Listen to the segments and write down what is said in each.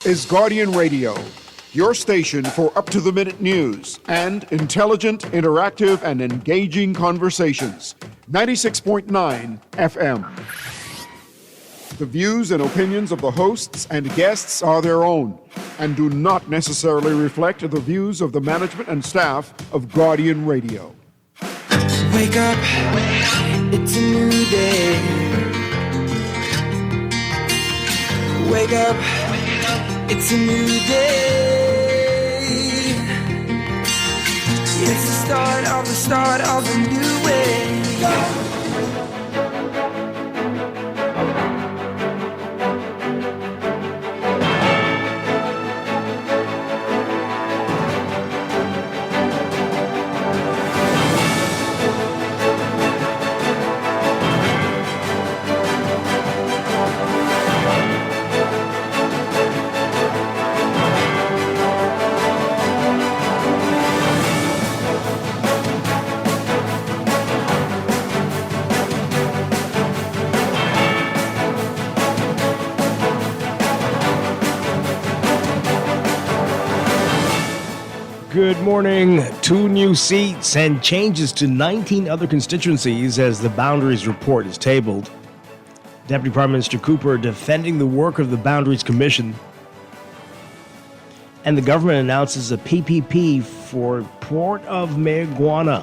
is Guardian Radio, your station for up-to-the-minute news and intelligent, interactive, and engaging conversations. 96.9 FM. The views and opinions of the hosts and guests are their own and do not necessarily reflect the views of the management and staff of Guardian Radio. Wake up, it's a new day. Wake up, it's a new day. It's the start of a new way. Good morning. 2 new seats and changes to 19 other constituencies as the Boundaries Report is tabled. Deputy Prime Minister Cooper defending the work of the Boundaries Commission. And the government announces a PPP for Port of Mayaguana.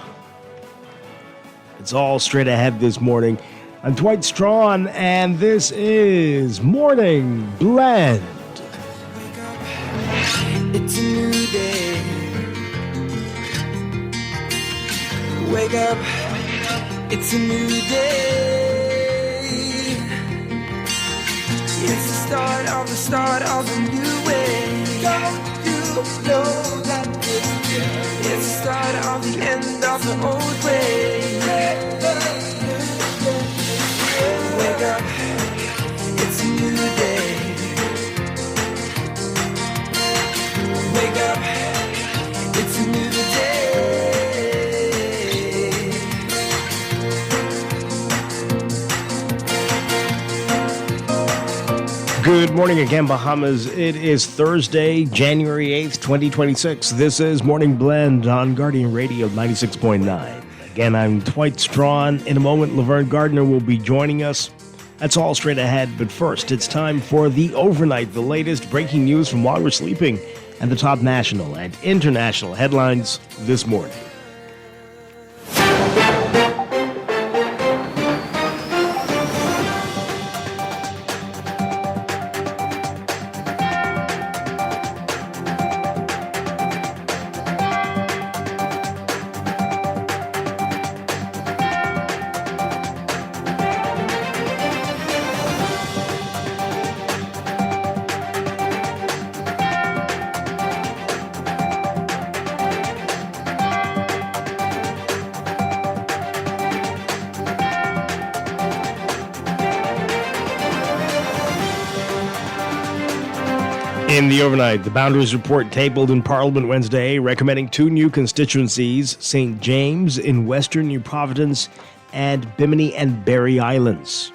It's all straight ahead this morning. I'm Dwight Strachan, and this is Morning Blend. Wake up, it's a new day. Wake up, it's a new day. It's the start of a new way. Don't you know that it's the start of the end of the old way. Wake up, it's a new day. Wake up, it's a new day. Good morning again, Bahamas. It is Thursday, January 8th, 2026. This is Morning Blend on Guardian Radio 96.9. Again, I'm Dwight Strachan. In a moment, Laverne Gardner will be joining us. That's all straight ahead, but first, it's time for the overnight, the latest breaking news from while we're sleeping, and the top national and international headlines this morning. In the overnight, the Boundaries Report tabled in Parliament Wednesday, recommending 2 new constituencies, St. James in Western New Providence and Bimini and Berry Islands.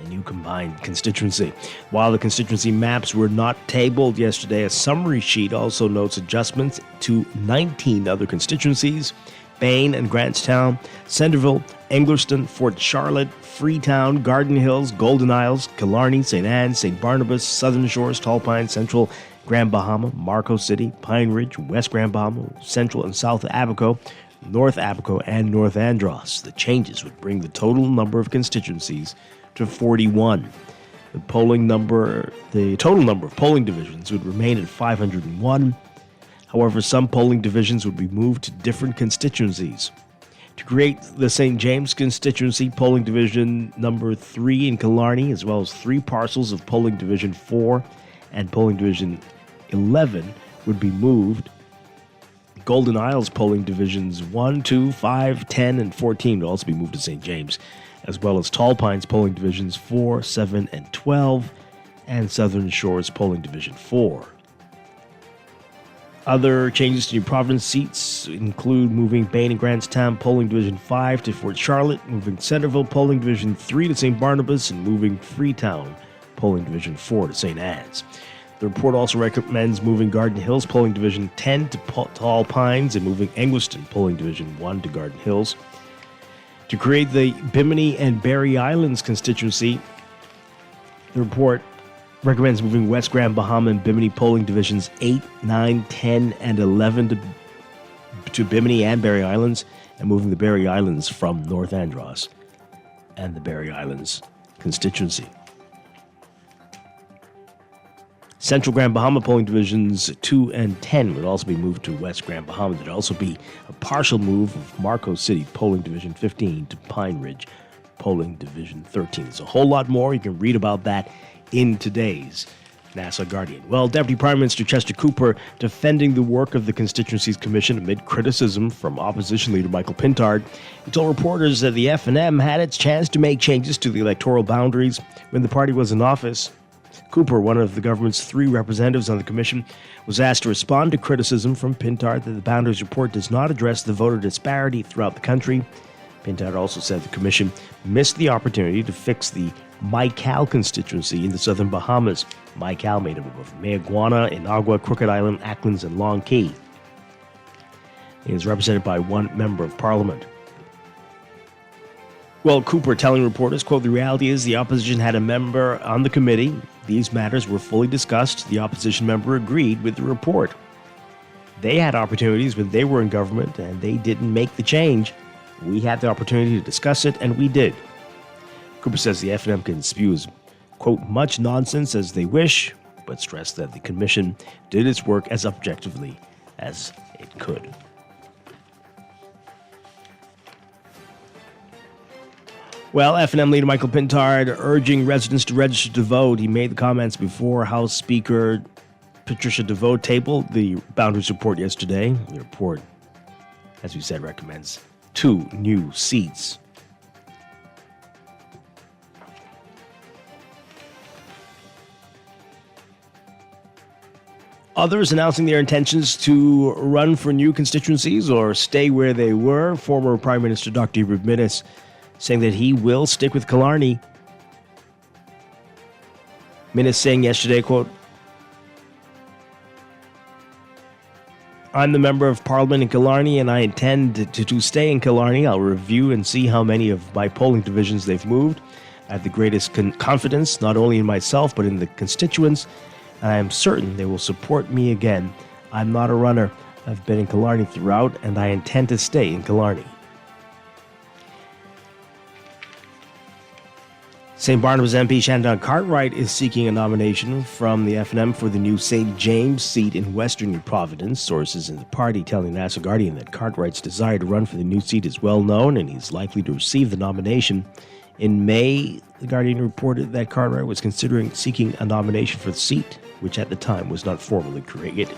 A new combined constituency. While the constituency maps were not tabled yesterday, a summary sheet also notes adjustments to 19 other constituencies, Bain and Grantstown, Centerville, Englerston, Fort Charlotte, Freetown, Garden Hills, Golden Isles, Killarney, St. Anne's, St. Barnabas, Southern Shores, Tall Pines, Central Grand Bahama, Marco City, Pine Ridge, West Grand Bahama, Central and South Abaco, North Abaco, and North Andros. The changes would bring the total number of constituencies to 41. The total number of polling divisions would remain at 501. However, some polling divisions would be moved to different constituencies. To create the St. James constituency, polling division number 3 in Killarney, as well as 3 parcels of polling division 4 and polling division 11 would be moved. Golden Isles polling divisions 1, 2, 5, 10, and 14 would also be moved to St. James, as well as Tall Pines polling divisions 4, 7, and 12, and Southern Shores polling division 4. Other changes to New Providence seats include moving Bain and Grantstown polling division 5 to Fort Charlotte, moving Centerville polling division 3 to St. Barnabas, and moving Freetown polling division 4 to St. Anne's. The report also recommends moving Garden Hills Polling Division 10 to Tall Pines and moving Eglinton Polling Division 1 to Garden Hills. To create the Bimini and Barry Islands constituency, the report recommends moving West Grand Bahama and Bimini polling divisions 8, 9, 10, and 11 to Bimini and Barry Islands, and moving the Barry Islands from North Andros and the Barry Islands constituency. Central Grand Bahama polling divisions 2 and 10 would also be moved to West Grand Bahama. There'd also be a partial move of Marco City polling division 15 to Pine Ridge polling division 13. There's a whole lot more. You can read about that in today's Nassau Guardian. Well, Deputy Prime Minister Chester Cooper defending the work of the Constituencies Commission amid criticism from opposition leader Michael Pintard. He told reporters that the F&M had its chance to make changes to the electoral boundaries when the party was in office. Cooper, one of the government's 3 representatives on the commission, was asked to respond to criticism from Pintard that the boundaries report does not address the voter disparity throughout the country. Pintard also said the commission missed the opportunity to fix the Maikal constituency in the southern Bahamas. Maikal made up of Mayaguana, Inagua, Crooked Island, Acklins, and Long Key. It is represented by 1 member of parliament. Well, Cooper telling reporters, quote, "The reality is the opposition had a member on the committee. These matters were fully discussed. The opposition member agreed with the report. They had opportunities when they were in government, and they didn't make the change. We had the opportunity to discuss it, and we did." Cooper says the F&M can spew as, quote, "much nonsense as they wish," but stressed that the commission did its work as objectively as it could. Well, F&M leader Michael Pintard urging residents to register to vote. He made the comments before House Speaker Patricia DeVoe tabled the Boundaries report yesterday. The report, as we said, recommends 2 new seats. Others announcing their intentions to run for new constituencies or stay where they were. Former Prime Minister Dr. Hubert Minnis saying that he will stick with Killarney. Minnis saying yesterday, quote, "I'm the member of Parliament in Killarney and I intend to stay in Killarney. I'll review and see how many of my polling divisions they've moved. I have the greatest confidence not only in myself but in the constituents, and I am certain they will support me again. I'm not a runner. I've been in Killarney throughout and I intend to stay in Killarney." St. Barnabas MP Shandon Cartwright is seeking a nomination from the F&M for the new St. James seat in Western New Providence. Sources in the party telling Nassau Guardian that Cartwright's desire to run for the new seat is well known and he's likely to receive the nomination. In May, the Guardian reported that Cartwright was considering seeking a nomination for the seat, which at the time was not formally created.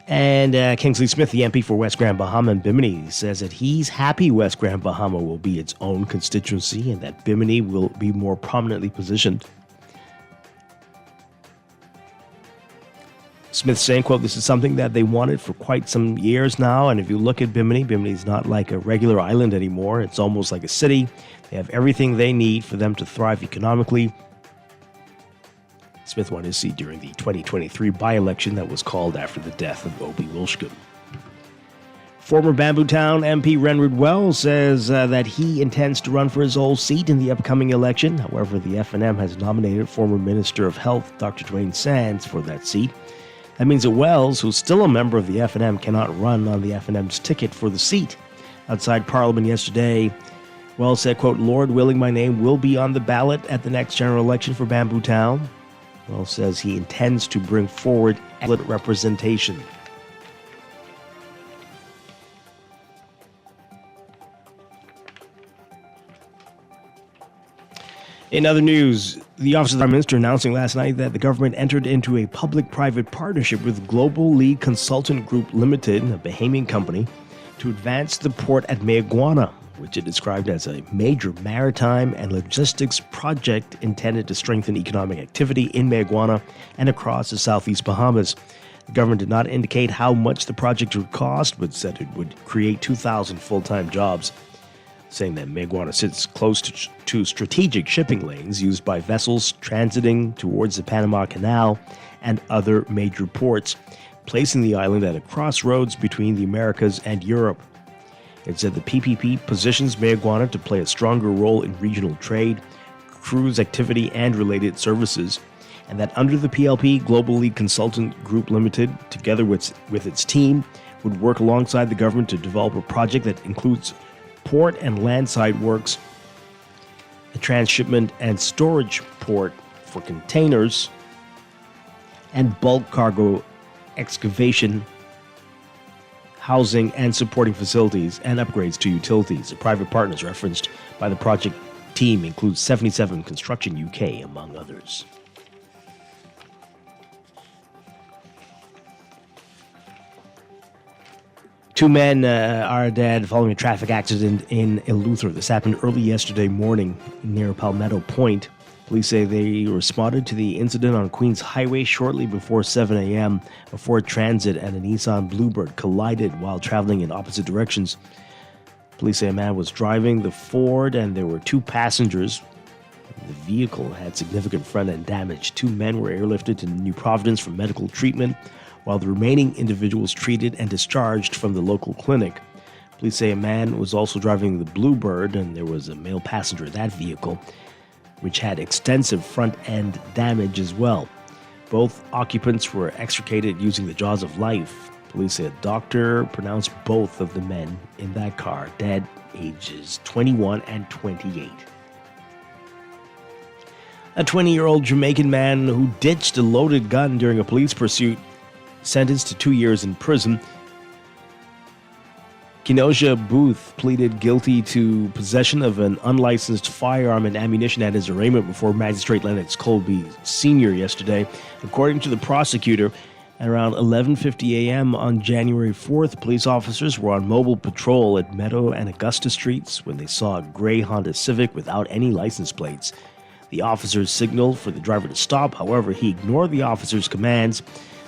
And Kingsley Smith, the MP for West Grand Bahama and Bimini, says that he's happy West Grand Bahama will be its own constituency and that Bimini will be more prominently positioned. Smith saying, quote, "This is something that they wanted for quite some years now, and if you look at Bimini, Bimini's not like a regular island anymore. It's almost like a city. They have everything they need for them to thrive economically." Smith won his seat during the 2023 by-election that was called after the death of Obie Wilshcombe. Former Bambootown MP Renward Wells says that he intends to run for his old seat in the upcoming election. However, the F&M has nominated former Minister of Health Dr. Dwayne Sands for that seat. That means that Wells, who's still a member of the F&M, cannot run on the F&M's ticket for the seat. Outside Parliament yesterday, Wells said, quote, "Lord willing, my name will be on the ballot at the next general election for Bambootown." Wells says he intends to bring forward excellent representation. In other news, the Office of the Prime Minister announcing last night that the government entered into a public-private partnership with Global Lead Consultant Group Limited, a Bahamian company, to advance the port at Mayaguana, which it described as a major maritime and logistics project intended to strengthen economic activity in Mayaguana and across the southeast Bahamas. The government did not indicate how much the project would cost, but said it would create 2,000 full-time jobs. saying that Mayaguana sits close to strategic shipping lanes used by vessels transiting towards the Panama Canal and other major ports, placing the island at a crossroads between the Americas and Europe. It said the PPP positions Mayaguana to play a stronger role in regional trade, cruise activity, and related services, and that under the PLP, Global Lead Consultant Group Limited, together with its team, would work alongside the government to develop a project that includes port and landside works, a transshipment and storage port for containers, and bulk cargo excavation, housing and supporting facilities, and upgrades to utilities. The private partners referenced by the project team includes 77 Construction UK, among others. Two men are dead following a traffic accident in Eleuthera. This happened early yesterday morning near Palmetto Point. Police say they responded to the incident on Queens Highway shortly before 7 a.m. A Ford Transit and a Nissan Bluebird collided while traveling in opposite directions. Police say a man was driving the Ford and there were two passengers. The vehicle had significant front-end damage. Two men were airlifted to New Providence for medical treatment, while the remaining individuals treated and discharged from the local clinic. Police say a man was also driving the Bluebird and there was a male passenger in that vehicle, which had extensive front-end damage as well. Both occupants were extricated using the jaws of life. Police say a doctor pronounced both of the men in that car dead, ages 21 and 28. A 20-year-old Jamaican man who ditched a loaded gun during a police pursuit sentenced to 2 years in prison. Kenosha Booth pleaded guilty to possession of an unlicensed firearm and ammunition at his arraignment before Magistrate Lennox Colby Sr. yesterday. According to the prosecutor, at around 11:50 a.m. on January 4th, police officers were on mobile patrol at Meadow and Augusta Streets when they saw a gray Honda Civic without any license plates. The officers signaled for the driver to stop. However, he ignored the officers' commands.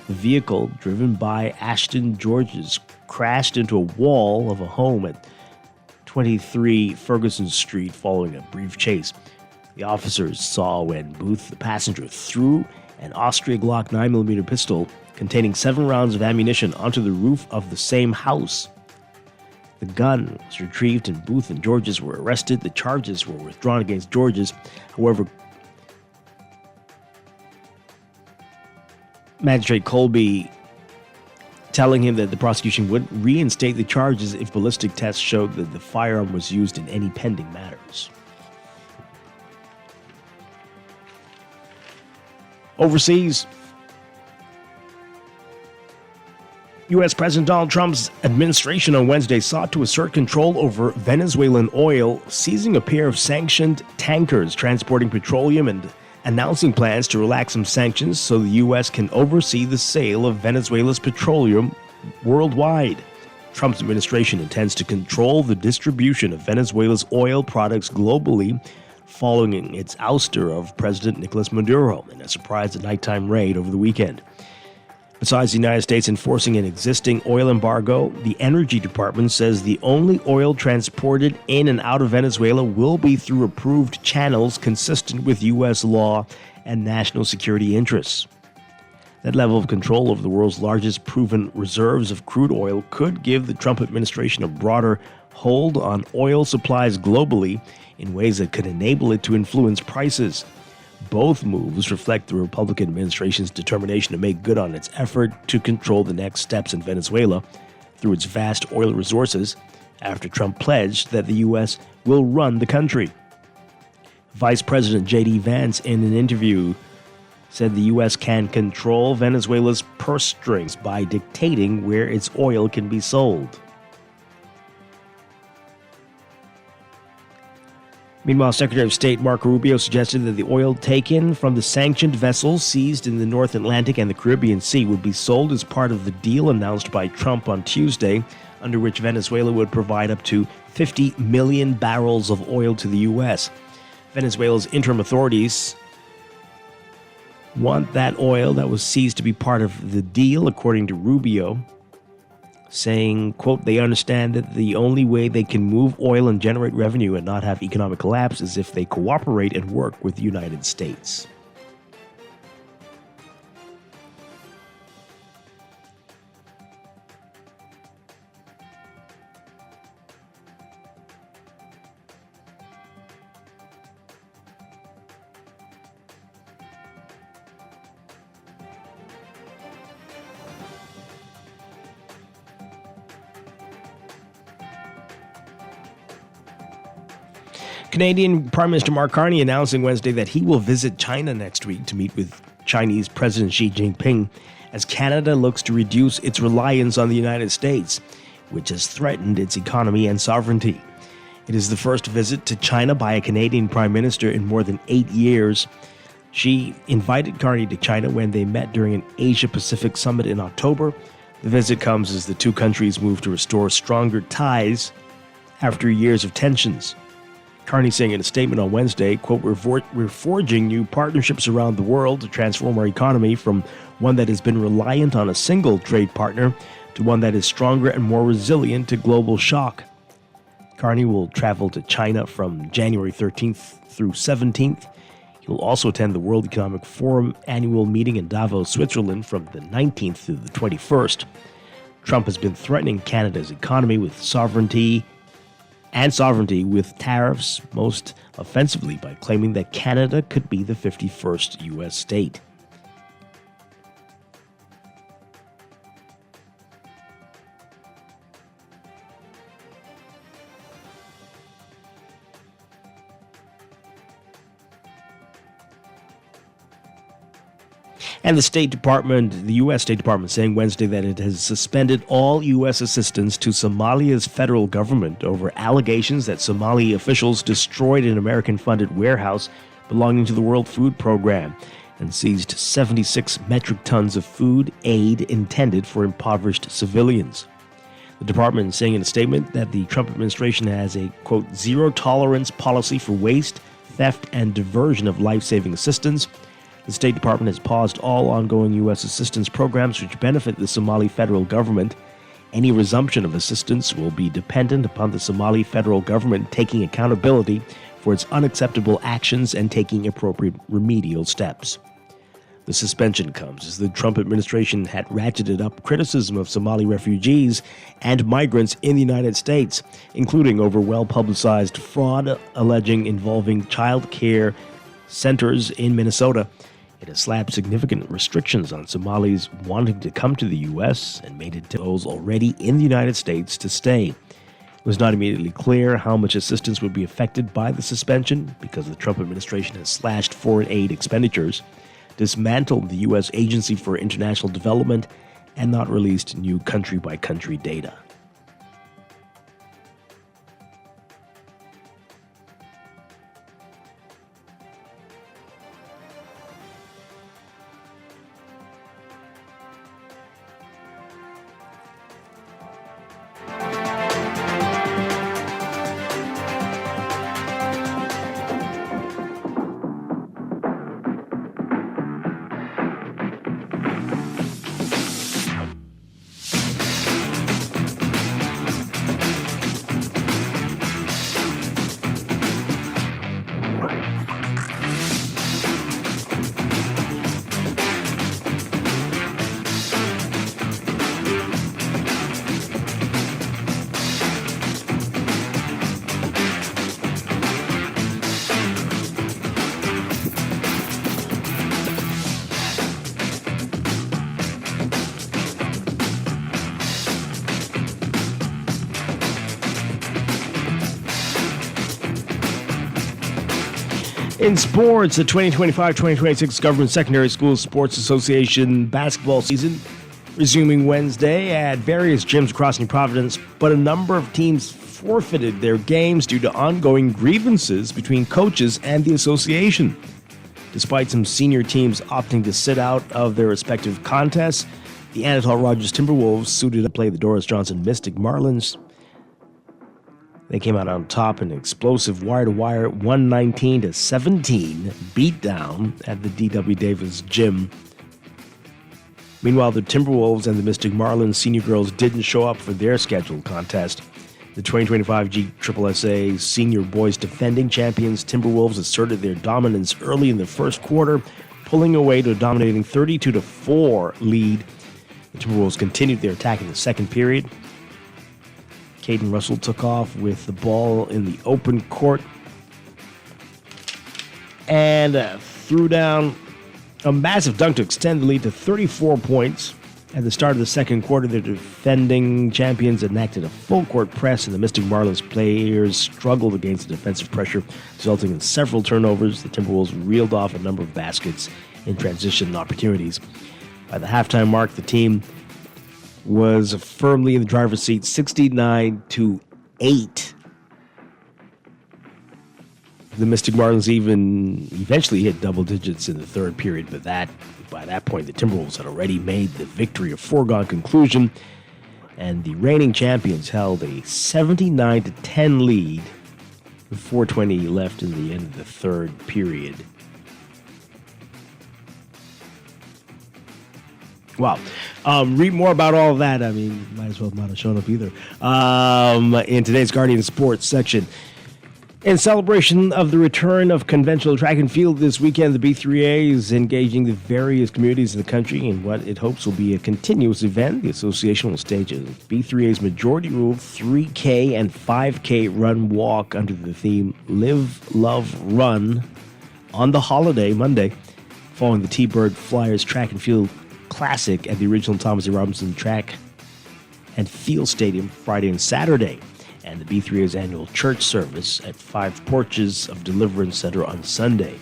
The vehicle, driven by Ashton Georges, crashed into a wall of a home at 23 Ferguson Street following a brief chase. The officers saw when Booth, the passenger, threw an Austria Glock 9mm pistol containing 7 rounds of ammunition onto the roof of the same house. The gun was retrieved and Booth and Georges were arrested. The charges were withdrawn against Georges. However, Magistrate Colby telling him that the prosecution would reinstate the charges if ballistic tests showed that the firearm was used in any pending matters. Overseas, U.S. President Donald Trump's administration on Wednesday sought to assert control over Venezuelan oil, seizing a pair of sanctioned tankers transporting petroleum and announcing plans to relax some sanctions so the U.S. can oversee the sale of Venezuela's petroleum worldwide. Trump's administration intends to control the distribution of Venezuela's oil products globally following its ouster of President Nicolas Maduro in a surprise nighttime raid over the weekend. Besides the United States enforcing an existing oil embargo, the Energy Department says the only oil transported in and out of Venezuela will be through approved channels consistent with U.S. law and national security interests. That level of control over the world's largest proven reserves of crude oil could give the Trump administration a broader hold on oil supplies globally in ways that could enable it to influence prices. Both moves reflect the Republican administration's determination to make good on its effort to control the next steps in Venezuela through its vast oil resources after Trump pledged that the U.S. will run the country. Vice President J.D. Vance, in an interview, said the U.S. can control Venezuela's purse strings by dictating where its oil can be sold. Meanwhile, Secretary of State Marco Rubio suggested that the oil taken from the sanctioned vessels seized in the North Atlantic and the Caribbean Sea would be sold as part of the deal announced by Trump on Tuesday, under which Venezuela would provide up to 50 million barrels of oil to the U.S. Venezuela's interim authorities want that oil that was seized to be part of the deal, according to Rubio. saying, quote, they understand that the only way they can move oil and generate revenue and not have economic collapse is if they cooperate and work with the United States. Canadian Prime Minister Mark Carney announcing Wednesday that he will visit China next week to meet with Chinese President Xi Jinping as Canada looks to reduce its reliance on the United States, which has threatened its economy and sovereignty. It is the first visit to China by a Canadian Prime Minister in more than 8 years. Xi invited Carney to China when they met during an Asia-Pacific summit in October. The visit comes as the two countries move to restore stronger ties after years of tensions. Carney saying in a statement on Wednesday, quote, we're forging new partnerships around the world to transform our economy from one that has been reliant on a single trade partner to one that is stronger and more resilient to global shock. Carney will travel to China from January 13th through 17th. He will also attend the World Economic Forum annual meeting in Davos, Switzerland from the 19th through the 21st. Trump has been threatening Canada's economy with sovereignty with tariffs, most offensively by claiming that Canada could be the 51st U.S. state. And the U.S. State Department saying Wednesday that it has suspended all U.S. assistance to Somalia's federal government over allegations that Somali officials destroyed an American-funded warehouse belonging to the World Food Program and seized 76 metric tons of food aid intended for impoverished civilians. The department is saying in a statement that the Trump administration has a, quote, zero-tolerance policy for waste, theft, and diversion of life-saving assistance. The State Department has paused all ongoing U.S. assistance programs which benefit the Somali federal government. Any resumption of assistance will be dependent upon the Somali federal government taking accountability for its unacceptable actions and taking appropriate remedial steps. The suspension comes as the Trump administration had ratcheted up criticism of Somali refugees and migrants in the United States, including over well-publicized fraud involving child care centers in Minnesota. It has slapped significant restrictions on Somalis wanting to come to the U.S. and made it to those already in the United States to stay. It was not immediately clear how much assistance would be affected by the suspension because the Trump administration has slashed foreign aid expenditures, dismantled the U.S. Agency for International Development, and not released new country-by-country data. In sports, the 2025-2026 Government Secondary Schools Sports Association basketball season resuming Wednesday at various gyms across New Providence, but a number of teams forfeited their games due to ongoing grievances between coaches and the association. Despite some senior teams opting to sit out of their respective contests, the Anatol Rogers Timberwolves suited up to play the Doris Johnson Mystic Marlins. They came out on top in an explosive wire-to-wire 119-17 beatdown at the D.W. Davis Gym. Meanwhile, the Timberwolves and the Mystic Marlins senior girls didn't show up for their scheduled contest. The 2025 GSSA Senior Boys defending champions Timberwolves asserted their dominance early in the first quarter, pulling away to a dominating 32-4 lead. The Timberwolves continued their attack in the second period. Caden Russell took off with the ball in the open court and threw down a massive dunk to extend the lead to 34 points. At the start of the second quarter, the defending champions enacted a full-court press, and the Mystic Marlins players struggled against the defensive pressure, resulting in several turnovers. The Timberwolves reeled off a number of baskets in transition opportunities. By the halftime mark, the team was firmly in the driver's seat, 69-8. The Mystic Marlins even eventually hit double digits in the third period, but by that point, the Timberwolves had already made the victory a foregone conclusion, and the reigning champions held a 79-10 lead with 4:20 left in the end of the third period. Wow. Read more about all of that. I mean, might as well not have shown up either. In today's Guardian Sports section. In celebration of the return of conventional track and field this weekend, the B3A is engaging the various communities in the country in what it hopes will be a continuous event. The association will stage a B3A's majority rule 3K and 5K run walk under the theme Live, Love, Run on the holiday, Monday, following the T-Bird Flyers Track and Field Classic at the original Thomas A. Robinson Track and Field Stadium Friday and Saturday, and the B3A's annual church service at Five Porches of Deliverance Center on Sunday.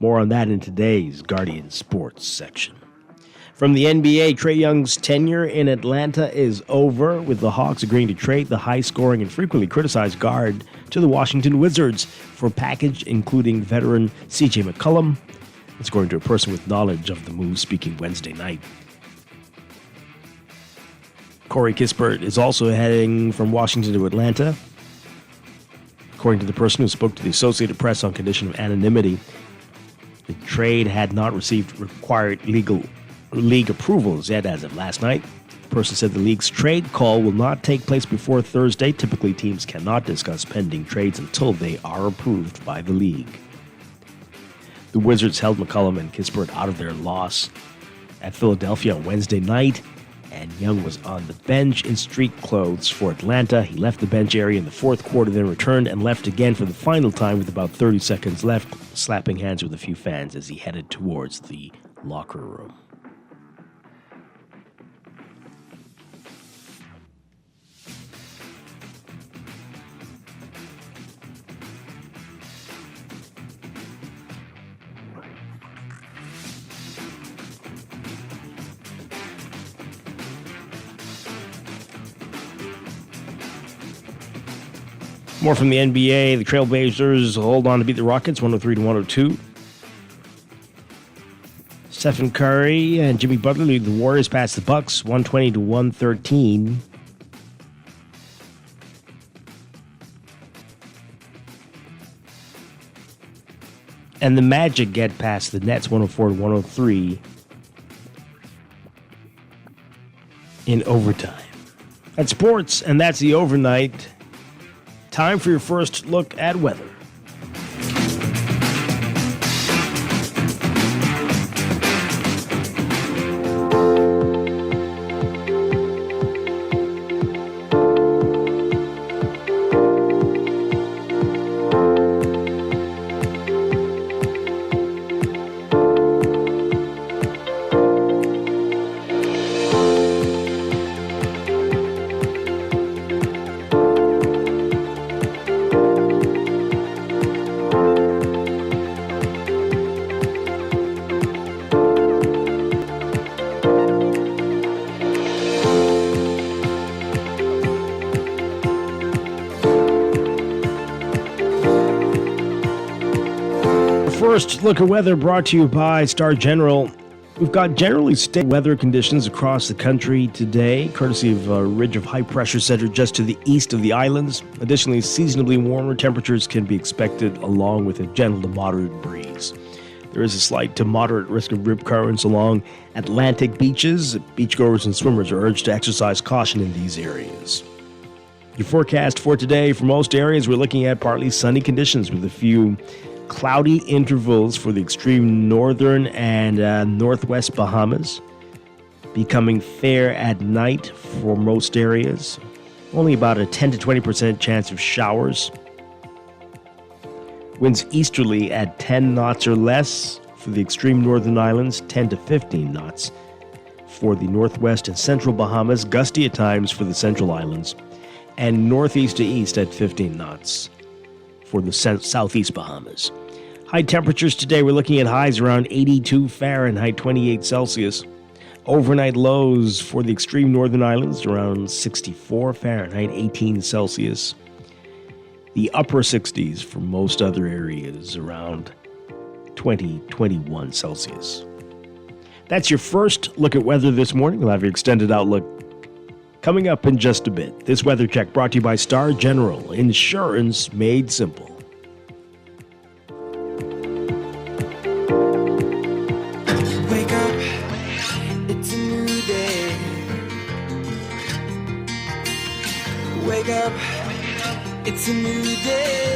More on that in today's Guardian Sports section. From the NBA, Trae Young's tenure in Atlanta is over, with the Hawks agreeing to trade the high-scoring and frequently criticized guard to the Washington Wizards for a package including veteran C.J. McCollum. That's according to a person with knowledge of the move speaking Wednesday night. Corey Kispert is also heading from Washington to Atlanta. According to the person who spoke to the Associated Press on condition of anonymity, the trade had not received required league approvals yet as of last night. The person said the league's trade call will not take place before Thursday. Typically, teams cannot discuss pending trades until they are approved by the league. The Wizards held McCollum and Kispert out of their loss at Philadelphia on Wednesday night, and Young was on the bench in street clothes for Atlanta. He left the bench area in the fourth quarter, then returned and left again for the final time with about 30 seconds left, slapping hands with a few fans as he headed towards the locker room. More from the NBA. The Trailblazers hold on to beat the Rockets 103-102. Stephen Curry and Jimmy Butler lead the Warriors past the Bucks 120-113. And the Magic get past the Nets 104-103 in overtime. That's sports, and that's the overnight. Time for your first look at weather. First look at weather brought to you by Star General. We've got generally stable weather conditions across the country today, courtesy of a ridge of high pressure center just to the east of the islands. Additionally, seasonably warmer temperatures can be expected along with a gentle to moderate breeze. There is a slight to moderate risk of rip currents along Atlantic beaches. Beachgoers and swimmers are urged to exercise caution in these areas. Your forecast for today: for most areas, we're looking at partly sunny conditions with a few cloudy intervals for the extreme northern and northwest Bahamas. Becoming fair at night for most areas. Only about a 10 to 20% chance of showers. Winds easterly at 10 knots or less for the extreme northern islands, 10 to 15 knots. For the northwest and central Bahamas, gusty at times for the central islands, and northeast to east at 15 knots for the southeast Bahamas. High temperatures today, we're looking at highs around 82 Fahrenheit, 28 Celsius. Overnight lows for the extreme northern islands around 64 Fahrenheit, 18 Celsius. The upper 60s for most other areas around 20, 21 Celsius. That's your first look at weather this morning. We'll have your extended outlook coming up in just a bit. This weather check brought to you by Star General, insurance made simple. Wake up, it's a new day. Wake up, it's a new day.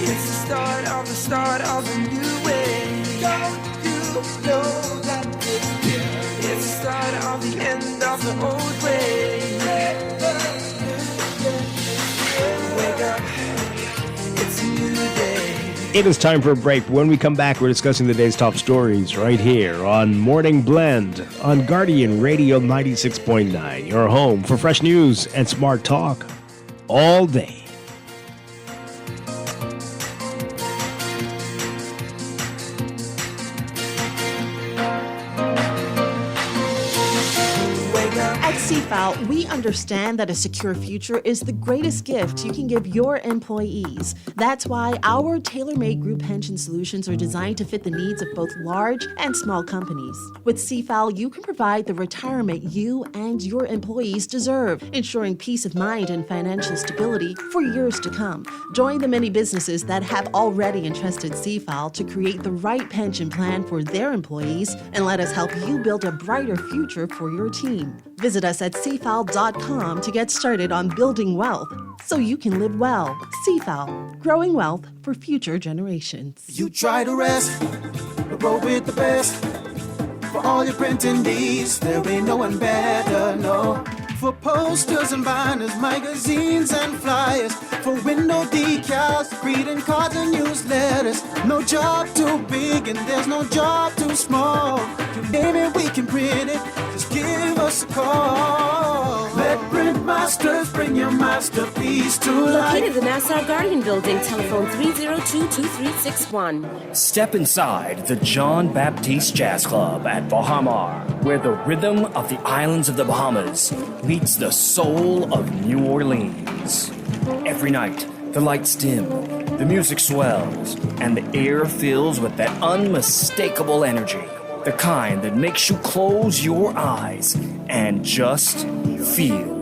It's the start of a new way. Don't you know that it's the start of the end of the old way. Wake up, it's a new day. It is time for a break. When we come back, we're discussing the day's top stories right here on Morning Blend on Guardian Radio 96.9, your home for fresh news and smart talk all day. At CFAL, we understand that a secure future is the greatest gift you can give your employees. That's why our tailor-made group pension solutions are designed to fit the needs of both large and small companies. With CFAL, you can provide the retirement you and your employees deserve, ensuring peace of mind and financial stability for years to come. Join the many businesses that have already entrusted CFAL to create the right pension plan for their employees, and let us help you build a brighter future for your team. Visit us at cfal.com to get started on building wealth so you can live well. CFAL, growing wealth for future generations. You try to rest, but roll with the best. For all your printing needs, there ain't no one better, no. For posters and banners, magazines and flyers, for window decals, greeting cards and newsletters. No job too big and there's no job too small. Maybe we can print it, just give us a call. Let Print Masters bring your masterpiece to life. Located in the Nassau Guardian Building, telephone 302-2361. Step inside the John Baptiste Jazz Club at Baha Mar, where the rhythm of the islands of the Bahamas meets the soul of New Orleans. Every night, the lights dim, the music swells, and the air fills with that unmistakable energy. The kind that makes you close your eyes and just feel.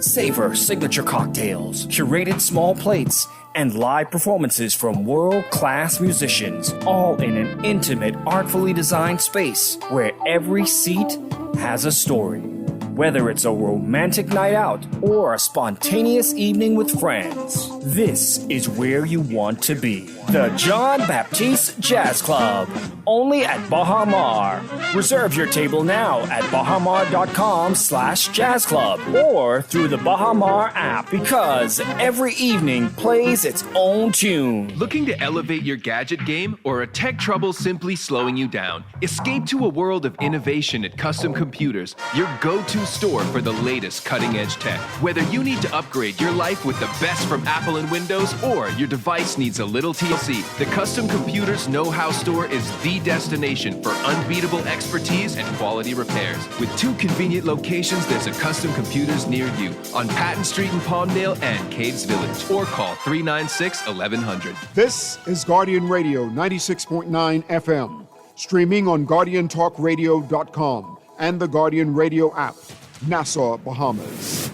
Savor signature cocktails, curated small plates, and live performances from world-class musicians, all in an intimate, artfully designed space where every seat has a story. Whether it's a romantic night out or a spontaneous evening with friends, this is where you want to be. The John Baptiste Jazz Club, only at Baha Mar. Reserve your table now at bahamar.com/jazz club or through the Baha Mar app, because every evening plays its own tune. Looking to elevate your gadget game, or a tech trouble simply slowing you down? Escape to a world of innovation at Custom Computers, your go-to store for the latest cutting-edge tech. Whether you need to upgrade your life with the best from Apple and Windows, or your device needs a little TLC, the Custom Computers Know-How Store is the destination for unbeatable expertise and quality repairs. With 2 convenient locations, there's a Custom Computers near you on Patton Street in Palmdale and Caves Village, or call 396-1100. This is Guardian Radio 96.9 FM, streaming on GuardianTalkRadio.com and the Guardian Radio app, Nassau, Bahamas.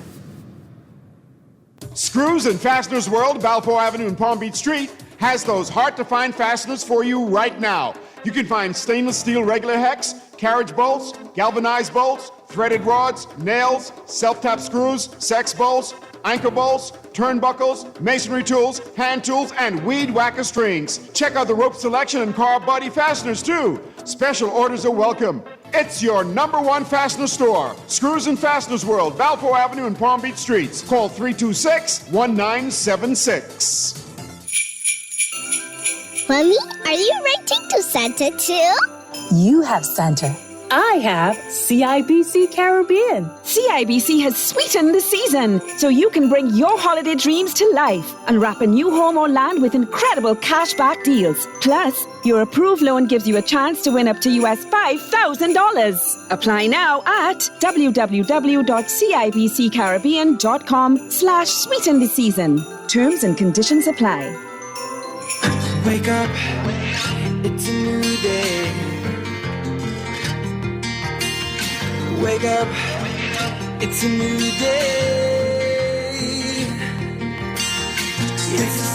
Screws and Fasteners World, Balfour Avenue and Palm Beach Street, has those hard-to-find fasteners for you right now. You can find stainless steel regular hex, carriage bolts, galvanized bolts, threaded rods, nails, self-tap screws, sex bolts, anchor bolts, turnbuckles, masonry tools, hand tools, and weed whacker strings. Check out the rope selection and car body fasteners, too. Special orders are welcome. It's your #1 fastener store. Screws and Fasteners World, Balfour Avenue and Palm Beach Streets. Call 326-1976. Mommy, are you writing to Santa too? You have Santa. I have CIBC Caribbean. CIBC has sweetened the season, so you can bring your holiday dreams to life and wrap a new home or land with incredible cashback deals. Plus, your approved loan gives you a chance to win up to US $5,000. Apply now at www.cibccaribbean.com/sweeten the season. Terms and conditions apply. Wake up, it's a new day. Wake up, it's a new day. It's the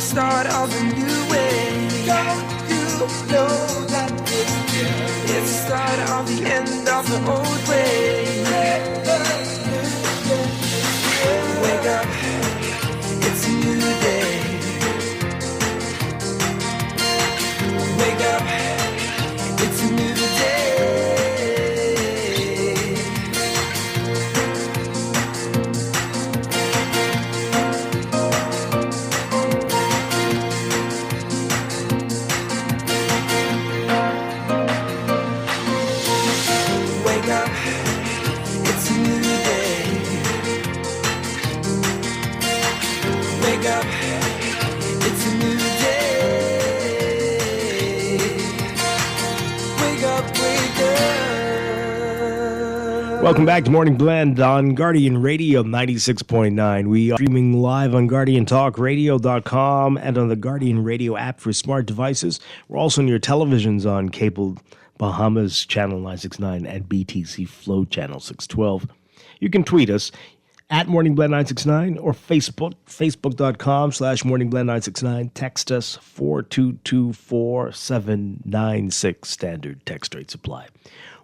start of a new way. Don't you know that it's the start of the end of the old way. Wake up, it's a new day. Wake up, it's a new day. Wake up, it's a new day. Wake up, it's a new day. Wake up, wake up. Welcome back to Morning Blend on Guardian Radio 96.9. We are streaming live on GuardianTalkRadio.com and on the Guardian Radio app for smart devices. We're also on your televisions on cable Bahamas Channel 969 and BTC Flow Channel 612. You can tweet us at MorningBlend969 or Facebook.com/MorningBlend969. Text us 4224796. Standard text rate supply.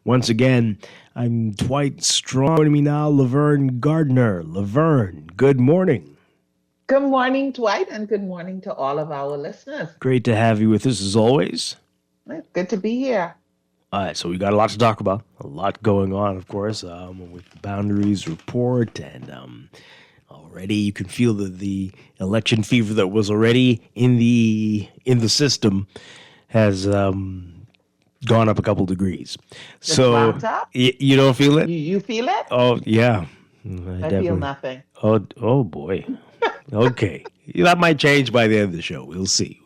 Once again, I'm Dwight Strong. Joining me now, Laverne Gardner. Laverne, good morning. Good morning, Dwight, and good morning to all of our listeners. Great to have you with us as always. Good to be here. All right, so we got a lot to talk about, a lot going on, of course, with the Boundaries Report, and already you can feel the election fever that was already in the system has gone up a couple degrees. Just so ramped up? You don't feel it? You feel it? Oh yeah, I feel nothing. Oh boy. Okay. That might change by the end of the show. We'll see.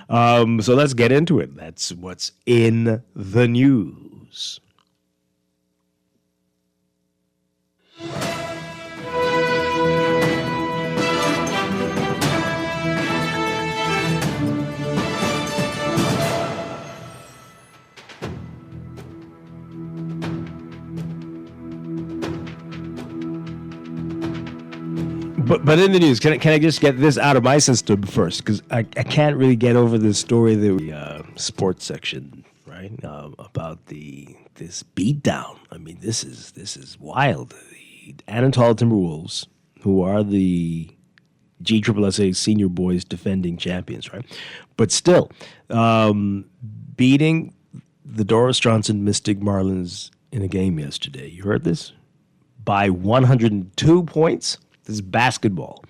So let's get into it. That's what's in the news. But in the news, can I just get this out of my system first? Because I can't really get over this story, the sports section, right? About this beatdown. I mean, this is wild. The Anatol Timberwolves, who are the GSSA senior boys defending champions, right? But still, beating the Doris Johnson Mystic Marlins in a game yesterday. You heard this? By 102 points. This is basketball.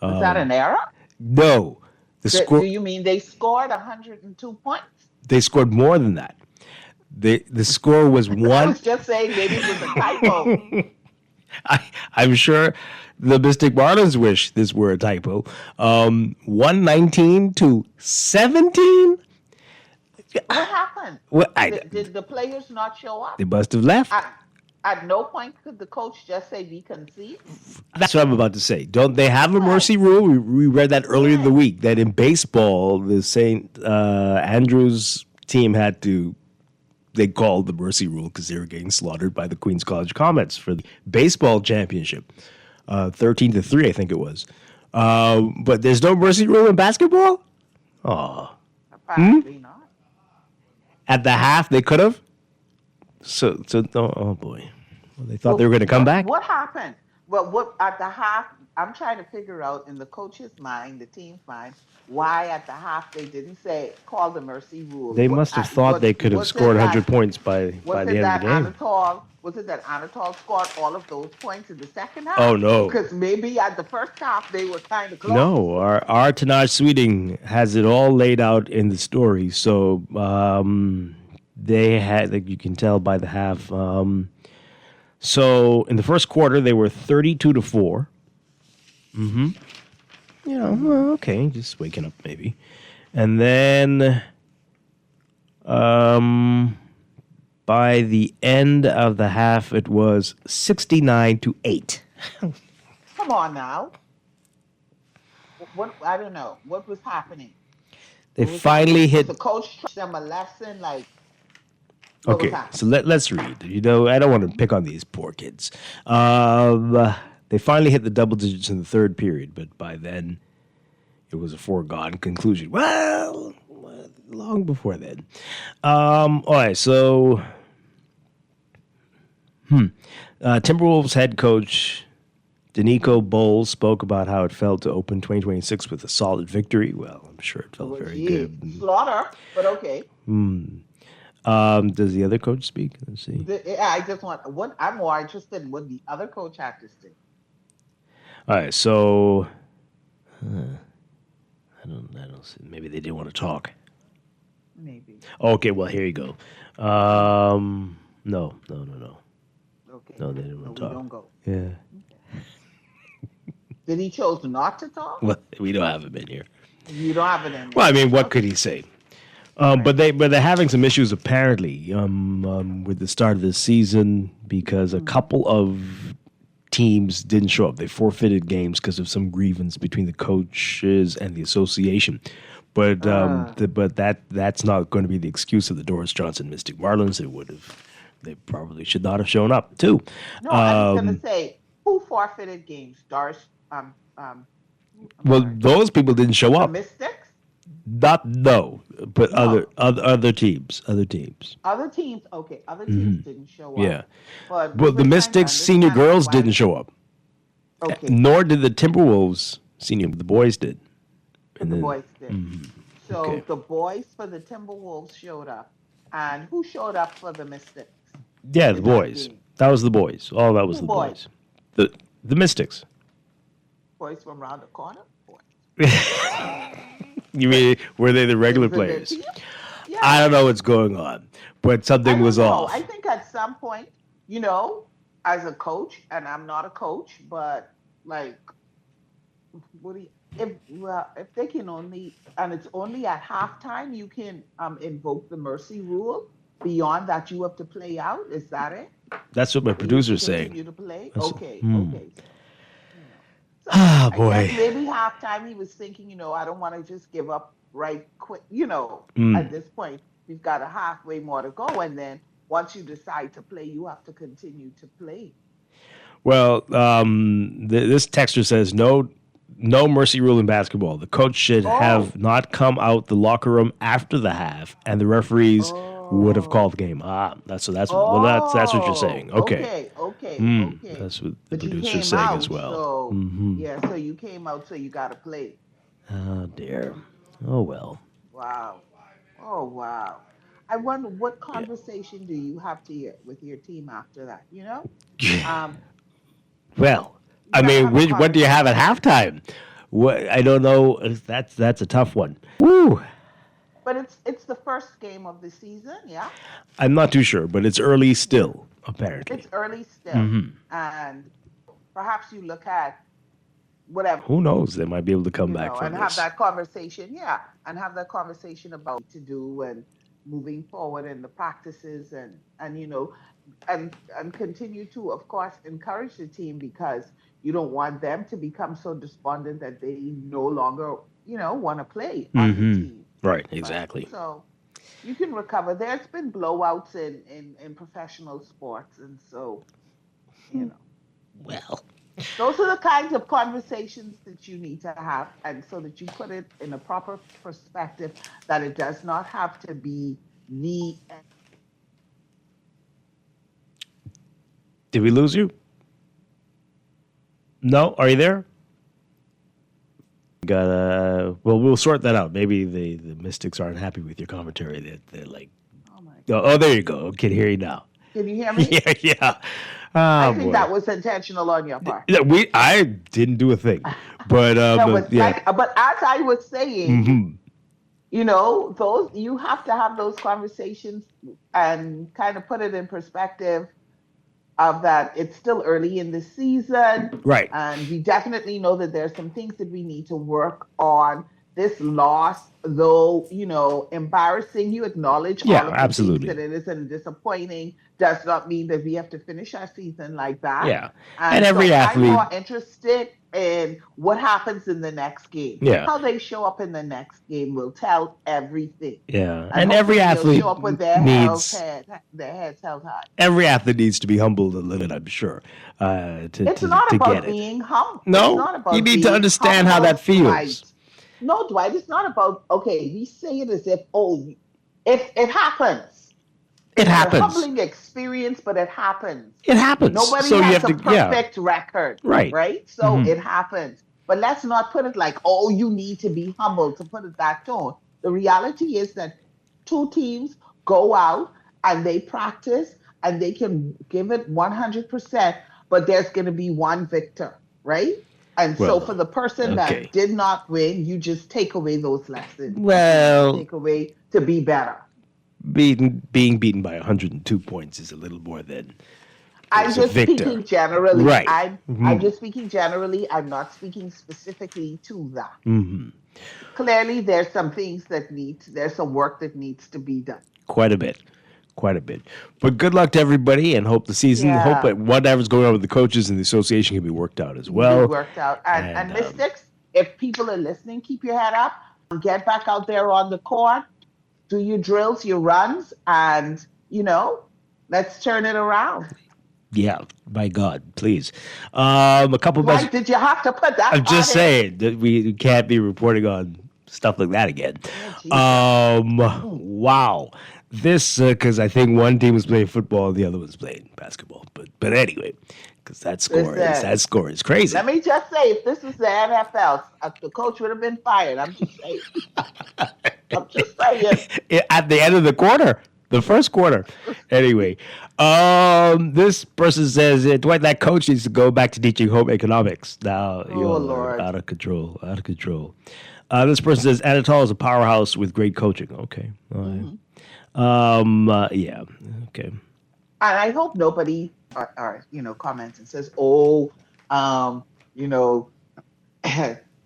Is that an error? No. Do you mean they scored 102 points? They scored more than that. The score was one. I was just saying maybe it was a typo. I'm sure the Mystic Marlins wish this were a typo. 119 to 17. What happened? Did the players not show up? They must have left. At no point could the coach just say we concede? That's what I'm about to say. Don't they have a mercy rule? We read that earlier in the week, that in baseball, the St. Andrews team they called the mercy rule because they were getting slaughtered by the Queens College Comets for the baseball championship. 13-3, I think it was. But there's no mercy rule in basketball? Oh. Apparently not. At the half, they could have? Oh boy. Well, they thought they were going to come back? What happened? Well, what at the half, I'm trying to figure out in the coach's mind, the team's mind, why at the half they didn't call the mercy rule. They must have thought they could have scored 100 points by the end of the game. Was it that Anatol scored all of those points in the second half? Oh, no. Because maybe at the first half they were kind of close. No, our Tanaj Sweeting has it all laid out in the story. So they had, like you can tell by the half. So in the first quarter, they were 32-4. Mm-hmm. You know, well, okay, just waking up maybe. And then by the end of the half, it was 69-8. Come on now. What I don't know. What was happening? They finally hit. The coach taught them a lesson, like. Okay, so let's read. You know, I don't want to pick on these poor kids. They finally hit the double digits in the third period, but by then it was a foregone conclusion. Well, long before then. All right, so Timberwolves head coach Danico Bowles spoke about how it felt to open 2026 with a solid victory. Well, I'm sure it felt very good. Slaughter, but okay. Does the other coach speak? Let's see. I just want I'm more interested in what the other coach had to say. All right, so I don't see. Maybe they didn't want to talk. Maybe. Okay, well here you go. No. Okay. No, they didn't want to talk. We don't go. Yeah. Okay. Then he chose not to talk? Well, we don't have him in here. You don't have it in there. Well, I mean, what could he say? But they're having some issues apparently with the start of the season because a couple of teams didn't show up. They forfeited games because of some grievance between the coaches and the association. But that's not going to be the excuse of the Doris Johnson Mystic Marlins. They probably should not have shown up too. No, I was going to say who forfeited games? Doris. Well, those people didn't show up. The Mystics. But other teams. Other teams, okay. Other teams didn't show up. Yeah. But the Mystics senior girls didn't show up. Okay. Nor did the Timberwolves senior. The boys did. The boys did. Mm-hmm. So the boys for the Timberwolves showed up. And who showed up for the Mystics? Yeah, the boys. That was the boys. All that was the boys. The Mystics. Boys from around the corner? You mean, were they the regular players? Yeah. I don't know what's going on, but something was off. I think at some point, as a coach, and I'm not a coach, but like, if they can only, and it's only at halftime, you can invoke the mercy rule. Beyond that, you have to play out. Is that it? That's what my producer's saying. You to play? That's, okay. So boy. I guess maybe halftime he was thinking, I don't want to just give up right quick. At this point, we've got a halfway more to go. And then once you decide to play, you have to continue to play. Well, this texter says no mercy rule in basketball. The coach should have not come out the locker room after the half, and the referees would have called the game. That's what you're saying. Okay. That's what the producer's saying as well. So, so you came out, so you got to play. Oh, dear. Oh, well. Wow. Oh, wow. I wonder what conversation do you have with your team after that, Well, I mean, what do you have at halftime? I don't know. That's a tough one. Woo. But it's the first game of the season, yeah? I'm not too sure, but it's early still, apparently. It's early still. And perhaps you look at whatever. Who knows? They might be able to come back from and this. have that conversation, and have that conversation about what to do and moving forward in the practices and continue to, of course, encourage the team because you don't want them to become so despondent that they no longer, want to play on the team. Right, exactly. So you can recover. There's been blowouts in professional sports, and so, Well, Those are the kinds of conversations that you need to have, and so that you put it in a proper perspective, that it does not have to be the. Did we lose you? No? Are you there? Well, we'll sort that out. Maybe the Mystics aren't happy with your commentary. They're like, oh, there you go. I can hear you now. Can you hear me? Yeah. I think that was intentional on your part. Yeah, I didn't do a thing, but but as I was saying, those you have to have those conversations and kind of put it in perspective of that it's still early in the season, right? And we definitely know that there's some things that we need to work on. This loss, though, embarrassing, you acknowledge all of the absolutely things that it isn't disappointing, does not mean that we have to finish our season like that. Yeah. And every athlete. I'm more interested in what happens in the next game. Yeah. How they show up in the next game will tell everything. Yeah. And every athlete show up with their needs their heads held high. Every athlete needs to be humbled a little, I'm sure. It's not about being humble. No, you need to understand how that feels. Right. No, Dwight, it's not about, okay, we say it as if it happens. It happens. It's a humbling experience, but it happens. It happens. Nobody so has you have a to, perfect record. Right. So it happens. But let's not put it like, you need to be humble, to put it that tone. The reality is that two teams go out and they practice and they can give it 100%, but there's going to be one victor, right? And so for the person that did not win, you just take away those lessons. Well, take away to be better. Being beaten by 102 points is a little more than I'm just speaking generally. Right. I'm just speaking generally. I'm not speaking specifically to that. Mm-hmm. Clearly, there's some things there's some work that needs to be done. Quite a bit. But good luck to everybody, and hope the season, hope that whatever's going on with the coaches and the association can be worked out as well. Worked out. And Mystics, if people are listening, keep your head up. Get back out there on the court. Do your drills, your runs, and, let's turn it around. Yeah, by God, please. A couple of Why did you have to put that? I'm just saying that we can't be reporting on stuff like that again. Wow. This, because I think one team was playing football and the other was playing basketball. But anyway, because that score is crazy. Let me just say, if this was the NFL, the coach would have been fired. I'm just saying. At the end of the quarter. The first quarter. Anyway, this person says, Dwight, that coach needs to go back to teaching home economics. Now, Lord. Out of control. This person says, Anatol is a powerhouse with great coaching. Okay. Yeah. Okay. And I hope nobody, comments and says,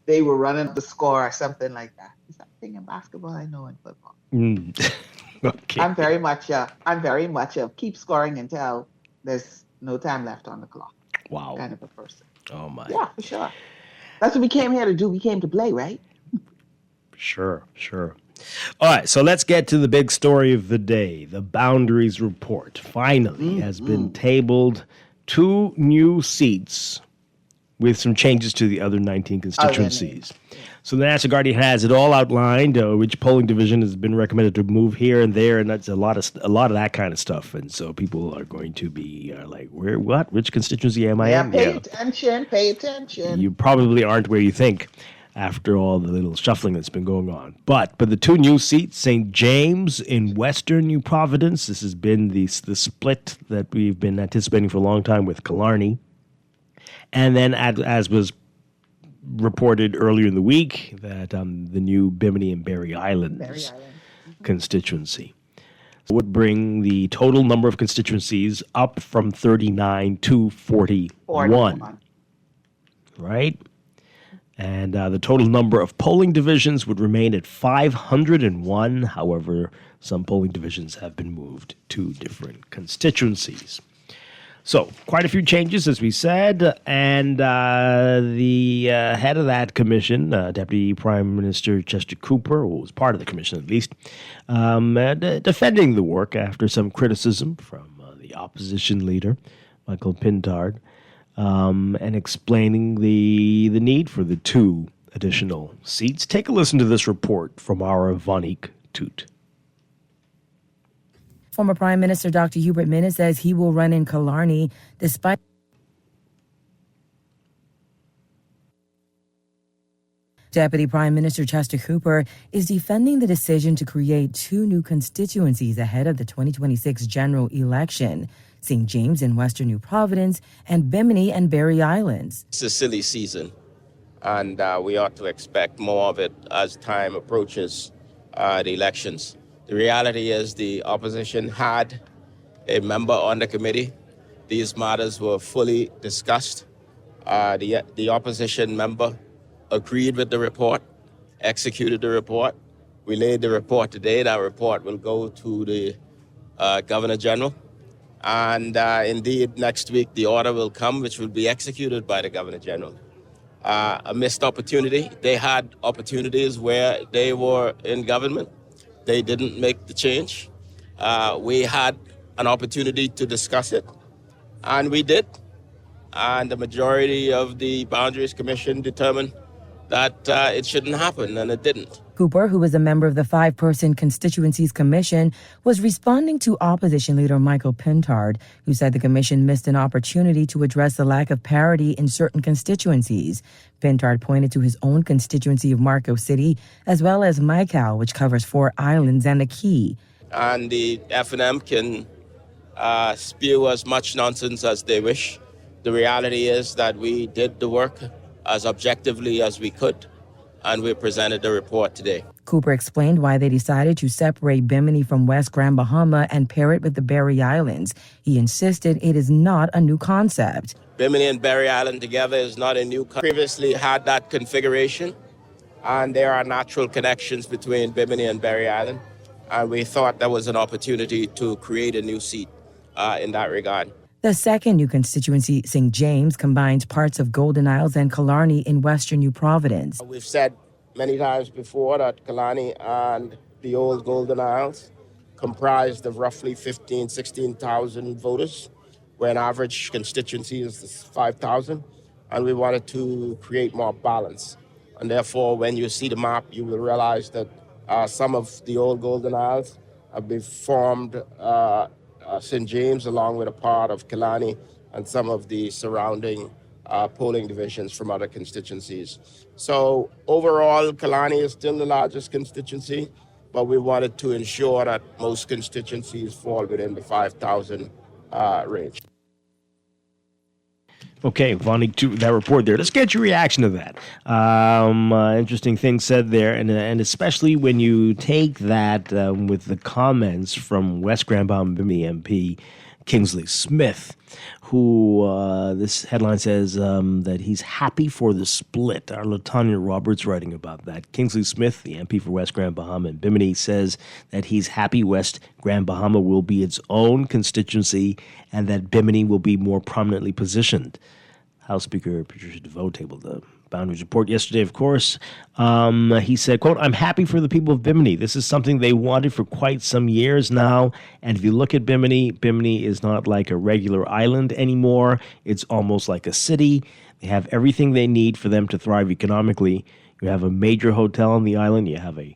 they were running the score or something like that. Is that a thing in basketball? I know in football. Okay. I'm very much of keep scoring until there's no time left on the clock. Wow. Kind of a person. Oh my. Yeah, for sure. That's what we came here to do. We came to play, right? Sure. All right, so let's get to the big story of the day. The Boundaries Report finally has been tabled. 2 new seats with some changes to the other 19 constituencies. So the National Guardian has it all outlined, which polling division has been recommended to move here and there, and that's a lot of that kind of stuff. And so people are going to be like, which constituency am I in? Pay attention. You probably aren't where you think after all the little shuffling that's been going on. But the 2 new seats, St. James in Western New Providence, this has been the split that we've been anticipating for a long time with Killarney. And then as was reported earlier in the week, that the new Bimini and Barry Island constituency would bring the total number of constituencies up from 39 to 41. Right? And the total number of polling divisions would remain at 501. However, some polling divisions have been moved to different constituencies. So, quite a few changes, as we said, and the head of that commission, Deputy Prime Minister Chester Cooper, who was part of the commission at least, defending the work after some criticism from the opposition leader, Michael Pintard. and explaining the need for the 2 additional seats. Take a listen to this report from our Vanik Toot. Former Prime Minister Dr. Hubert Minnis says he will run in Killarney despite Deputy Prime Minister Chester Cooper is defending the decision to create 2 new constituencies ahead of the 2026 general election, St. James in Western New Providence and Bimini and Barry Islands. It's a silly season, and we ought to expect more of it as time approaches the elections. The reality is the opposition had a member on the committee. These matters were fully discussed. The opposition member agreed with the report, executed the report. We laid the report today. That report will go to the Governor General. And indeed, next week, the order will come, which will be executed by the Governor General. A missed opportunity. They had opportunities where they were in government. They didn't make the change. We had an opportunity to discuss it, and we did. And the majority of the Boundaries Commission determined that it shouldn't happen, and it didn't. Cooper, who is a member of the 5-person Constituencies Commission, was responding to opposition leader Michael Pintard, who said the commission missed an opportunity to address the lack of parity in certain constituencies. Pintard pointed to his own constituency of Marco City, as well as Michael, which covers 4 islands and a key. And the F&M can spew as much nonsense as they wish. The reality is that we did the work as objectively as we could, and we presented the report today. Cooper explained why they decided to separate Bimini from West Grand Bahama and pair it with the Barry Islands. He insisted it is not a new concept. Bimini and Barry Island together is not a new concept. Previously had that configuration, and there are natural connections between Bimini and Barry Island, and we thought that was an opportunity to create a new seat in that regard. The second new constituency, St. James, combines parts of Golden Isles and Killarney in Western New Providence. We've said many times before that Killarney and the old Golden Isles comprised of roughly 16,000 voters, where an average constituency is 5,000, and we wanted to create more balance. And therefore, when you see the map, you will realize that some of the old Golden Isles have been formed St. James, along with a part of Killarney and some of the surrounding polling divisions from other constituencies. So overall, Killarney is still the largest constituency, but we wanted to ensure that most constituencies fall within the 5,000 range. Okay, Vanik, to that report there. Let's get your reaction to that. Interesting things said there, and especially when you take that with the comments from West Grand Bahama Bimini MP Kingsley Smith, who this headline says that he's happy for the split. Our LaTanya Roberts writing about that. Kingsley Smith, the MP for West Grand Bahama and Bimini, says that he's happy West Grand Bahama will be its own constituency and that Bimini will be more prominently positioned. House Speaker Patricia DeVoe tabled the Boundaries report yesterday, of course. He said, quote, "I'm happy for the people of Bimini. This is something they wanted for quite some years now. And if you look at Bimini, Bimini is not like a regular island anymore. It's almost like a city. They have everything they need for them to thrive economically. You have a major hotel on the island. You have a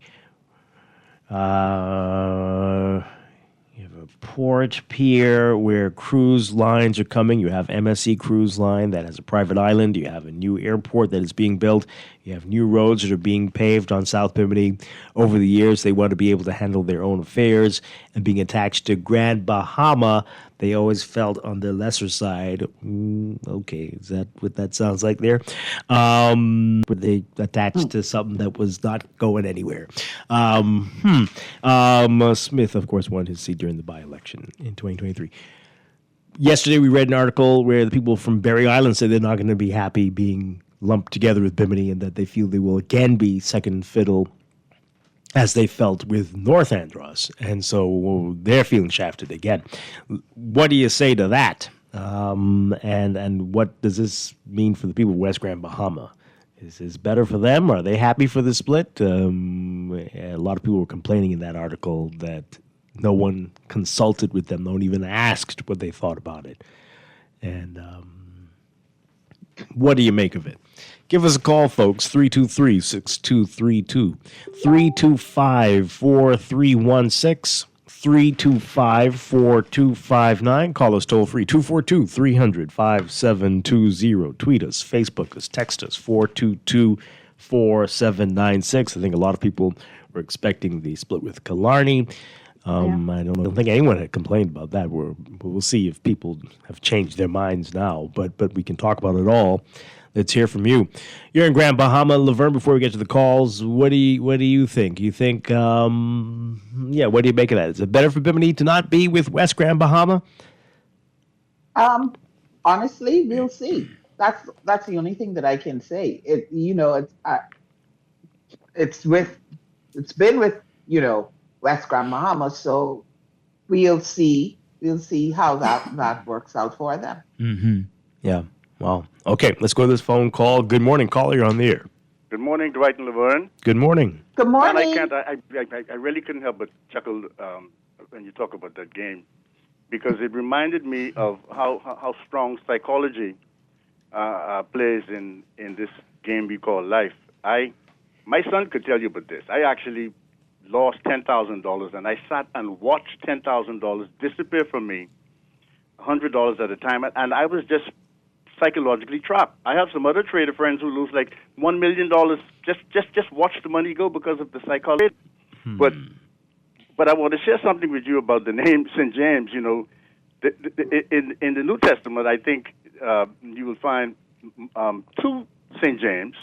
port pier where cruise lines are coming. You have MSC Cruise Line that has a private island. You have a new airport that is being built. You have new roads that are being paved on South Bimini. Over the years, they want to be able to handle their own affairs. And being attached to Grand Bahama, they always felt on the lesser side. Okay, is that what that sounds like there? Were they attached to something that was not going anywhere? Smith, of course, won his seat during the by-election in 2023. Yesterday, we read an article where the people from Barry Island said they're not going to be happy being lumped together with Bimini and that they feel they will again be second fiddle as they felt with North Andros. And so they're feeling shafted again. What do you say to that? And what does this mean for the people of West Grand Bahama? Is this better for them? Are they happy for the split? A lot of people were complaining in that article that no one consulted with them, no one even asked what they thought about it. And What do you make of it? Give us a call, folks, 323-6232, 325-4316, 325-4259. Call us toll-free, 242-300-5720. Tweet us, Facebook us, text us, 422-4796. I think a lot of people were expecting the split with Killarney. I don't think anyone had complained about that. We'll see if people have changed their minds now, but we can talk about it all. Let's hear from you. You're in Grand Bahama, Laverne. Before we get to the calls, what do you think? You think, what do you make of that? Is it better for Bimini to not be with West Grand Bahama? Honestly, we'll see. That's the only thing that I can say. It's been with West Grand Bahama, so we'll see how that works out for them. Mm-hmm. Yeah. Wow. Okay, let's go to this phone call. Good morning, caller. You're on the air. Good morning, Dwight and Laverne. Good morning. Good morning. And I really couldn't help but chuckle when you talk about that game, because it reminded me of how strong psychology plays in this game we call life. My son could tell you about this. I actually lost $10,000, and I sat and watched $10,000 disappear from me, $100 at a time, and I was just psychologically trapped. I have some other trader friends who lose like $1 million. Just watch the money go because of the psychology. But I want to share something with you about the name St. James. In the New Testament, I think you will find two St. James,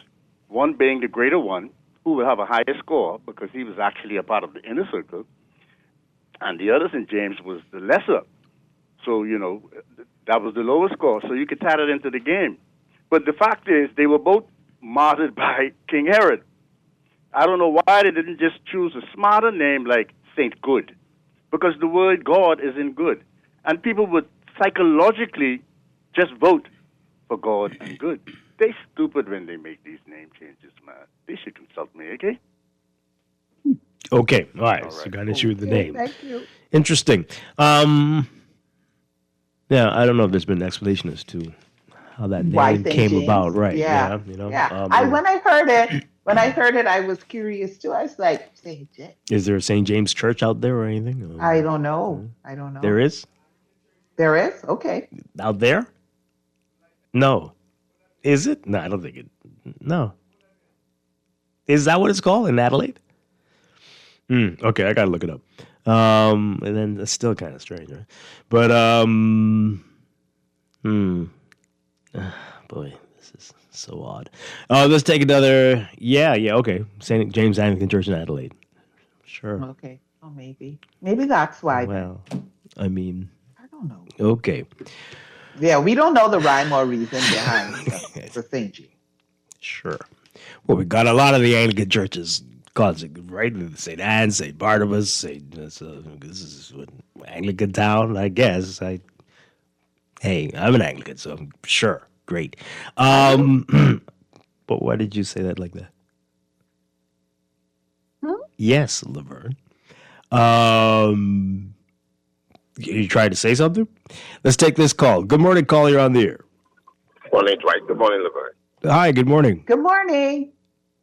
one being the greater one, who will have a higher score because he was actually a part of the inner circle, and the other St. James was the lesser. So, that was the lower score, so you could tie it into the game. But the fact is, they were both martyred by King Herod. I don't know why they didn't just choose a smarter name like Saint Good, because the word God is in good. And people would psychologically just vote for God and good. They stupid when they make these name changes, man. They should consult me, okay? Okay, all right. So you got an issue with the name. Thank you. Interesting. Yeah, I don't know if there's been an explanation as to how that name came about, right? Yeah. When I heard it, I was curious too. I was like, St. James. Is there a St. James Church out there or anything? I don't know. There is? There is? Okay. Out there? No. Is it? No, I don't think it. No. Is that what it's called in Adelaide? Okay, I got to look it up. And then it's still kind of strange, right? But, boy, this is so odd. Let's take another, okay. St. James Anglican Church in Adelaide. Sure. Okay. Oh, maybe. Maybe that's why. Well, I mean. I don't know. Okay. Yeah, we don't know the rhyme or reason behind the St. James. Sure. Well, we got a lot of the Anglican churches, right? St. Anne, St. Barnabas, this is what, Anglican town, I guess. Hey, I'm an Anglican, so I'm sure. Great. But why did you say that like that? Yes, Laverne. You tried to say something? Let's take this call. Good morning, caller. You're on the air. Morning, Dwight. Good morning, Laverne. Hi, good morning. Good morning.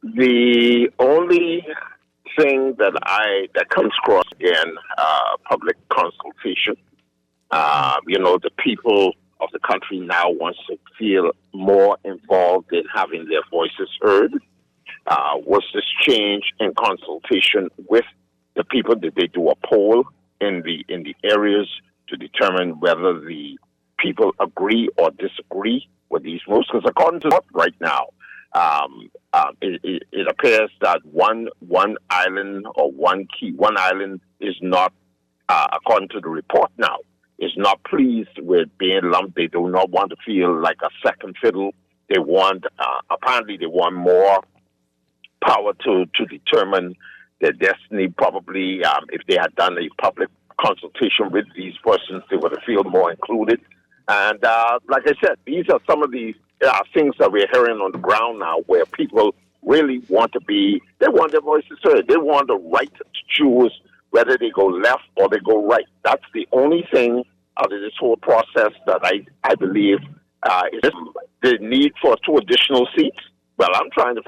The only thing that comes across again, public consultation. The people of the country now wants to feel more involved in having their voices heard. Was this change in consultation with the people? Did they do a poll in the areas to determine whether the people agree or disagree with these moves? Because according to right now, it appears that one island or one island is not, according to the report now, is not pleased with being lumped. They do not want to feel like a second fiddle. They want, apparently they want more power to determine their destiny. Probably if they had done a public consultation with these persons, they would have feel more included. And like I said, these are some of the things that we're hearing on the ground now, where people really want to they want their voices heard. They want the right to choose whether they go left or they go right. That's the only thing out of this whole process that I believe Is this the need for 2 additional seats? Well, I'm trying to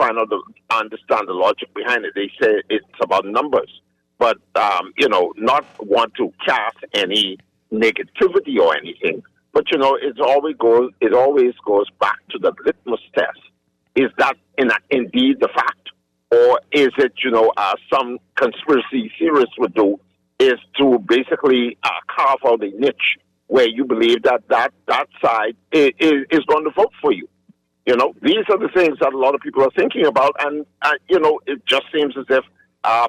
understand the logic behind it. They say it's about numbers, but not want to cast any negativity or anything. But it always goes back to the litmus test. Is that indeed the fact, or is it some conspiracy theorists would do is to basically carve out a niche where you believe that side is going to vote for you? These are the things that a lot of people are thinking about, and it just seems as if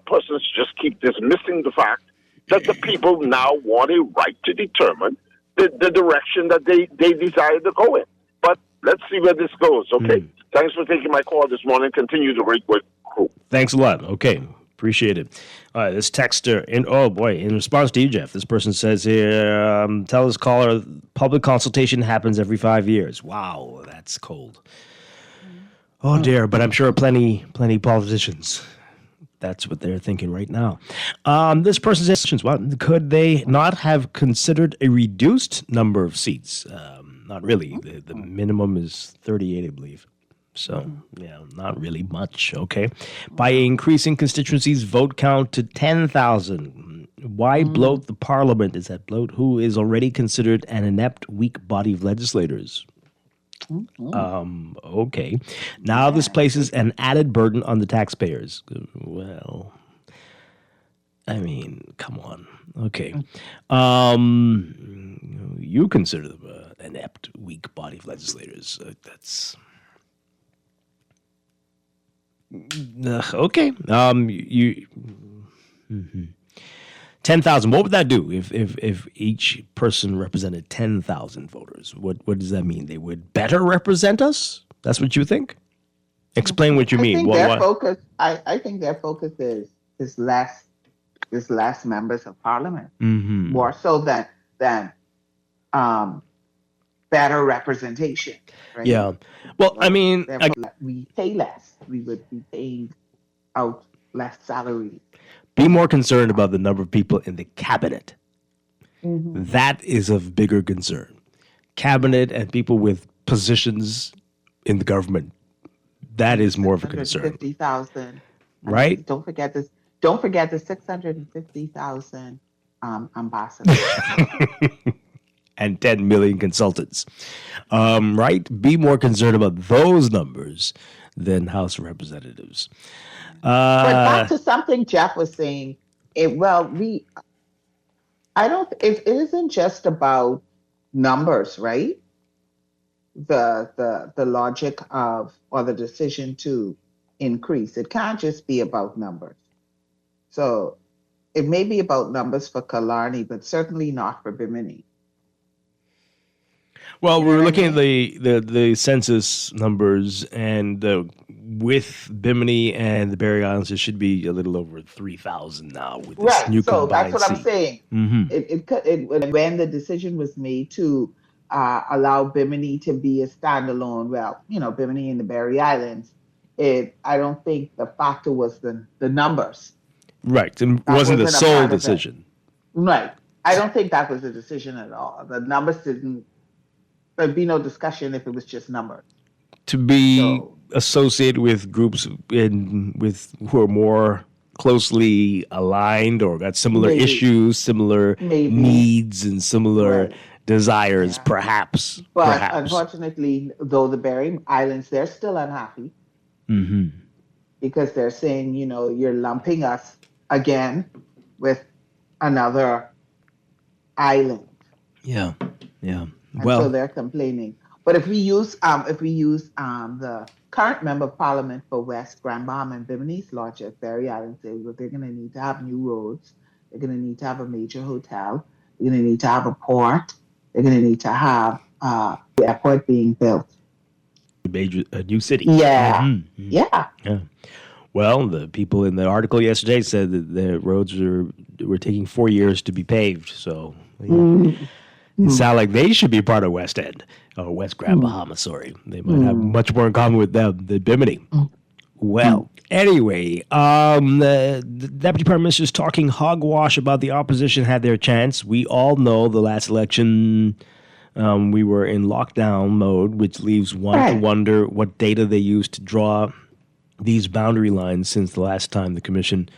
persons just keep dismissing the fact that the people now want a right to determine the direction that they desire to go in. But let's see where this goes, okay? Thanks for taking my call this morning. Continue the great work, crew. Thanks a lot. Okay. Appreciate it. This texter, in response to you, Jeff, this person says here, tell this caller, public consultation happens every 5 years. Wow, that's cold. Oh, dear, but I'm sure plenty politicians. That's what they're thinking right now. This person says, well, could they not have considered a reduced number of seats? Not really. The minimum is 38, I believe. So, not really much, okay? By increasing constituencies' vote count to 10,000. Why bloat the parliament? Is that bloat who is already considered an inept, weak body of legislators? Okay. Now this places an added burden on the taxpayers. Well, I mean, come on. Okay. You consider them an inept, weak body of legislators. That's... okay. 10,000. What would that do if each person represented 10,000 voters? What does that mean? They would better represent us? That's what you think? Explain what you mean. I think their focus is less members of parliament, more so than better representation. Right? Yeah. Well, I mean, we pay less. We would be paying out less salary. Be more concerned about the number of people in the cabinet. That is of bigger concern. Cabinet and people with positions in the government. That is more of a concern. 650,000. Right? Don't forget this. Don't forget the 650,000 ambassadors. And 10 million consultants. Right? Be more concerned about those numbers than House of Representatives. But back to something Jeff was saying. It isn't just about numbers, right? The logic of or the decision to increase. It can't just be about numbers. So it may be about numbers for Killarney, but certainly not for Bimini. Well, we're looking at the census numbers, and with Bimini and the Barry Islands, it should be a little over 3,000 now with this new combined that's what I'm saying. When the decision was made to allow Bimini to be a standalone, Bimini and the Barry Islands, I don't think the factor was the numbers. Right, it wasn't the sole decision. Right, I don't think that was a decision at all. The numbers didn't. There'd be no discussion if it was just numbers. To be associated with groups who are more closely aligned or got similar issues, similar needs, and similar desires, perhaps. But unfortunately, though the Barry Islands, they're still unhappy because they're saying, you're lumping us again with another island. Yeah. And so they're complaining. But if we use the current member of parliament for West, Grand Baham, and Bimini's logic, Barry Island, they're going to need to have new roads. They're going to need to have a major hotel. They're going to need to have a port. They're going to need to have the airport being built. A new city. Yeah. Yeah. Well, the people in the article yesterday said that the roads were taking 4 years to be paved. So it sounds like they should be part of West End, or West Grand Bahama, sorry. They might have much more in common with them than Bimini. Well, anyway, the Deputy Prime Minister is talking hogwash about the opposition had their chance. We all know the last election We were in lockdown mode, which leaves one to wonder what data they used to draw these boundary lines, since the last time the commission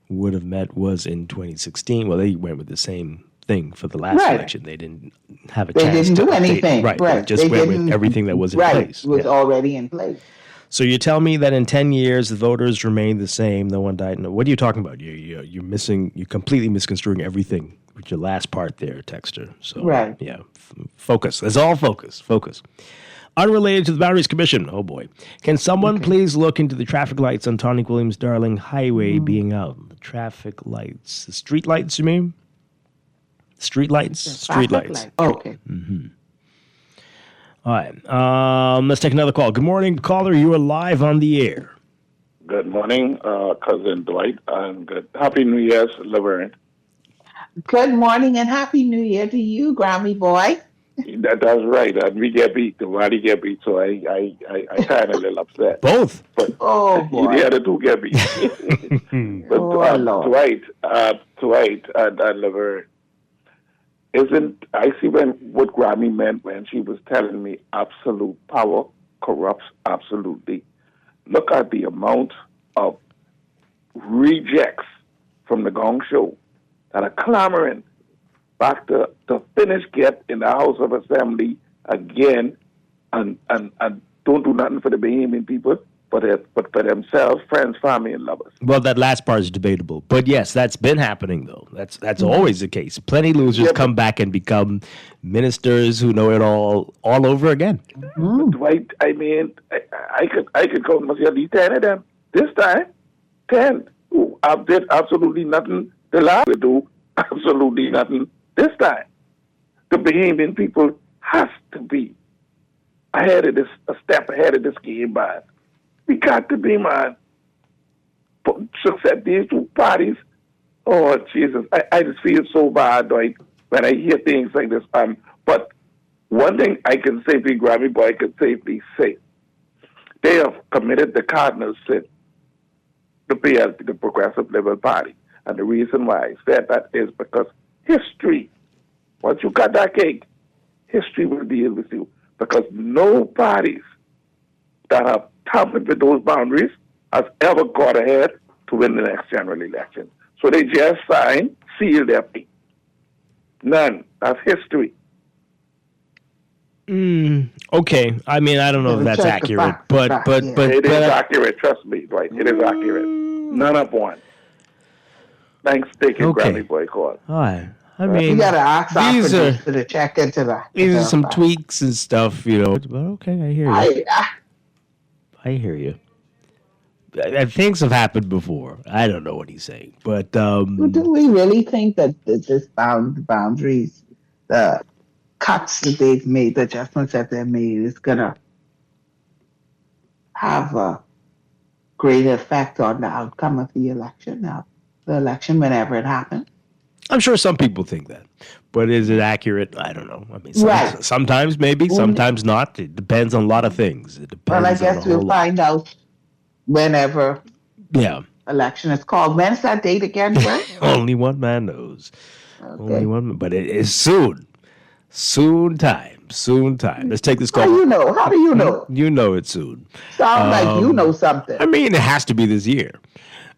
would have met was in 2016. Well, they went with the same thing for the last election. They didn't have a chance to do update. anything. Right. They just went with everything that was in place. It was already in place. So you tell me that in 10 years the voters remained the same, no one died. No, what are you talking about? You're completely misconstruing everything with your last part there, Texter. So focus. That's all focus. Focus. Unrelated to the Boundaries Commission. Oh boy. Can someone please look into the traffic lights on Tonic Williams Darling Highway being out? The traffic lights. The street lights, you mean? Street lights? Street lights. Okay. Mm-hmm. All right. Let's take another call. Good morning, caller. You are live on the air. Good morning, cousin Dwight. And good. Happy New Year's, Laverne. Good morning and Happy New Year to you, Grammy boy. That's right. And we get beat. The body get beat. So I kind of a little upset. Both. But boy. The other two get beat. But Dwight and Laverne. I see what Grammy meant when she was telling me absolute power corrupts absolutely. Look at the amount of rejects from the Gong Show that are clamoring back to finish get in the House of Assembly again and don't do nothing for the Bahamian people, but for themselves, friends, family, and lovers. Well, that last part is debatable. But yes, that's been happening, though. That's always the case. Plenty losers come back and become ministers who know it all over again. But Dwight, I mean, I could count myself at least 10 of them. This time, 10 who did absolutely nothing. The last would do absolutely nothing this time. The Bahamian people has to be ahead of this, a step ahead of this game, man. We got to be, man. Success these two parties. Oh, Jesus. I just feel so bad, right, when I hear things like this. But one thing I can safely, Grammy Boy, I can safely say, they have committed the cardinal sin, the PLP, the Progressive Liberal Party. And the reason why I said that is because history, once you got that cake, history will deal with you. Because no parties that have tampered with those boundaries has ever got ahead to win the next general election. So they just signed, sealed their fate. None. That's history. Okay. I mean, I don't know if that's accurate, but it is accurate. Trust me, Dwight. It is accurate. None of one. Thanks for taking Grammy Boy call. All right. I mean, you gotta ask after to check into that. These are some tweaks and stuff, you know. But okay, I hear you. I hear you. Things have happened before. I don't know what he's saying, but do we really think that this boundaries, the cuts that they've made, the adjustments that they've made, is gonna have a great effect on the outcome of the election? Now, the election, whenever it happens. I'm sure some people think that, but is it accurate? I don't know. I mean, sometimes maybe, sometimes not. It depends on a lot of things. It depends. Well, I guess we'll find out whenever election is called. When's that date again? Only one man knows. Okay. Only one, but it is soon. Soon time. Let's take this call. How do you know? How do you know? You know it soon. Sounds like you know something. I mean, it has to be this year.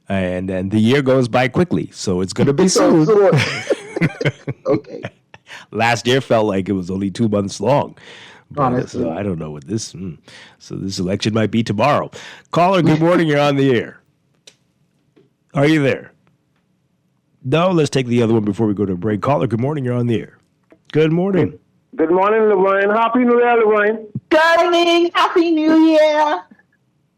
And the year goes by quickly, so it's going to be soon. Okay. Last year felt like it was only 2 months long. Honestly. So I don't know what this... So this election might be tomorrow. Caller, good morning. You're on the air. Are you there? No, let's take the other one before we go to a break. Caller, good morning. You're on the air. Good morning. Good morning, Lorraine. Happy New Year, Lorraine. Good morning. Happy New Year.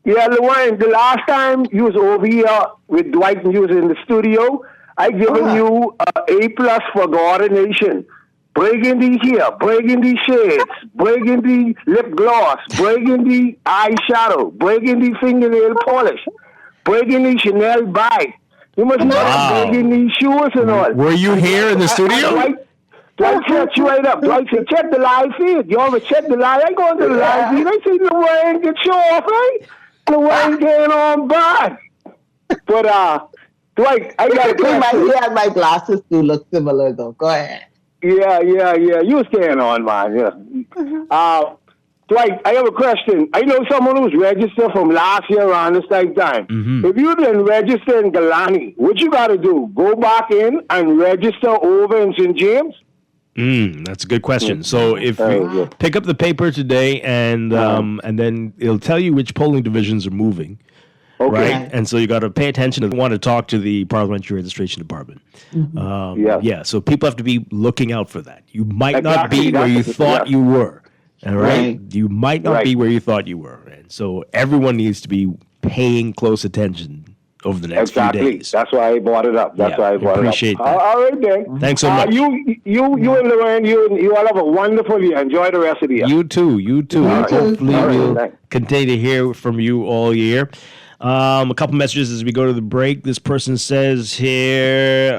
Yeah, Lorraine, the last time you was over here with Dwight and you was in the studio, I given you A+ for coordination. Burgundy here, burgundy shades, burgundy lip gloss, burgundy eyeshadow, burgundy fingernail polish, burgundy Chanel bag. You must know burgundy shoes and all. Were you here in the studio? Dwight set you right up. Dwight said, check the live feed. You always check the live. I go into the live feed. I say, Lorraine, get you off, right? Lorraine getting on by. But, Dwight, I got a question. My glasses do look similar, though. Go ahead. Yeah. You staying on, man. Yeah. Dwight, I have a question. I know someone who's registered from last year around this time. Mm-hmm. If you've been registered in Galani, what you got to do? Go back in and register over in St. James? That's a good question. So if you pick up the paper today and then it'll tell you which polling divisions are moving. Okay. Right? And so you got to pay attention and want to talk to the Parliamentary Registration Department. So people have to be looking out for that. You might not be where you thought you were. All right? You might not be where you thought you were. And so everyone needs to be paying close attention over the next few days. That's why I brought it up. Appreciate that. All right, then. Thanks so much. You and Lorraine, you all have a wonderful year. Enjoy the rest of the year. You too. Hopefully we'll continue to hear from you all year. A couple messages as we go to the break. This person says here,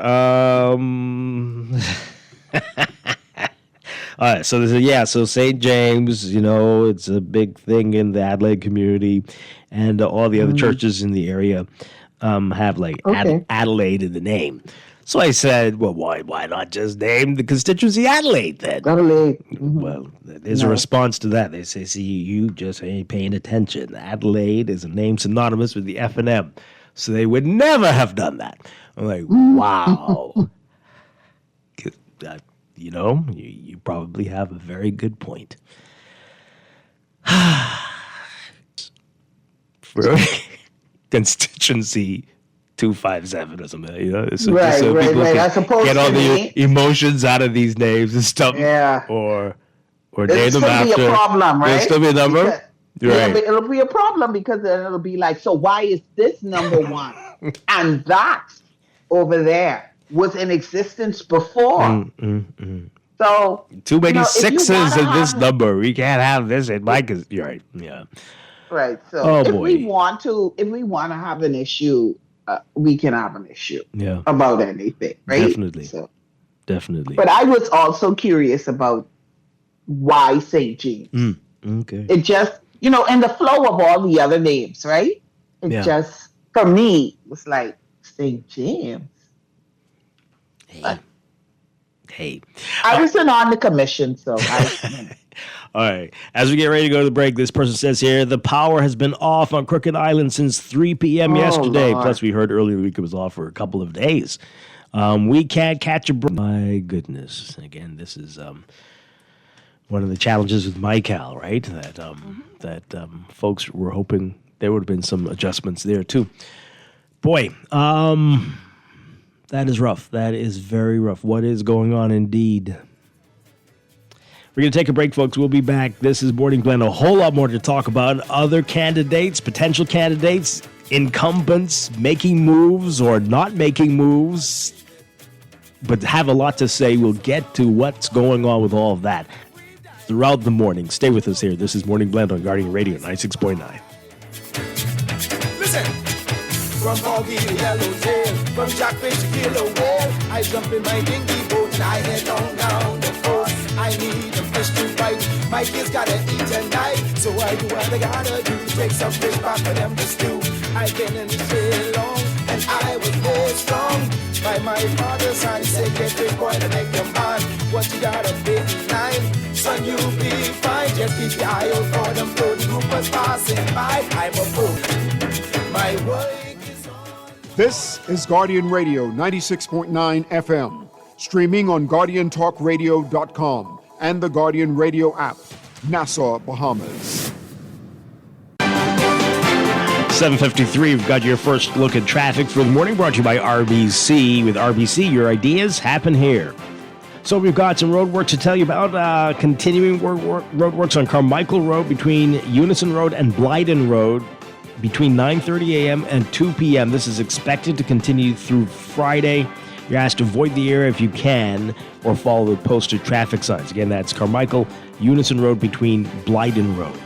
all right, so this is, so St. James, it's a big thing in the Adelaide community, and all the other churches in the area have Adelaide in the name. So I said, well, why not just name the constituency Adelaide then? Adelaide. Well, there's a response to that. They say, see, you just ain't paying attention. Adelaide is a name synonymous with the F and M. So they would never have done that. I'm like, wow. You probably have a very good point. For constituency 257 or something, so right. I suppose get all the emotions out of these names and stuff. Yeah. Or it'll name them after. It'll be a problem, right? It'll still be a number. It'll be a problem because then it'll be like, so why is this number one and that over there was in existence before? So too many sixes in this number. We can't have this in Mike. You're right. Yeah. Right. So if we want to have an issue, we can have an issue about anything, right? Definitely. But I was also curious about why St. James. Okay. It just, in the flow of all the other names, right? It just, for me, was like St. James. Hey. I wasn't on the commission, so All right. As we get ready to go to the break, this person says here, the power has been off on Crooked Island since 3 p.m. yesterday. Lord. Plus, we heard earlier in the week it was off for a couple of days. We can't catch a break. My goodness. Again, this is one of the challenges with MyCal, right? That folks were hoping there would have been some adjustments there, too. Boy, that is rough. That is very rough. What is going on indeed? We're going to take a break, folks. We'll be back. This is Morning Blend. A whole lot more to talk about. Other candidates, potential candidates, incumbents, making moves or not making moves, but have a lot to say. We'll get to what's going on with all of that throughout the morning. Stay with us here. This is Morning Blend on Guardian Radio 96.9. Listen. From Foggy to Yellowtail, from Jackfish to Killer Whale, I jump in my dingy boat and I head on down the coast. I need a fish to bite, my kids gotta eat tonight, so I do what I gotta do, take some fish back for them to stew. I've been in the trail long, and I was very strong. By my father's side, he said, get this boy to make your man. What you got a big nine, son, you'll be fine. Just keep your eye out for them road groupers passing by. I'm a fool, my work. This is Guardian Radio 96.9 FM, streaming on GuardianTalkRadio.com and the Guardian Radio app, Nassau, Bahamas. 7:53, we've got your first look at traffic for the morning, brought to you by RBC. With RBC, your ideas happen here. So we've got some road work to tell you about. Continuing road works on Carmichael Road between Unison Road and Blyden Road, between 9:30 a.m. and 2 p.m. This is expected to continue through Friday. You're asked to avoid the area if you can or follow the posted traffic signs. Again, that's Carmichael, Unison Road between Blyden Road.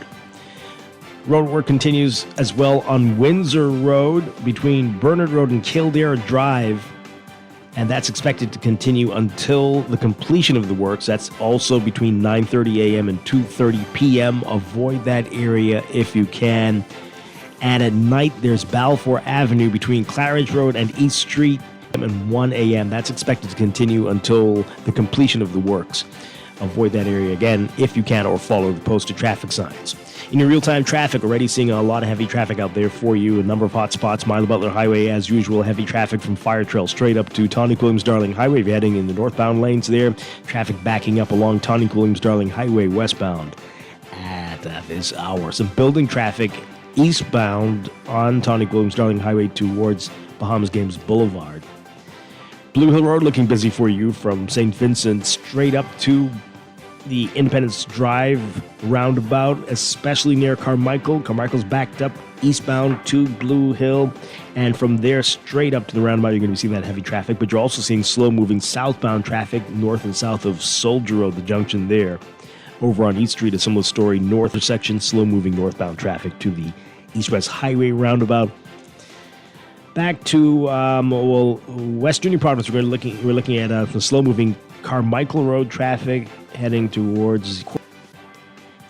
Road work continues as well on Windsor Road between Bernard Road and Kildare Drive, and that's expected to continue until the completion of the works. That's also between 9:30 a.m. and 2:30 p.m. Avoid that area if you can. And at night, there's Balfour Avenue between Claridge Road and East Street and 1 a.m. That's expected to continue until the completion of the works. Avoid that area again if you can, or follow the posted traffic signs. In your real-time traffic, already seeing a lot of heavy traffic out there for you. A number of hot spots. Milo Butler Highway, as usual, heavy traffic from Fire Trail straight up to Tawny Williams Darling Highway. If you're heading in the northbound lanes there, traffic backing up along Tawny Williams Darling Highway westbound at this hour. Some building traffic eastbound on Tawny Williams Darling Highway towards Bahamas Games Boulevard. Blue Hill Road looking busy for you from St. Vincent straight up to the Independence Drive roundabout, especially near Carmichael. Carmichael's backed up eastbound to Blue Hill, and from there straight up to the roundabout, you're going to see that heavy traffic, but you're also seeing slow-moving southbound traffic north and south of Soldier Road, the junction there. Over on East Street, a similar story, north section, slow-moving northbound traffic to the East-West Highway roundabout. Back to Western New Providence, we're looking at the slow-moving Carmichael Road traffic heading towards,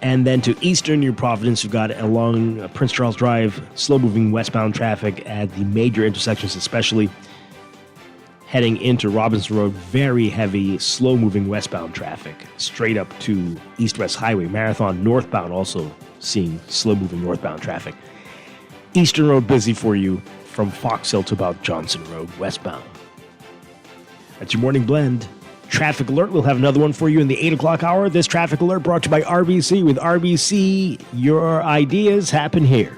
and then to Eastern New Providence, you've got along Prince Charles Drive, slow-moving westbound traffic at the major intersections, especially heading into Robinson Road, very heavy, slow-moving westbound traffic straight up to East-West Highway. Marathon northbound also seeing slow-moving northbound traffic. Eastern Road busy for you from Fox Hill to about Johnson Road westbound. That's your morning blend. Traffic alert. We'll have another one for you in the 8 o'clock hour. This traffic alert brought to you by RBC. With RBC, your ideas happen here.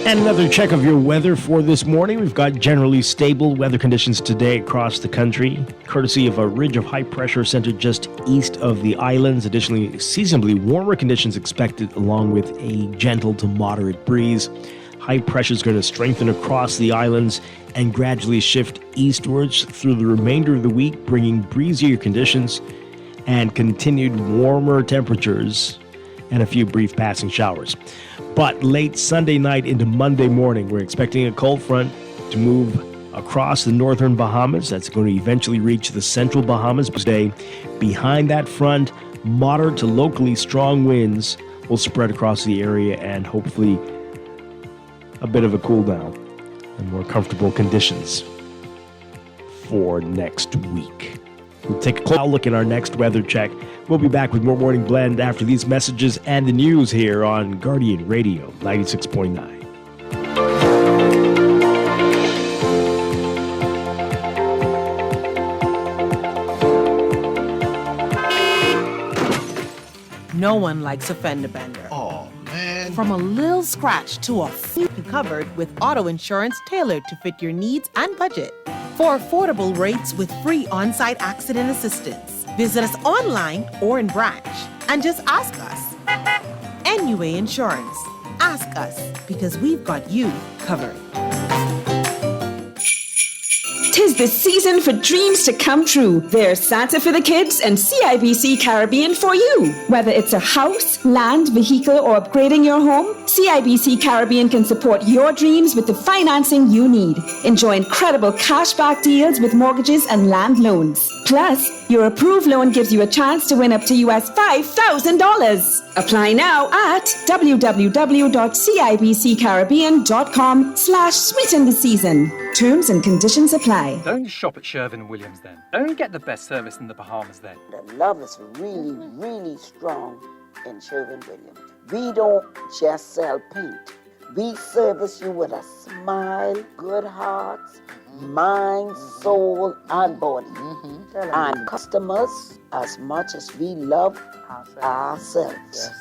And another check of your weather for this morning. We've got generally stable weather conditions today across the country, courtesy of a ridge of high pressure centered just east of the islands. Additionally, seasonably warmer conditions expected along with a gentle to moderate breeze. High pressure is going to strengthen across the islands and gradually shift eastwards through the remainder of the week, bringing breezier conditions and continued warmer temperatures and a few brief passing showers. But late Sunday night into Monday morning, we're expecting a cold front to move across the northern Bahamas. That's going to eventually reach the central Bahamas today. Behind that front, moderate to locally strong winds will spread across the area, and hopefully a bit of a cool down and more comfortable conditions for next week. We'll take a close look at our next weather check. We'll be back with more Morning Blend after these messages and the news here on Guardian Radio 96.9. No one likes a fender bender. Oh, man. From a little scratch to a fully covered with auto insurance tailored to fit your needs and budget. For affordable rates with free on-site accident assistance, visit us online or in branch and just ask us. NUA Insurance. Ask us because we've got you covered. 'Tis the season for dreams to come true. There's Santa for the kids and CIBC Caribbean for you. Whether it's a house, land, vehicle, or upgrading your home, CIBC Caribbean can support your dreams with the financing you need. Enjoy incredible cashback deals with mortgages and land loans. Plus, your approved loan gives you a chance to win up to US $5,000. Apply now at www.cibccaribbean.com/sweeten the season. Terms and conditions apply. Don't shop at Sherwin-Williams then. Don't get the best service in the Bahamas then. The love is really, really strong in Sherwin-Williams. We don't just sell paint. We service you with a smile, good hearts, mind, soul, and body. And customers, as much as we love ourselves. Yes,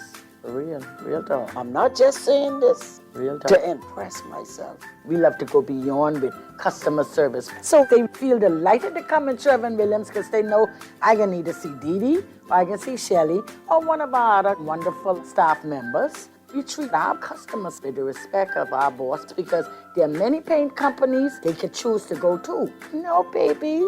real talk. I'm not just saying this Real talk. to impress myself. We love to go beyond with customer service. So they feel delighted to come in Sherwin-Williams because they know I can either see Dee Dee, or I can see Shelly, or one of our other wonderful staff members. We treat our customers with the respect of our boss because there are many paint companies they could choose to go to. No, baby.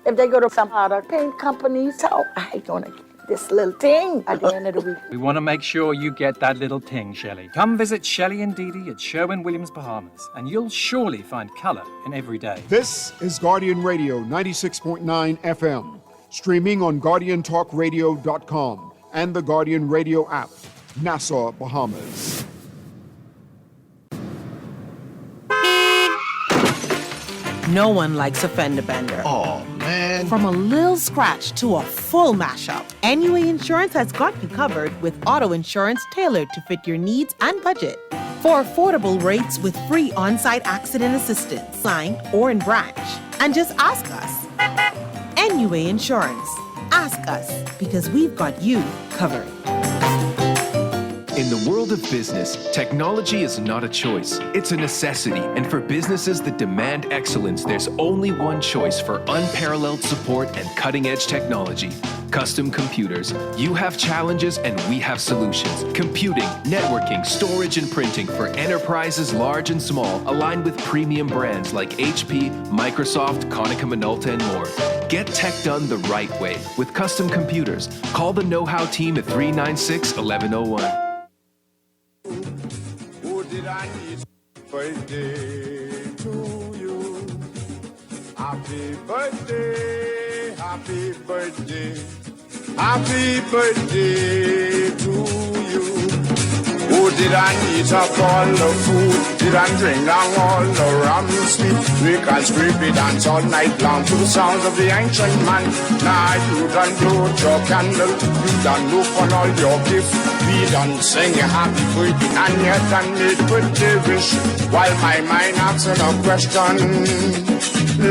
If they go to some other paint companies, so I gonna this little thing at the end of the week. We want to make sure you get that little ting, Shelley. Come visit Shelley and Dee Dee at Sherwin-Williams, Bahamas, and you'll surely find color in every day. This is Guardian Radio 96.9 FM, streaming on GuardianTalkRadio.com and the Guardian Radio app, Nassau, Bahamas. No one likes a fender bender. Oh, man. From a little scratch to a full mashup, NUA Insurance has got you covered with auto insurance tailored to fit your needs and budget. For affordable rates with free on-site accident assistance, line or in branch. And just ask us. NUA Insurance. Ask us, because we've got you covered. In the world of business, technology is not a choice, it's a necessity. And for businesses that demand excellence, there's only one choice for unparalleled support and cutting-edge technology. Custom Computers. You have challenges and we have solutions. Computing, networking, storage, and printing for enterprises large and small, aligned with premium brands like HP, Microsoft, Konica Minolta, and more. Get tech done the right way with Custom Computers. Call the know-how team at 396-1101. Did I need birthday to you? Happy birthday, happy birthday, happy birthday to you. Oh, did I eat up all the food? Did I drink down all the rum sweet? We can scrape it dance all night long to the sounds of the ancient man. Now you done blow your candle, you done look on all your gifts. We done sing a happy birthday and you done made birthday wish. While my mind asking a question,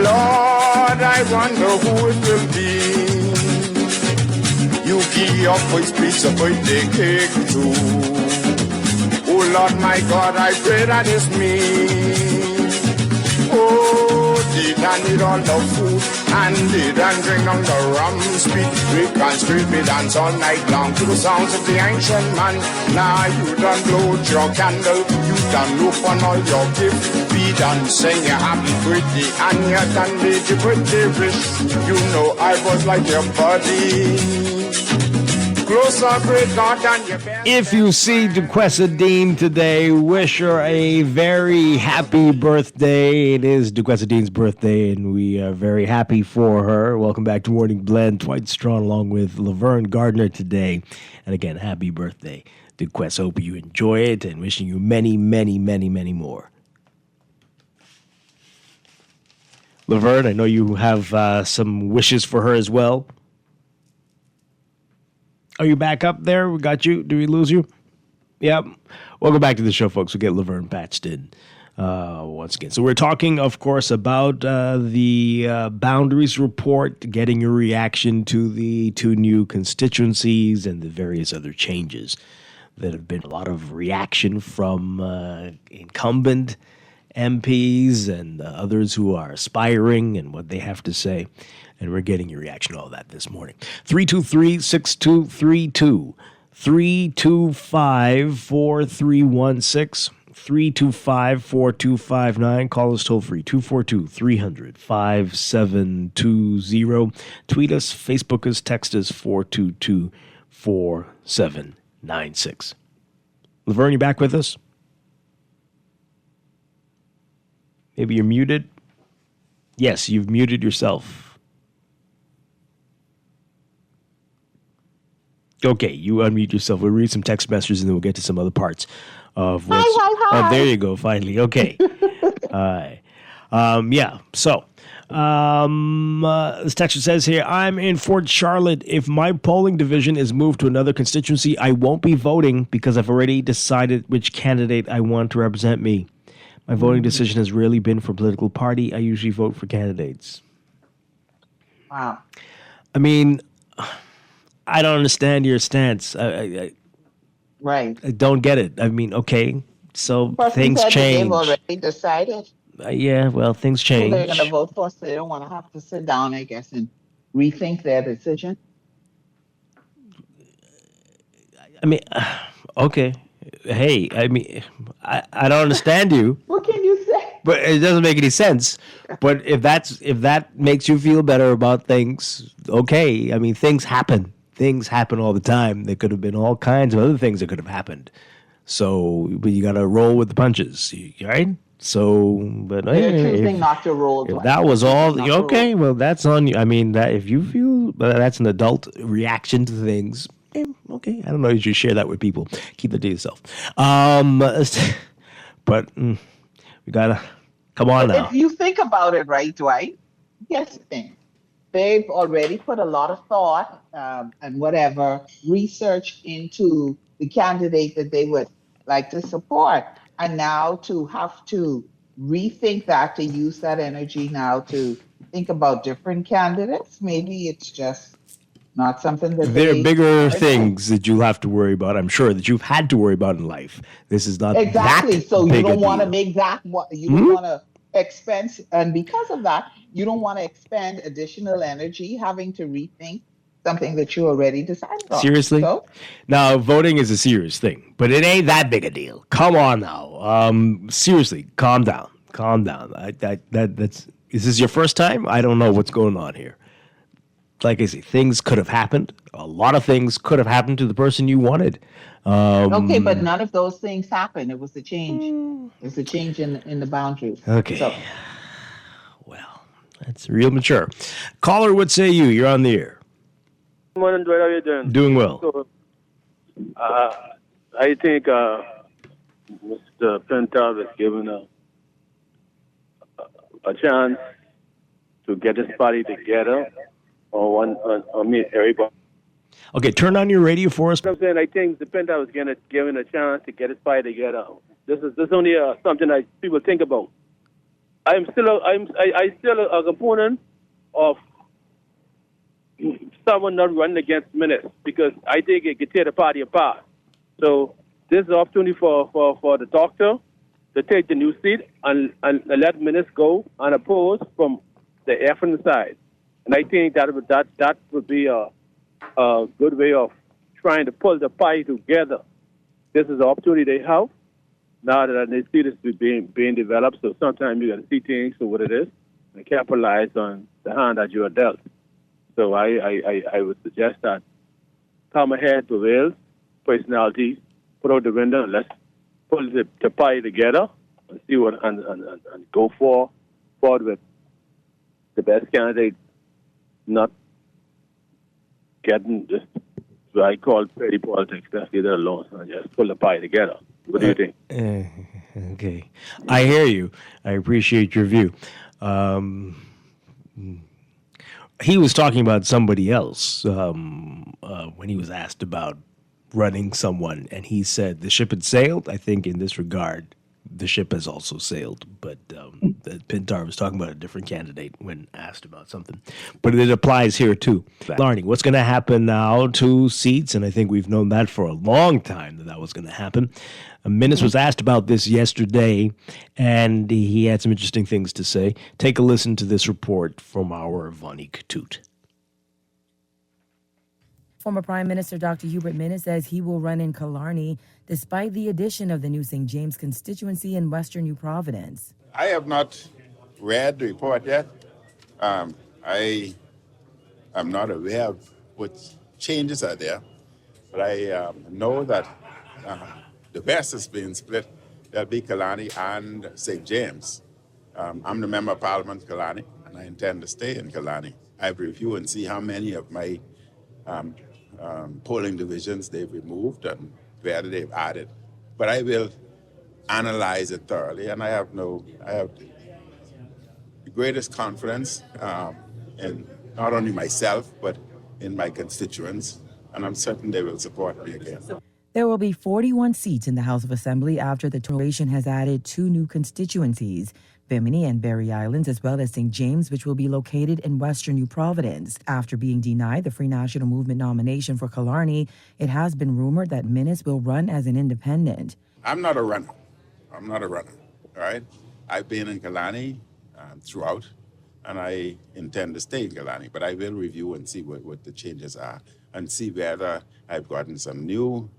Lord, I wonder who it will be. You give your first piece of birthday cake too. Oh Lord, my God, I pray that it's me. Oh, did I need all the food and did I drink on the rum sweet? We can street me dance all night long to the sounds of the ancient man. Now you done blow your candle, you done look on all your gifts. We done sing a happy birthday and you done made your birthday wish. You know I was like your buddy. If you see Duquesa Dean today, wish her a very happy birthday. It is Duquesa Dean's birthday, and we are very happy for her. Welcome back to Morning Blend. Dwight Strachan along with Laverne Gardner today. And again, happy birthday, Duquesa. Hope you enjoy it, and wishing you many, many, many, many more. Laverne, I know you have some wishes for her as well. Are you back up there? We got you. Did we lose you? Yep. Welcome back to the show, folks. We'll get Laverne patched in once again. So we're talking, of course, about the boundaries report, getting your reaction to the 2 new constituencies and the various other changes that have been a lot of reaction from incumbent MPs and others who are aspiring and what they have to say. And we're getting your reaction to all that this morning. 323-6232, 325-4316, 325-4259. Call us toll free, 242-300-5720. Tweet us, Facebook us, text us, 422-4796. Laverne, you back with us? Maybe you're muted? Yes, you've muted yourself. Okay, you unmute yourself. We'll read some text messages and then we'll get to some other parts of what's... Hi. Oh, there you go, finally. Okay. Hi. So this text says here, I'm in Fort Charlotte. If my polling division is moved to another constituency, I won't be voting because I've already decided which candidate I want to represent me. My voting decision has rarely been for a political party. I usually vote for candidates. Wow. I mean... I don't understand your stance. Right. I don't get it. I mean, okay, so things change. They've already decided. Yeah, well, things change. Who they're going to vote for, so they don't want to have to sit down, I guess, and rethink their decision. I mean, okay. Hey, I mean, I don't understand you. What can you say? But it doesn't make any sense. But if that makes you feel better about things, okay. I mean, things happen. things happen all the time. There could have been all kinds of other things that could have happened. So, but you got to roll with the punches, right? So, but They're choosing not to roll. if that was all, okay, well, that's on you. I mean, that if you feel that's an adult reaction to things, okay, I don't know if you share that with people. Keep that to yourself. But we gotta come on now. If you think about it, right, Dwight? Here's the thing. They've already put a lot of thought and whatever research into the candidate that they would like to support. And now to have to rethink that, to use that energy now to think about different candidates, maybe it's just not something that there are bigger things that you'll have to worry about. I'm sure that you've had to worry about in life. This is not exactly. That so you big don't want to deal. make that what you don't want to expense, and because of that, you don't want to expend additional energy having to rethink something that you already decided on. Seriously? So, Now, voting is a serious thing, but it ain't that big a deal. Come on now. Seriously, calm down. Calm down. Is this your first time? I don't know what's going on here. Like I say, things could have happened. A lot of things could have happened to the person you wanted. okay, but none of those things happened. It was the change. It was the change in the boundaries. Okay. So, That's real mature. Caller, what say you? You're on the air. Good morning, Dwight. How are you doing? Doing well. So, I think Mr. Pintar was given a chance to get his party together or meet everybody. Okay, turn on your radio for us. I'm saying I think the Pintar was given a chance to get his party together. This is only something that people think about. I'm still a component of someone not running against Minutes because I think it could tear the party apart. So this is an opportunity for the doctor to take the new seat and let Minutes go unopposed from the effing side. And I think that would be a good way of trying to pull the party together. This is the opportunity they have. Now that they see this being developed, so sometimes you got to see things for what it is and capitalize on the hand that you are dealt. So I would suggest that come ahead, prevails, personality, put out the window, and let's pull the party together and see what and go forward with the best candidate, not getting just what I call petty politics. Let's get it alone and just pull the party together. What do you think? Okay. I hear you. I appreciate your view. He was talking about somebody else when he was asked about running someone, and he said the ship had sailed. I think in this regard, the ship has also sailed, but Pintar was talking about a different candidate when asked about something. But it applies here, too. Larney, what's going to happen now? 2 seats, and I think we've known that for a long time that was going to happen. Minutes was asked about this yesterday, and he had some interesting things to say. Take a listen to this report from our Vonnie Katoot. Former Prime Minister Dr. Hubert Minnis says he will run in Killarney despite the addition of the new St. James constituency in Western New Providence. I have not read the report yet. I am not aware of what changes are there, but I know that the West has been split. There'll be Killarney and St. James. I'm the Member of Parliament, Killarney, and I intend to stay in Killarney. I've reviewed and see how many of my polling divisions they've removed and where they've added. But I will analyze it thoroughly, and I have the greatest confidence in not only myself, but in my constituents, and I'm certain they will support me again. There will be 41 seats in the House of Assembly after the coalition has added 2 new constituencies, Bimini and Berry Islands, as well as St. James, which will be located in Western New Providence. After being denied the Free National Movement nomination for Killarney, it has been rumored that Minnis will run as an independent. I'm not a runner, all right? I've been in Killarney throughout, and I intend to stay in Killarney, but I will review and see what the changes are and see whether I've gotten some new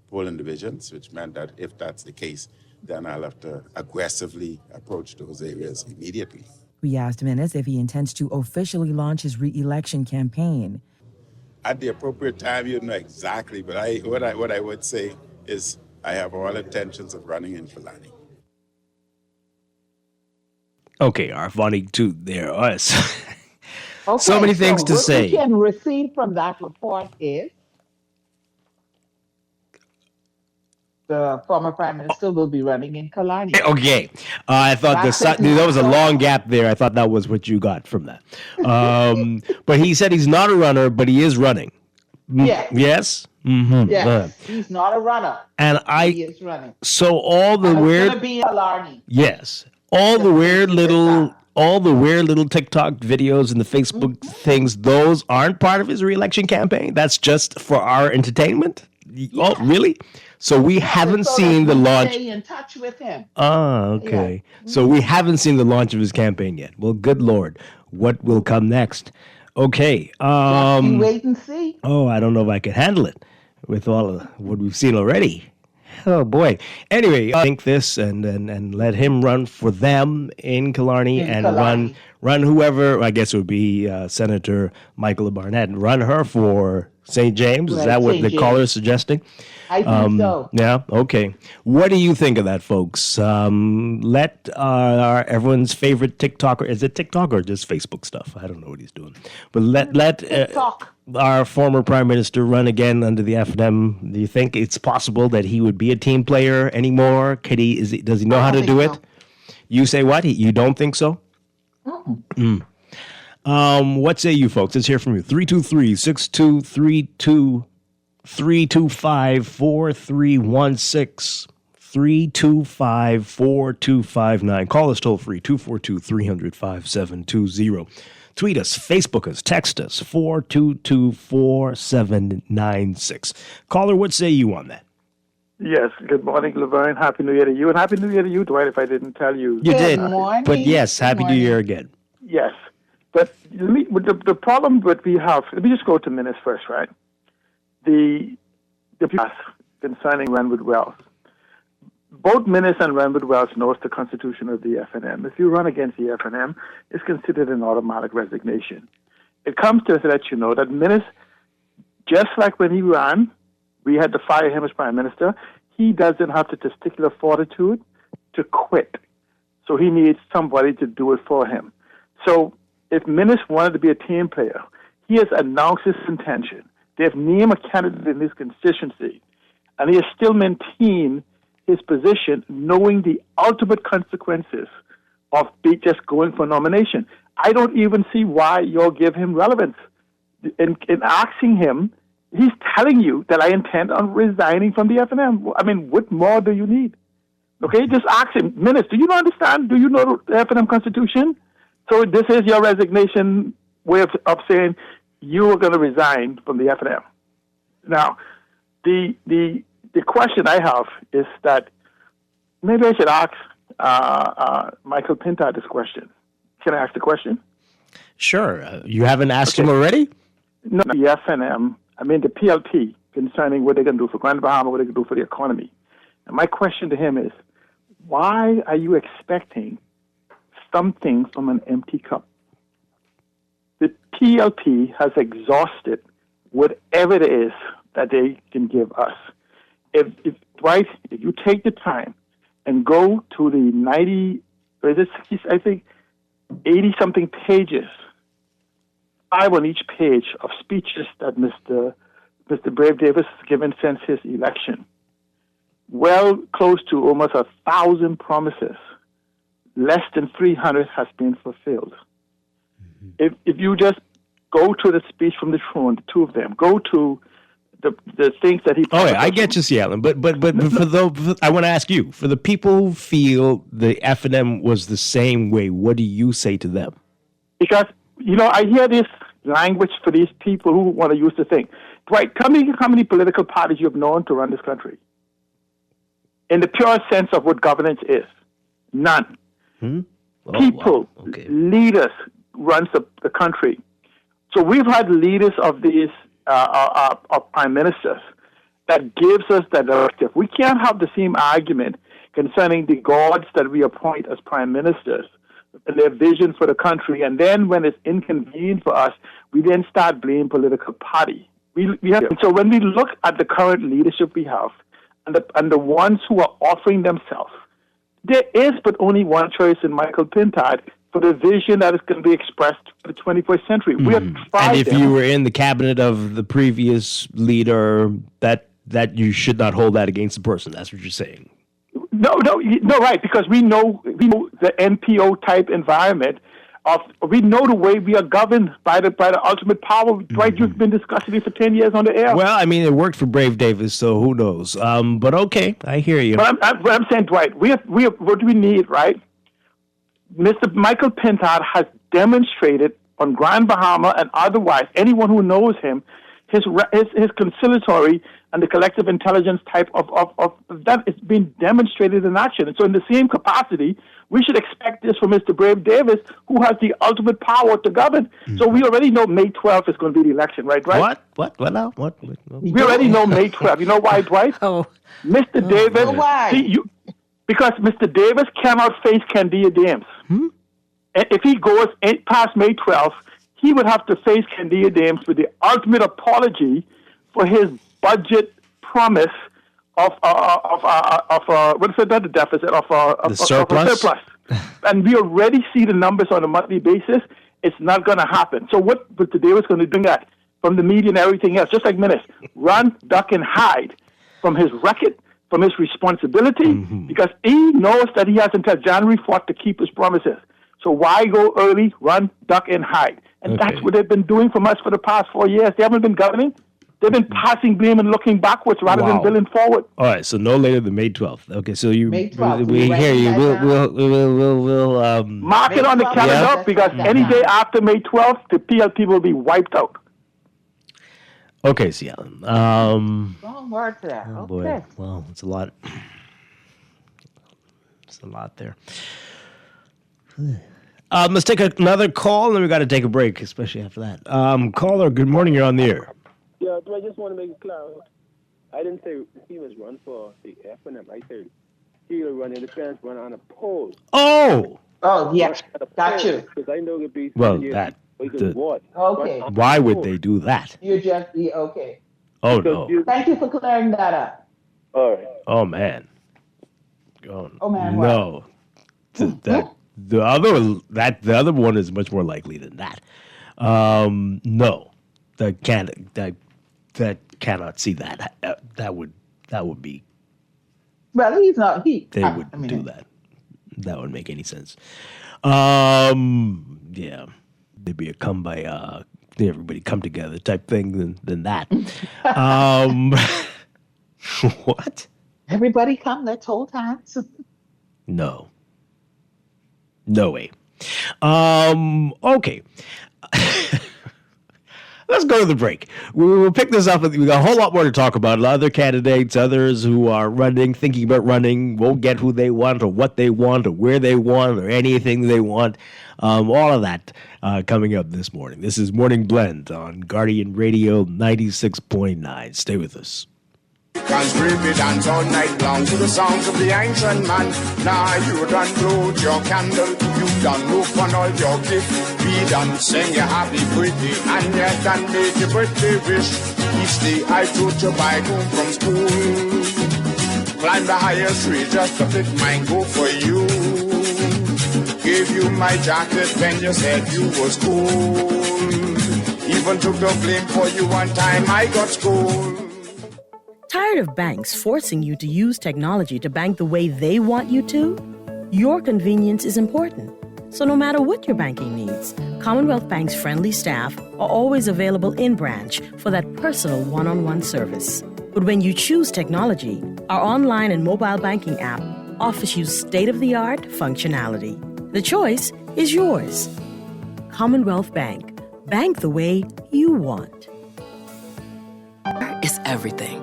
polling divisions, which meant that if that's the case, then I'll have to aggressively approach those areas immediately. We asked Minnis if he intends to officially launch his re-election campaign. at the appropriate time, you know exactly. But what I would say is I have all intentions of running in Killarney. Okay, our funny tooth there. Us. Okay, So many things to what say. we can receive from that report is the former prime minister will be running in Killarney. Okay. I thought there was a long gap there. I thought that was what you got from that. But he said he's not a runner, but he is running. Yes. Yes? Mm-hmm. Yes, he's not a runner. And He is running. so all the And weird, it's going to be in Killarney. yes, all the weird little TikTok videos and the Facebook things, those aren't part of his re-election campaign. That's just for our entertainment. Oh, really? So we haven't seen the launch. Stay in touch with him. Okay. So we haven't seen the launch of his campaign yet. Well, good Lord, what will come next? Okay. You wait and see. Oh, I don't know if I can handle it with all of what we've seen already. Oh boy. Anyway, I think this and let him run for them in Killarney run whoever. I guess it would be Senator Michael Barnett. Run her for St. James. Is that what the caller is suggesting? I think so. Yeah. Okay. What do you think of that, folks? Let everyone's favorite TikToker, is it TikTok or just Facebook stuff? I don't know what he's doing. But let our former prime minister run again under the FNM. Do you think it's possible that he would be a team player anymore? Does he know how to do it? You say what? You don't think so? What say you folks? Let's hear from you. 323-6232. 325-4316, 325-4259. Call us toll free, 242-300-5720. Tweet us, Facebook us, text us, 422-4796. Caller, what say you on that? Yes, good morning, Laverne. Happy New Year to you. And Happy New Year to you, Dwight, if I didn't tell you. You did. But yes, Happy New Year again. Yes. But the problem that we have, let me just go to minutes first, right? The past concerning Renwood Wells. Both Minnis and Renwood Wells knows the constitution of the FNM. If you run against the FNM, it's considered an automatic resignation. It comes to let you know that Minnis, just like when he ran, we had to fire him as prime minister. He doesn't have the testicular fortitude to quit. So he needs somebody to do it for him. So if Minnis wanted to be a team player, he has announced his intention. They have named a candidate in his constituency, and he has still maintained his position, knowing the ultimate consequences of just going for nomination. I don't even see why you'll give him relevance. In asking him, he's telling you that I intend on resigning from the FNM. I mean, what more do you need? Okay, just ask him, Minister, do you understand? Do you know the FNM Constitution? So this is your resignation way of saying you are going to resign from the FNM. Now, the question I have is that maybe I should ask Michael Pintard this question. Can I ask the question? Sure. You haven't asked him already? No, the FNM, I mean the PLP, concerning what they're going to do for Grand Bahama, what they're going to do for the economy. And my question to him is, why are you expecting something from an empty cup? The PLP has exhausted whatever it is that they can give us. If Dwight, if you take the time and go to the 80-something pages, 5 on each page of speeches that Mr. Brave Davis has given since his election, well close to almost 1,000 promises, less than 300 has been fulfilled. If you just go to the speech from the throne, the two of them, go to the things that he. Oh, yeah, I get you, Seattle. But I want to ask you, for the people who feel the FNM was the same way, what do you say to them? Because I hear this language for these people who want to use the thing. Dwight, tell me how many political parties you have known to run this country. In the pure sense of what governance is, none. People, leaders runs the country. So we've had leaders of these prime ministers that gives us that directive. We can't have the same argument concerning the gods that we appoint as prime ministers and their vision for the country. And then when it's inconvenient for us, we then start blaming political party. So when we look at the current leadership we have and the ones who are offering themselves, there is but only one choice in Michael Pintard for the vision that is going to be expressed for the 21st century. We have tried And if you were in the cabinet of the previous leader, that you should not hold that against the person. That's what you're saying. No, right, because we know the NPO type environment. We know the way we are governed by the ultimate power. Dwight, you've been discussing it for 10 years on the air. Well, I mean, it worked for Brave Davis, so who knows? But okay, I hear you. But I'm saying, Dwight, we have what do we need, right? Mr. Michael Pintard has demonstrated on Grand Bahama and otherwise, anyone who knows him, his conciliatory and the collective intelligence type of that is being demonstrated in action. And so in the same capacity, we should expect this from Mr. Brave Davis, who has the ultimate power to govern. So we already know May 12th is going to be the election, right? What now? What? We already know May 12th. You know why, Dwight? Mr. Davis. Why? Because Mr. Davis cannot face Candia Dames. If he goes past May 12th, he would have to face Candia Dames with the ultimate apology for his budget promise of what is it? The deficit of the surplus. Of surplus. And we already see the numbers on a monthly basis. It's not going to happen. So what Mr. Davis going to do that from the media and everything else, just like Menace, run, duck, and hide from his record, from his responsibility, because he knows that he has until January 4th to keep his promises. So why go early, run, duck, and hide? And that's what they've been doing from us for the past 4 years. They haven't been governing. They've been passing blame and looking backwards rather than building forward. All right, so no later than May 12th. Okay, so May 12th. we hear you. We'll mark it on the calendar because any day after May 12th, the PLP will be wiped out. Okay, Seattle. Wrong word to that. Oh boy. Okay. Well, it's a lot. It's a lot there. Let's take another call, and then we got to take a break, especially after that. Caller, good morning. You're on the air. Yeah, I just want to make it clear. I didn't say he was run for the FNM. I said he will run independent, run on a poll. Oh, yeah, got you. Because I know it'd be okay. Why would they do that? You just okay. Oh no! Thank you for clearing that up. All right. Oh man. Oh man. No. The other one is much more likely than that. No, that cannot see that. That would be. Well, he's not. They wouldn't do that. That wouldn't make any sense. Yeah, there'd be a come by everybody come together type thing than that. What? Everybody come. Let's hold hands. No. No way. Okay. Let's go to the break. We'll pick this up. We got a whole lot more to talk about. Other candidates, others who are running, thinking about running, won't get who they want or what they want or where they want or anything they want. All of that coming up this morning. This is Morning Blend on Guardian Radio 96.9. Stay with us. Can we dance all night long to the songs of the ancient man. Now you done blow your candle, you done look on all your gift. We done sing your happy birthday, and you done make your birthday wish. Each day I told you back home from school. Climb the highest tree just to pick mine go for you. Gave you my jacket when you said you was cool. Even took the blame for you one time I got schooled. Tired of banks forcing you to use technology to bank the way they want you to? Your convenience is important. So no matter what your banking needs, Commonwealth Bank's friendly staff are always available in branch for that personal one-on-one service. But when you choose technology, our online and mobile banking app offers you state-of-the-art functionality. The choice is yours. Commonwealth Bank. Bank the way you want. Is everything.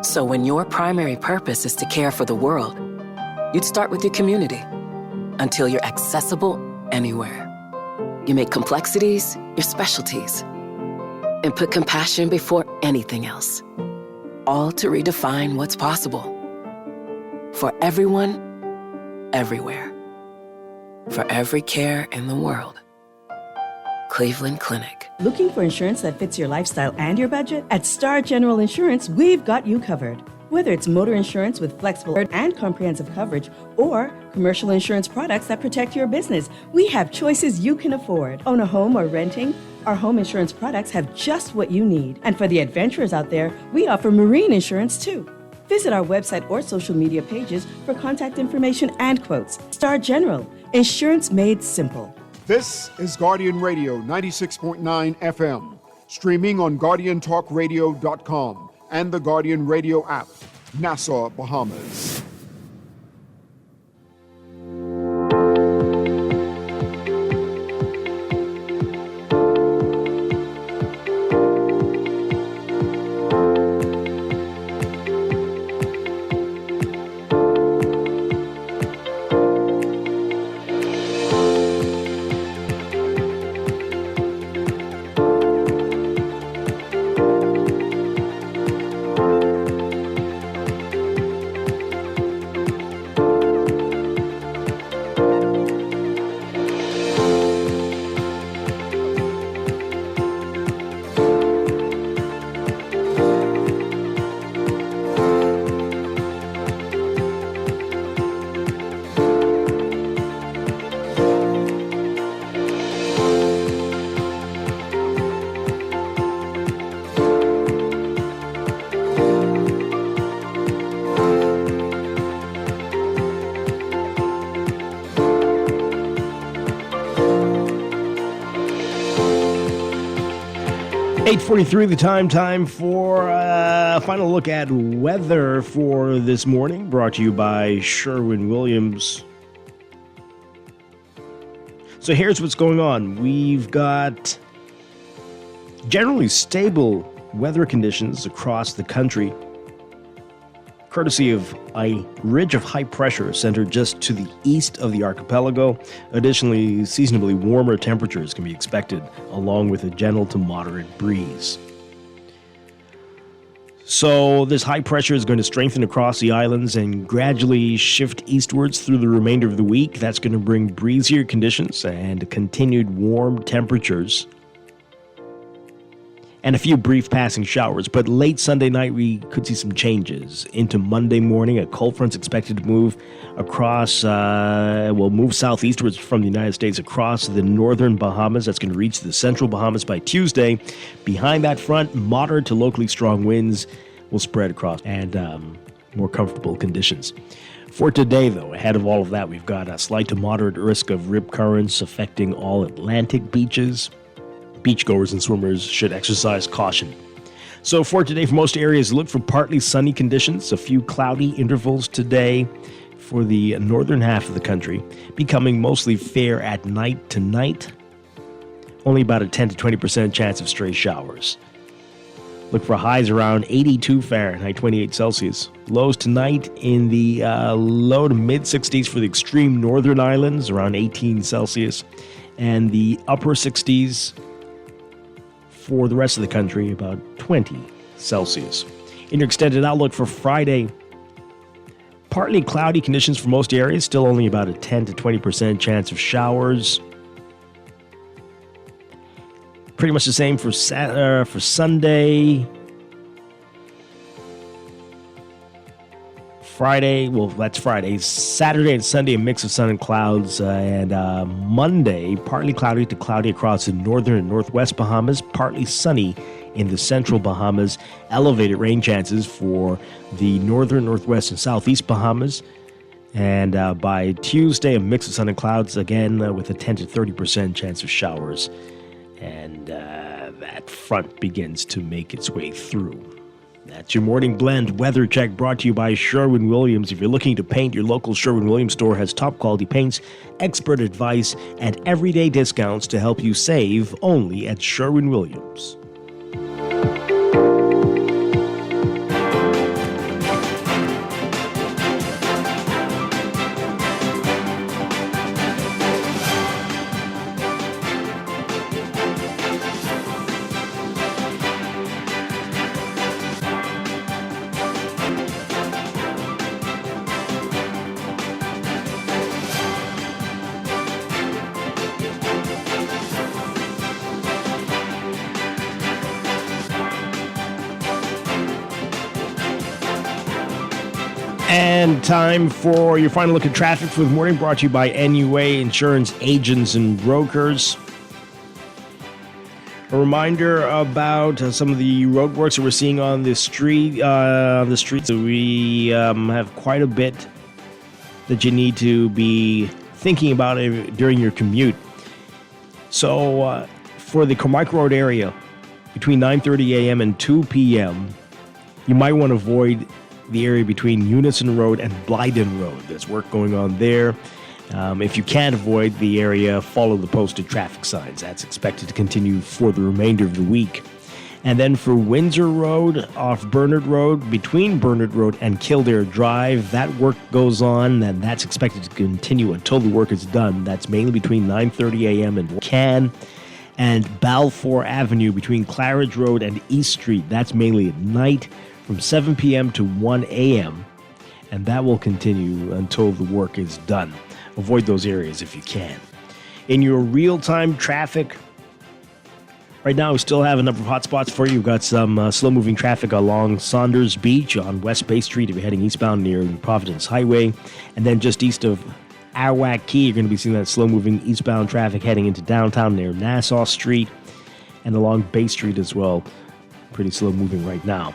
So when your primary purpose is to care for the world, you'd start with your community until you're accessible anywhere. You make complexities your specialties and put compassion before anything else, all to redefine what's possible for everyone, everywhere. for every care in the world. Cleveland Clinic. Looking for insurance that fits your lifestyle and your budget? At Star General Insurance, we've got you covered. Whether it's motor insurance with flexible and comprehensive coverage or commercial insurance products that protect your business, we have choices you can afford. Own a home or renting? Our home insurance products have just what you need. And for the adventurers out there, we offer marine insurance too. Visit our website or social media pages for contact information and quotes. Star General, insurance made simple. This is Guardian Radio 96.9 FM, streaming on GuardianTalkRadio.com and the Guardian Radio app, Nassau, Bahamas. .43 the time for a final look at weather for this morning, brought to you by Sherwin-Williams. So here's what's going on. We've got generally stable weather conditions across the country, courtesy of a ridge of high pressure centered just to the east of the archipelago. Additionally, seasonably warmer temperatures can be expected, along with a gentle to moderate breeze. So this high pressure is going to strengthen across the islands and gradually shift eastwards through the remainder of the week. That's going to bring breezier conditions and continued warm temperatures, and a few brief passing showers. But late Sunday night, we could see some changes. Into Monday morning, a cold front's expected to move across, move southeastwards from the United States across the northern Bahamas. That's going to reach the central Bahamas by Tuesday. Behind that front, moderate to locally strong winds will spread across, and more comfortable conditions. For today, though, ahead of all of that, we've got a slight to moderate risk of rip currents affecting all Atlantic beaches. Beachgoers and swimmers should exercise caution. So for today, for most areas, look for partly sunny conditions, a few cloudy intervals today for the northern half of the country, becoming mostly fair at night tonight. Only about a 10 to 20% chance of stray showers. Look for highs around 82 Fahrenheit, 28 Celsius. Lows tonight in the low to mid 60s for the extreme northern islands, around 18 Celsius, and the upper 60s for the rest of the country, about 20 Celsius. In your extended outlook for Friday, partly cloudy conditions for most areas, still only about a 10 to 20% chance of showers. Pretty much the same for Sunday. Friday, well, that's Friday. Saturday and Sunday, a mix of sun and clouds. And Monday, partly cloudy to cloudy across the northern and northwest Bahamas, partly sunny in the central Bahamas. Elevated rain chances for the northern, northwest, and southeast Bahamas. And by Tuesday, a mix of sun and clouds, again, with a 10 to 30% chance of showers. And that front begins to make its way through. That's your morning blend weather check, brought to you by Sherwin-Williams. If you're looking to paint, your local Sherwin-Williams store has top quality paints, expert advice, and everyday discounts to help you save only at Sherwin-Williams. And time for your final look at traffic for the morning, brought to you by NUA Insurance Agents and Brokers. A reminder about some of the roadworks that we're seeing on the street. Streets, we have quite a bit that you need to be thinking about during your commute. So, for the Carmichael Road area, between 9:30 a.m. and 2 p.m., you might want to avoid the area between Unison Road and Blyden Road. There's work going on there. If you can't avoid the area, follow the posted traffic signs. That's expected to continue for the remainder of the week. And then for Windsor Road, off Bernard Road, between Bernard Road and Kildare Drive, that work goes on, and that's expected to continue until the work is done. That's mainly between 9:30 a.m. and Can. And Balfour Avenue between Claridge Road and East Street, that's mainly at night from 7 p.m. to 1 a.m. And that will continue until the work is done. Avoid those areas if you can. In your real-time traffic, right now we still have a number of hot spots for you. We've got some slow-moving traffic along Saunders Beach on West Bay Street if you're heading eastbound near Providence Highway. And then just east of Arawak Key, you're going to be seeing that slow-moving eastbound traffic heading into downtown near Nassau Street and along Bay Street as well. Pretty slow-moving right now.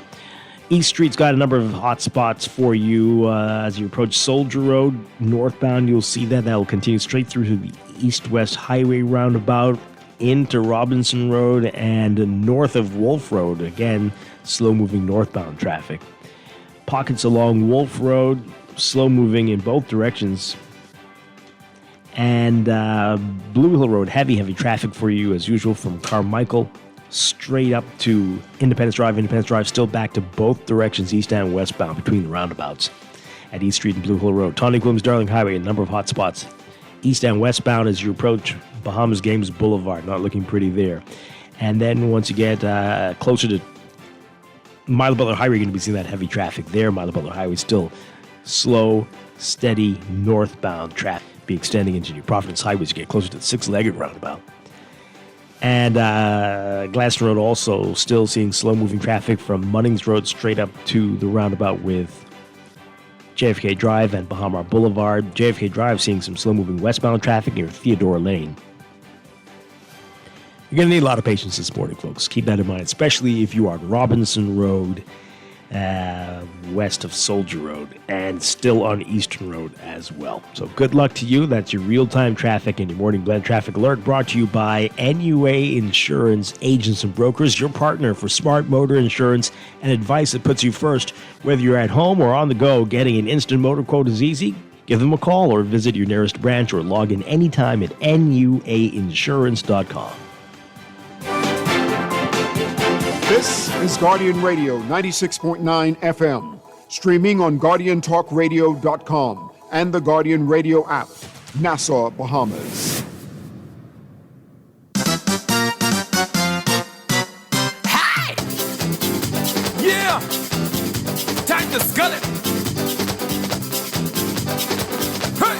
East Street's got a number of hot spots for you as you approach Soldier Road. Northbound, you'll see that. That will continue straight through to the East-West Highway roundabout into Robinson Road and north of Wolf Road. Again, slow-moving northbound traffic. Pockets along Wolf Road, slow-moving in both directions. And Blue Hill Road, heavy traffic for you as usual from Carmichael straight up to Independence Drive. Independence Drive still back to both directions, east and westbound, between the roundabouts at East Street and Blue Hill Road. Tawny Williams Darling Highway, a number of hot spots east and westbound as you approach Bahamas Games Boulevard. Not looking pretty there. And then once you get closer to Milo Butler Highway, you're going to be seeing that heavy traffic there. Milo Butler Highway still slow, steady northbound traffic. Be extending into New Providence Highway as you get closer to the six-legged roundabout. And Glaston Road also still seeing slow-moving traffic from Munnings Road straight up to the roundabout with JFK Drive and Bahamar Boulevard. JFK Drive seeing some slow-moving westbound traffic near Theodore Lane. You're going to need a lot of patience this morning, folks. Keep that in mind, especially if you are on Robinson Road, west of Soldier Road, and still on Eastern Road as well. So good luck to you. That's your real-time traffic and your morning blend traffic alert, brought to you by NUA Insurance Agents and Brokers, your partner for smart motor insurance and advice that puts you first. Whether you're at home or on the go, getting an instant motor quote is easy. Give them a call or visit your nearest branch or log in anytime at nuainsurance.com. This is Guardian Radio 96.9 FM, streaming on GuardianTalkRadio.com and the Guardian Radio app, Nassau, Bahamas. Hi! Yeah! Time to skull it! Hey!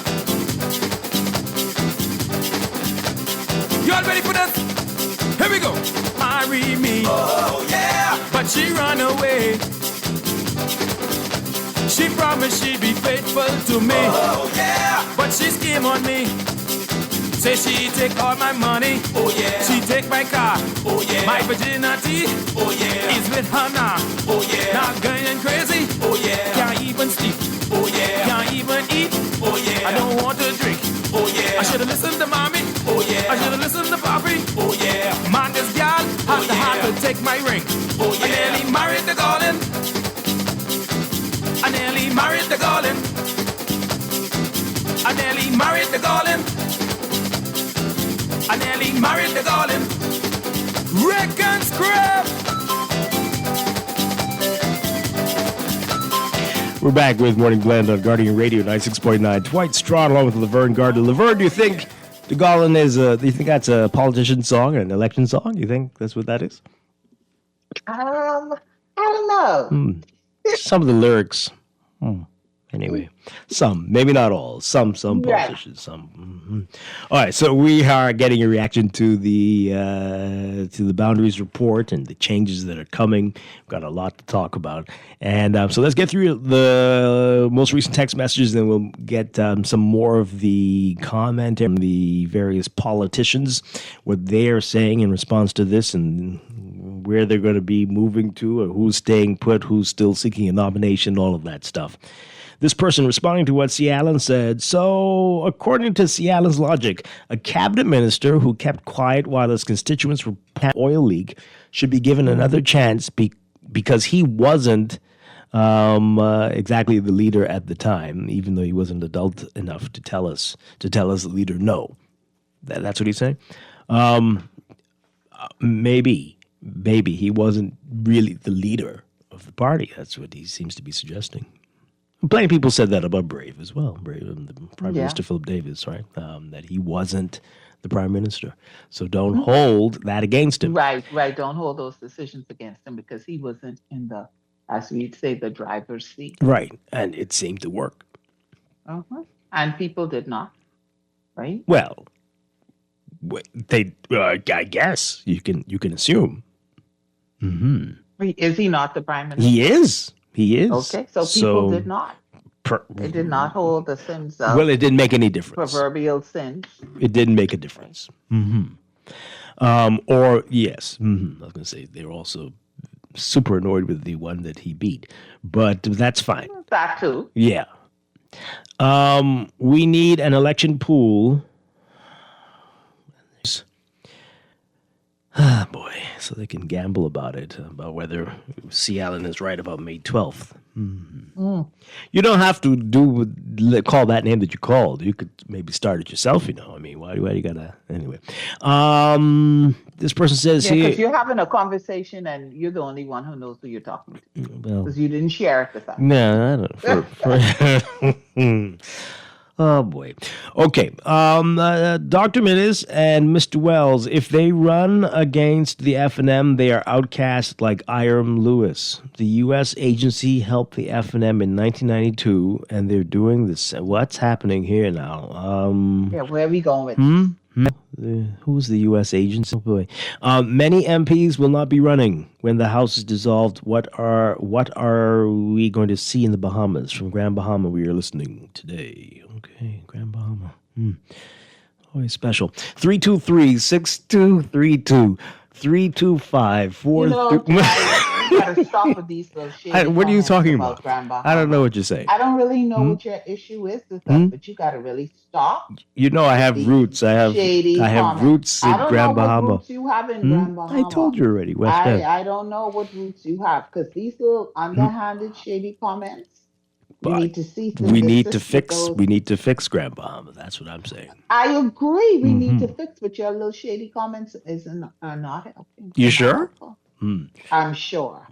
You all ready for this? Here we go! Marry me. Oh, yeah. But she run away. She promised she'd be faithful to me. Oh, yeah. But she scheme on me. Say she take all my money. Oh, yeah. She take my car. Oh, yeah. My virginity. Oh, yeah. Is with her now. Oh, yeah. Now going crazy. Oh, yeah. Can't even sleep. Oh, yeah. Can't even eat. Oh, yeah. I don't want to drink. Oh, yeah. I should've listened to mommy. Oh, yeah. I should've listened to papi. Oh, yeah. Man, this gal had to take my ring. Oh, yeah. I nearly married the Golden. I nearly married the Golden. I nearly married the Golden. I nearly married the Golden. Rick and Scrap. We're back with Morning Blend on Guardian Radio 96.9. Dwight Strachan along with Laverne Gardner. Laverne, do you think the Golden is do you think that's a politician song or an election song? You think that's what that is? I don't know. Some of the lyrics Anyway, some, maybe not all, some Right. politicians, some. All right, so we are getting a reaction to the boundaries report and the changes that are coming. We've got a lot to talk about, and so let's get through the most recent text messages, then we'll get some more of the comment from the various politicians, what they are saying in response to this, and where they're going to be moving to, or who's staying put, who's still seeking a nomination, all of that stuff. This person responding to what C. Allen said, so according to C. Allen's logic, a cabinet minister who kept quiet while his constituents were oil leak should be given another chance because he wasn't exactly the leader at the time, even though he wasn't adult enough to tell us the leader no. That's what he's saying. Maybe he wasn't really the leader of the party. That's what he seems to be suggesting. Plenty of people said that about Brave as well. Brave, the Prime Minister Philip Davis, right? That he wasn't the Prime Minister. So don't hold that against him. Right. Don't hold those decisions against him because he wasn't in the, as we'd say, the driver's seat. Right, and it seemed to work. And people did not, right? Well, they, I guess you can assume. Is he not the Prime Minister? He is. Okay, so people did not. They did not hold the sins of. Well, it didn't make any difference. Proverbial sins. It didn't make a difference. Or yes, I was going to say they were also super annoyed with the one that he beat, but that's fine. That too. Yeah. We need an election pool. Ah, boy, so they can gamble about it, about whether C. Allen is right about May 12th. You don't have to call that name that you called. You could maybe start it yourself, you know. I mean, why do you gotta... Anyway. This person says here... because you're having a conversation and you're the only one who knows who you're talking to. Well, because you didn't share it with us. No, I don't. Oh, boy. Okay. Dr. Minnis and Mr. Wells, if they run against the F&M, they are outcast like Hiram Lewis. The U.S. agency helped the F&M in 1992, and they're doing this. What's happening here now? Where are we going with this? Who's the U.S. agency? Oh, boy. Many MPs will not be running when the House is dissolved. What are we going to see in the Bahamas? From Grand Bahama, we are listening today. Okay, Grand Bahama. Always special. 323-6232. 325-4... You gotta stop with these little shit. What are you talking about? I don't know what you're saying. I don't really know what your issue is with us, but you gotta really stop. You know, I have roots. I have roots in Grand Bahama. What roots you have in Grand Bahama. I told you already. West End. I don't know what roots you have because these little underhanded, shady comments. We need to see. We need to fix. We need to fix Grand Bahama. That's what I'm saying. I agree. We need to fix, but your little shady comments are not helping. You sure? I'm sure.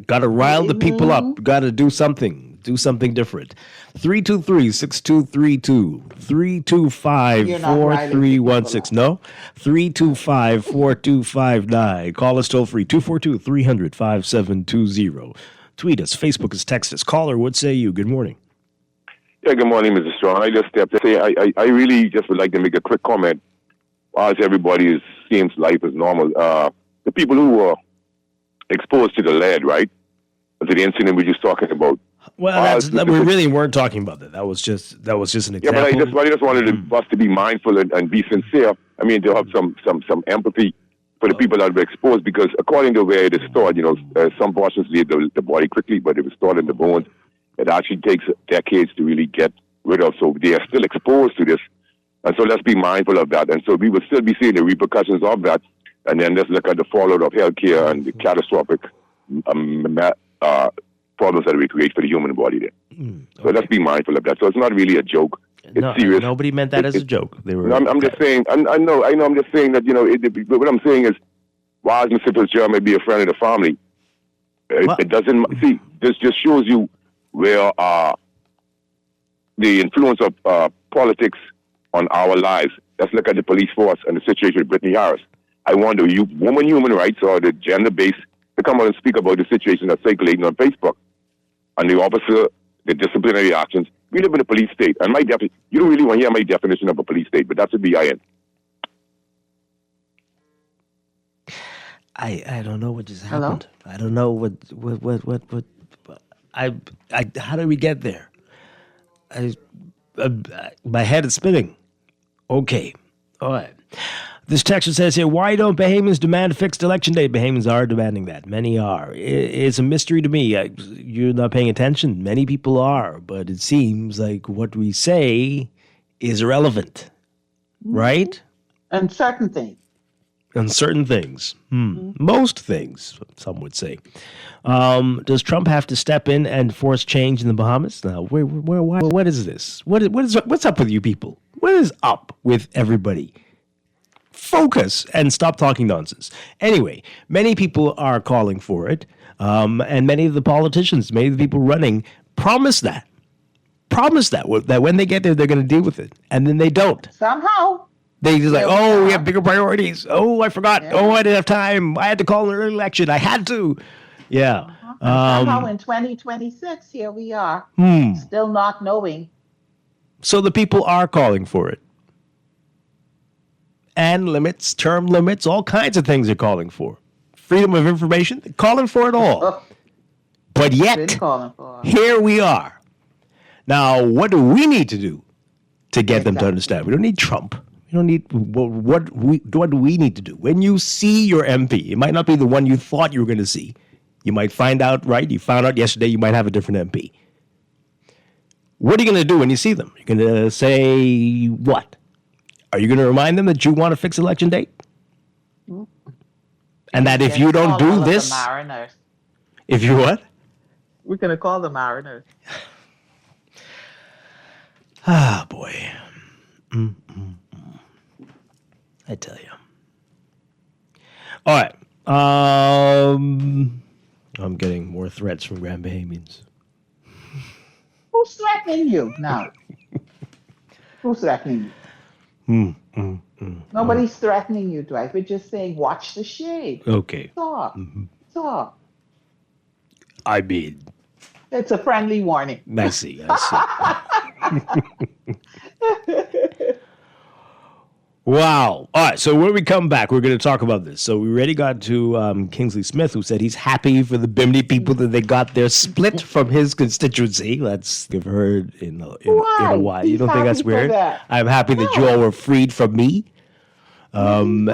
Got to rile the people up. Got to do something. Do something different. 323-6232. 325-4316. No? 325-4259. Call us toll free. 242-300-5720. Tweet us. Facebook us. Text us. Caller, what say you? Good morning. Yeah, good morning, Mr. Strachan. I just stepped to say I really just would like to make a quick comment. As everybody seems life is normal. The people who were exposed to the lead, right? To the incident we were just talking about. Well, we really weren't talking about that. That was just an example. Yeah, but I just wanted us to be mindful and be sincere. I mean, to have some empathy for the people that were exposed, because according to where it is stored, some portions leave the body quickly, but it was stored in the bones. It actually takes decades to really get rid of. So they are still exposed to this. And so let's be mindful of that. And so we will still be seeing the repercussions of that. And then let's look at the fallout of healthcare and the catastrophic problems that we create for the human body there. So let's be mindful of that. So it's not really a joke. It's serious. Nobody meant that as a joke. I'm just saying, I know, I'm just saying that, what I'm saying is, while Mr. Fitzgerald may be a friend of the family, it doesn't, see, this just shows you where the influence of politics on our lives. Let's look at the police force and the situation with Brittany Harris. I wonder, women human rights or the gender base to come out and speak about the situation that's circulating on Facebook. and the officer, the disciplinary actions. We live in a police state, and you don't really want to hear my definition of a police state, but that's what we are in. I don't know what just happened. I don't know what how did we get there? My head is spinning. Okay. All right. This texture says here, why don't Bahamians demand a fixed election date? Bahamians are demanding that. Many are. It's a mystery to me. You're not paying attention. Many people are, but it seems like what we say is irrelevant. Right? And certain things. On certain things. Most things, some would say. Does Trump have to step in and force change in the Bahamas? Now, what is this? What's up with you people? What is up with everybody? Focus and stop talking nonsense. Anyway, many people are calling for it, and many of the politicians, many of the people running, promise that when they get there, they're going to deal with it, and then they don't. Somehow. They just like, we have bigger priorities. Oh, I forgot. Yeah. Oh, I didn't have time. I had to call an early election. I had to. Yeah. Somehow in 2026, here we are, still not knowing. So the people are calling for it. And limits, term limits, all kinds of things they're calling for. Freedom of information, they're calling for it all. But yet, here we are. Now, what do we need to do to get them to understand? We don't need Trump. We don't need what do we need to do? When you see your MP, it might not be the one you thought you were going to see. You might find out, right? You found out yesterday you might have a different MP. What are you going to do when you see them? You're going to say what? Are you going to remind them that you want a fixed election date? And that if you don't do this... If you what? We're going to call the Mariners. Ah, boy. I tell you. All right. I'm getting more threats from Grand Bahamians. Who's threatening you now? Who's threatening you? Nobody's threatening you, Dwight. We're just saying, watch the shade. Okay. Talk. Talk. I mean... It's a friendly warning. I see. Wow. All right. So when we come back, we're going to talk about this. So we already got to Kingsley Smith, who said he's happy for the Bimini people that they got their split from his constituency. That's we've heard in a while. You don't think that's weird? I'm happy that you all were freed from me. And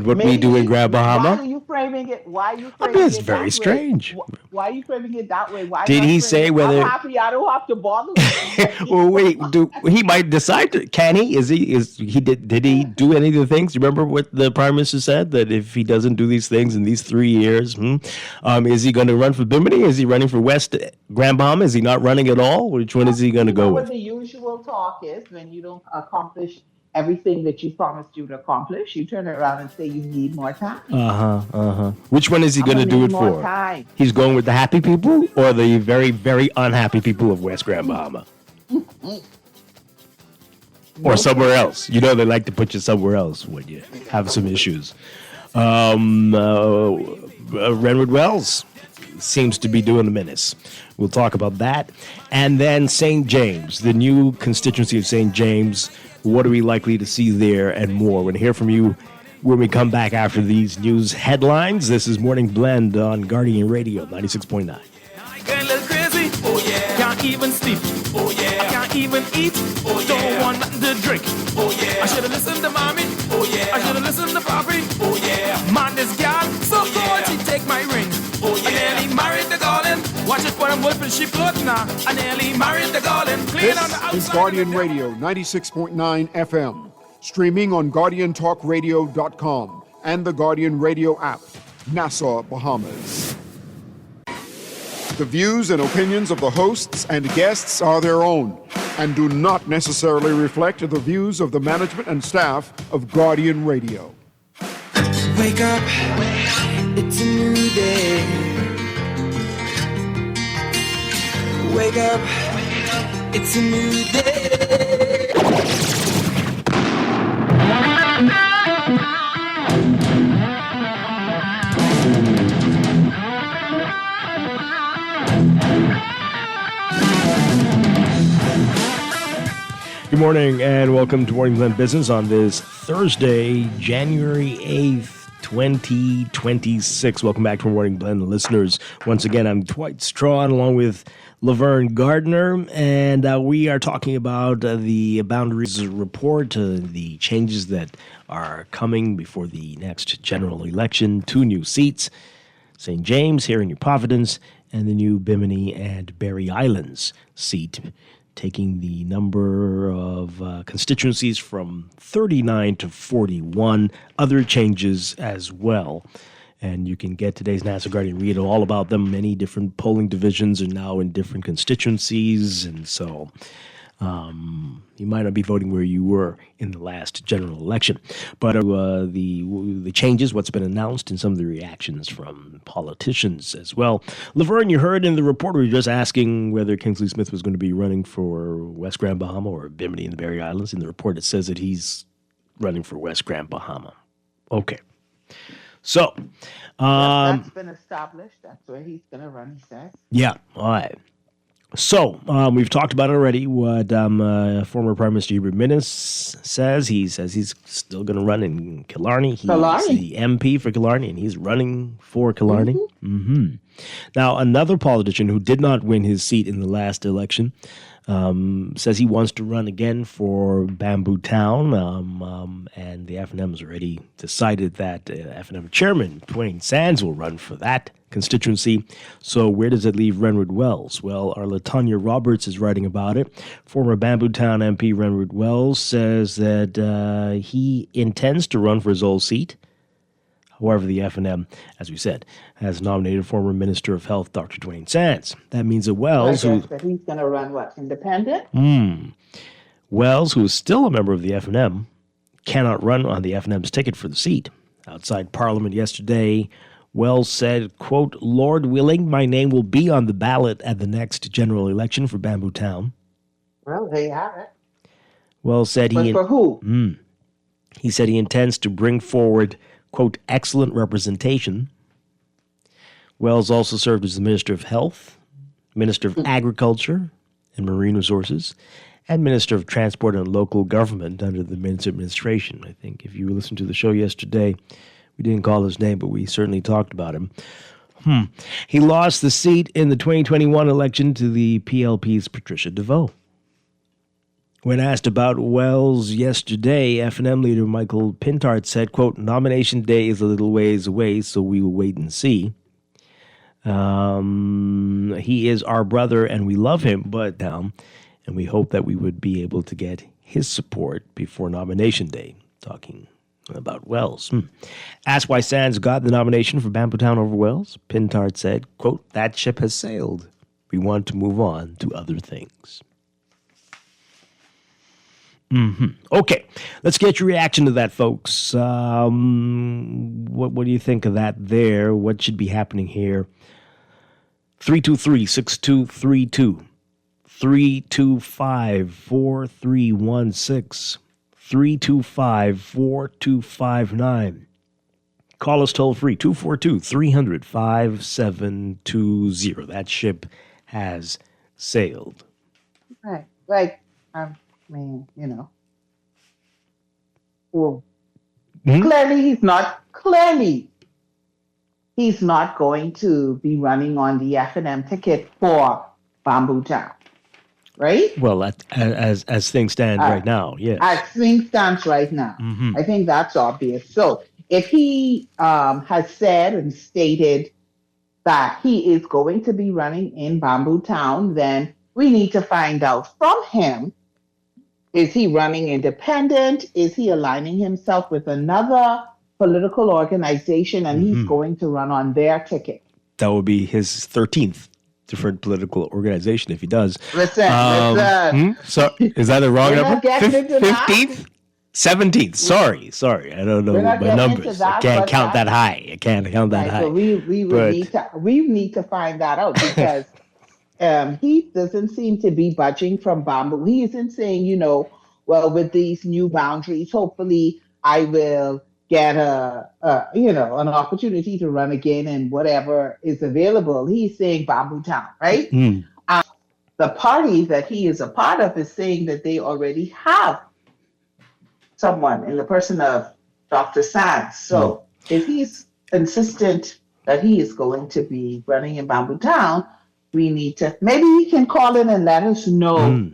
what we do in Grand Bahama. Why are you framing it? It's very strange. Why are you framing it that way? Did he say whether? I'm happy I don't have to bother. Well, wait. He might decide to. Can he? Did he do any of the things? Remember what the Prime Minister said, that if he doesn't do these things in these 3 years, is he going to run for Bimini? Is he running for West Grand Bahama? Is he not running at all? Which one is he going to go with? What the usual talk is, when you don't accomplish everything that you promised you to accomplish, you turn around and say you need more time. Which one is he going to do it for? Time. He's going with the happy people or the very, very unhappy people of West Grand Bahama? Or somewhere else. You know they like to put you somewhere else when you have some issues. Renwood Wells seems to be doing the menace. We'll talk about that. And then St. James, the new constituency of St. James. What are we likely to see there and more? We're going to hear from you when we come back after these news headlines. This is Morning Blend on Guardian Radio 96.9. I get a little crazy, oh yeah. Can't even sleep, oh yeah. I can't even eat, oh yeah. Don't want nothing to drink, oh yeah. I should have listened to mommy, oh yeah. I should have listened to papi, oh yeah. Man, this gal, so cold, she take my ring, oh yeah. I nearly married the garden. Watch it for them wolf and she float now. I nearly married the garden. Clean on the outside. This is Guardian Radio 96.9 FM. Streaming on GuardianTalkRadio.com and the Guardian Radio app. Nassau, Bahamas. The views and opinions of the hosts and guests are their own and do not necessarily reflect the views of the management and staff of Guardian Radio. Wake up, it's a new day. Wake up, it's a new day. Good morning and welcome to Morning Blend Business on this Thursday, January 8th, 2026. Welcome back to Morning Blend listeners. Once again, I'm Dwight Strachan along with Laverne Gardner, and we are talking about the boundaries report, the changes that are coming before the next general election, 2 new seats, St. James here in New Providence, and the new Bimini and Berry Islands seat, taking the number of constituencies from 39 to 41. Other changes as well. And you can get today's National Guardian, read all about them. Many different polling divisions are now in different constituencies. And so you might not be voting where you were in the last general election. But the changes, what's been announced, and some of the reactions from politicians as well. Laverne, you heard in the report, we were just asking whether Kingsley Smith was going to be running for West Grand Bahama or Bimini and the Berry Islands. In the report, it says that he's running for West Grand Bahama. Okay. So. That's been established. That's where he's going to run, he says. Yeah. All right. So, we've talked about it already, what former Prime Minister Hubert Minnis says. He says he's still going to run in Killarney. He's the MP for Killarney, and he's running for Killarney. Mm-hmm. Now, another politician who did not win his seat in the last election says he wants to run again for Bamboo Town, and the FNM has already decided that FNM chairman Dwayne Sands will run for that constituency. So where does it leave Renwood Wells? Well, our LaTanya Roberts is writing about it. Former Bamboo Town MP Renwood Wells says that he intends to run for his old seat. However, the FNM, as we said, has nominated former Minister of Health, Dr. Dwayne Sands. That means that Wells, that he's going to run what, independent? Wells, who is still a member of the FNM, cannot run on the FNM's ticket for the seat. Outside Parliament yesterday, Wells said, quote, "Lord willing, my name will be on the ballot at the next general election for Bamboo Town." Well, there you have it. Wells said But for who? He said he intends to bring forward, quote, "excellent representation." Wells also served as the Minister of Health, Minister of Agriculture and Marine Resources, and Minister of Transport and Local Government under the Minnis administration. I think if you listened to the show yesterday, we didn't call his name, but we certainly talked about him. He lost the seat in the 2021 election to the PLP's Patricia DeVoe. When asked about Wells yesterday, FNM leader Michael Pintard said, quote, "Nomination day is a little ways away, so we will wait and see. He is our brother and we love him, but and we hope that we would be able to get his support before nomination day." Talking about Wells. Asked why Sands got the nomination for Bamboo Town over Wells, Pintard said, quote, "That ship has sailed. We want to move on to other things." Okay, let's get your reaction to that, folks. What do you think of that there? What should be happening here? 323-6232, 325-4316, 325-4259. Call us toll free, 242-300-5720. That ship has sailed. Right. Like, I mean, you know. Well, clearly he's not going to be running on the FNM ticket for Bamboo Town, right? Well, as things stand right now, yes. As things stand right now, I think that's obvious. So if he has said and stated that he is going to be running in Bamboo Town, then we need to find out from him, is he running independent? Is he aligning himself with another political organization and he's going to run on their ticket? That would be his 13th different political organization if he does. Listen. So is that a wrong We're number? not getting into that. 15th? 17th. Sorry. I don't know my numbers. I can't count that high. So we need to find that out because he doesn't seem to be budging from Bamboo. He isn't saying, well, with these new boundaries, hopefully I will get an opportunity to run again and whatever is available. He's saying Bamboo Town, right? the party that he is a part of is saying that they already have someone in the person of Dr. Sands. So if he's insistent that he is going to be running in Bamboo Town, we need to, maybe he can call in and let us know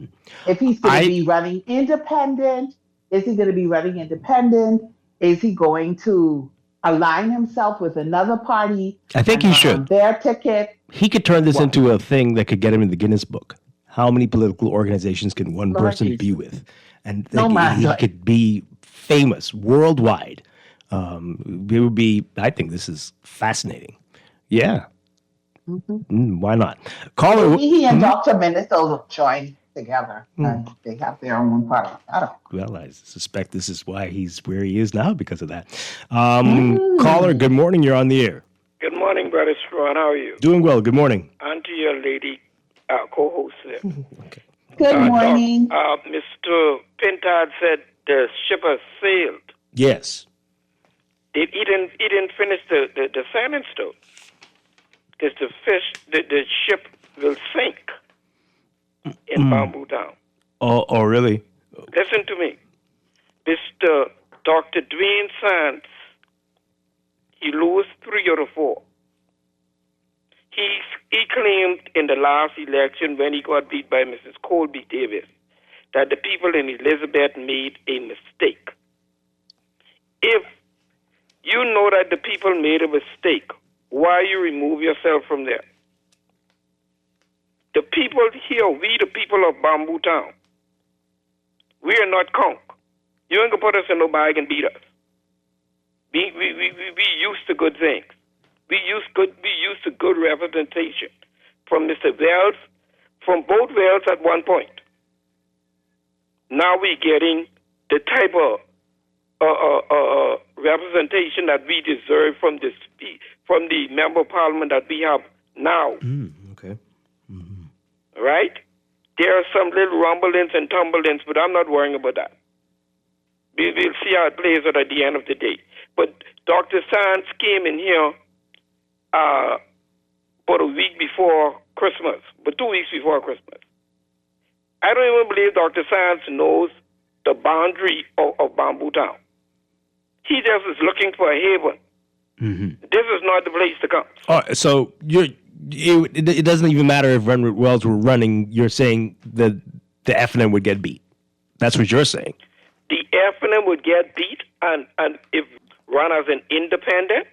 if he's going to be running independent. Is he going to be running independent? Is he going to align himself with another party? I think he should. Their ticket. He could turn this into a thing that could get him in the Guinness Book. How many political organizations can one person be with? And he could be famous worldwide. It would be, I think this is fascinating. Yeah. Why not? Caller. Maybe he and Dr. Minnesota will join together and they have their own party. I don't know. Well, I suspect this is why he's where he is now because of that. Caller, good morning. You're on the air. Good morning, Brother Strachan. How are you? Doing well. Good morning. And to your lady co-host there. Okay. Good morning. Mr. Pintard said the ship has sailed. Yes. He didn't finish the sentence, though. Because the ship will sink in Bamboo Town. Oh, really? Listen to me. Mr. Dr. Dwayne Sands, he lost 3 out of 4. He claimed in the last election when he got beat by Mrs. Colby Davis that the people in Elizabeth made a mistake. If you know that the people made a mistake, why you remove yourself from there? The people here, we the people of Bamboo Town, we are not conk. You ain't gonna put us in no bag and beat us. We used to good things. We used to good representation from Mr. Wells, from both Wells at one point. Now we're getting the type of representation that we deserve from the member of parliament that we have now. Okay. Right? There are some little rumblings and tumblings, but I'm not worrying about that. We'll see how it plays out at the end of the day. But Dr. Sands came in here about a week before Christmas, but 2 weeks before Christmas. I don't even believe Dr. Sands knows the boundary of Bamboo Town. He just is looking for a haven. This is not the place to come. Oh, so it doesn't even matter if Renwood Wells were running. You're saying that the F&M would get beat. That's what you're saying. The F&M would get beat, and if run as an independent,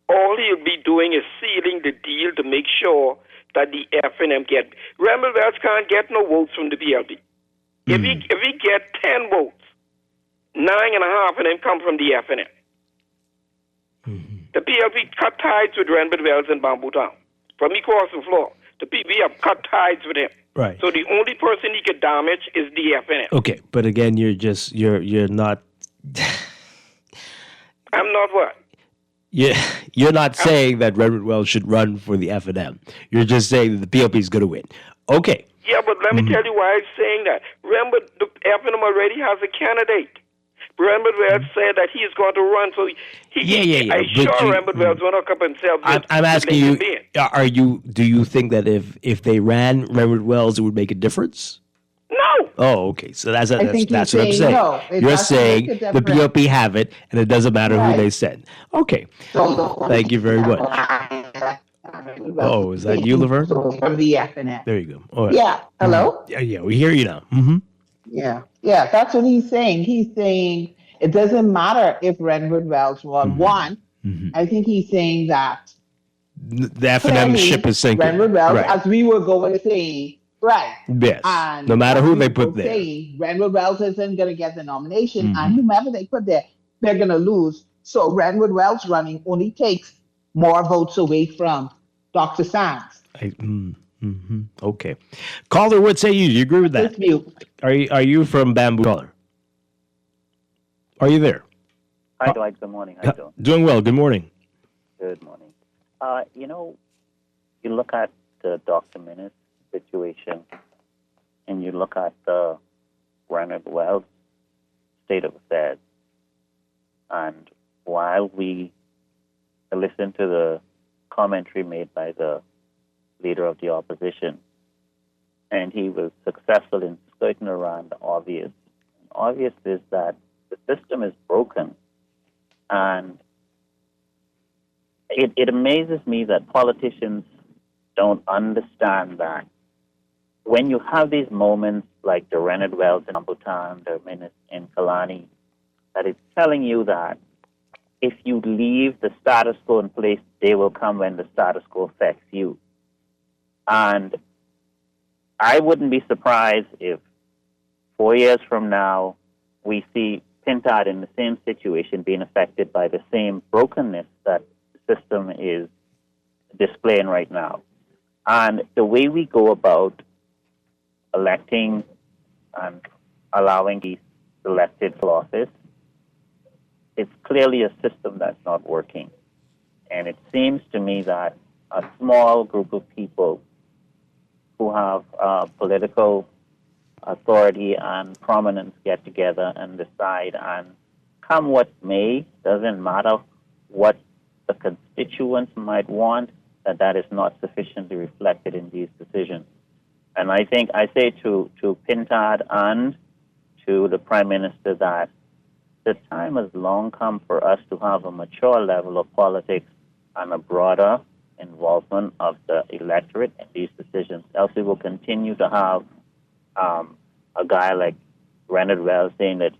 all he'll be doing is sealing the deal to make sure that the F&M get. Renwood Wells can't get no votes from the PLP. If he get 10 votes, 9.5 of them come from the F&M. The PLP cut ties with Renwood Wells and Bamboo Town. From across the floor, we have cut ties with him. Right. So the only person he could damage is the F&M. Okay, but again, you're not. I'm not what? You're not saying that Renwood Wells should run for the F&M. You're just saying that the PLP is going to win. Okay. Yeah, but let me tell you why I'm saying that. Remember, the F&M already has a candidate. Renwood Wells said that he's going to run, so Yeah. I'm sure Renwood Wells will not up himself. I'm asking you, do you think that if they ran Renwood Wells, it would make a difference? No. Oh, okay. So that's what I'm saying. saying. No, You're saying the PLP have it, and it doesn't matter who they send. Okay. Thank you very much. Oh, is that you, Laverne? From the F&M. There you go. All right. Yeah. Hello? Yeah, we hear you now. Yeah, that's what he's saying. He's saying it doesn't matter if Renwood Wells won. I think he's saying that the F&M ship is sinking. Renwood Wells, as we were going to say, right. Yes. And no matter who they put there. Saying, Renwood Wells isn't going to get the nomination, and whomever they put there, they're going to lose. So Renwood Wells running only takes more votes away from Dr. Sands. Okay. Caller, what say you? Do you agree with that? Are you from Bamboo? Caller? Are you there? Hi, Dwight. Good morning. How you doing? Doing well. Good morning. Good morning. You look at the Dr. Minnis situation, and you look at the Renwood Wells state of affairs, and while we listen to the commentary made by the leader of the opposition, and he was successful in skirting around the obvious. And obvious is that the system is broken, and it amazes me that politicians don't understand that when you have these moments like the Renard Wells in Bhutan, the minutes in Kalani, that it's telling you that if you leave the status quo in place, they will come when the status quo affects you. And I wouldn't be surprised if 4 years from now we see Pintard in the same situation being affected by the same brokenness that the system is displaying right now. And the way we go about electing and allowing these elected for office, it's clearly a system that's not working. And it seems to me that a small group of people who have political authority and prominence get together and decide, and come what may, doesn't matter what the constituents might want, that is not sufficiently reflected in these decisions. And I think I say to Pintard and to the Prime Minister that the time has long come for us to have a mature level of politics and a broader involvement of the electorate in these decisions. Else we will continue to have a guy like Renard Wells saying that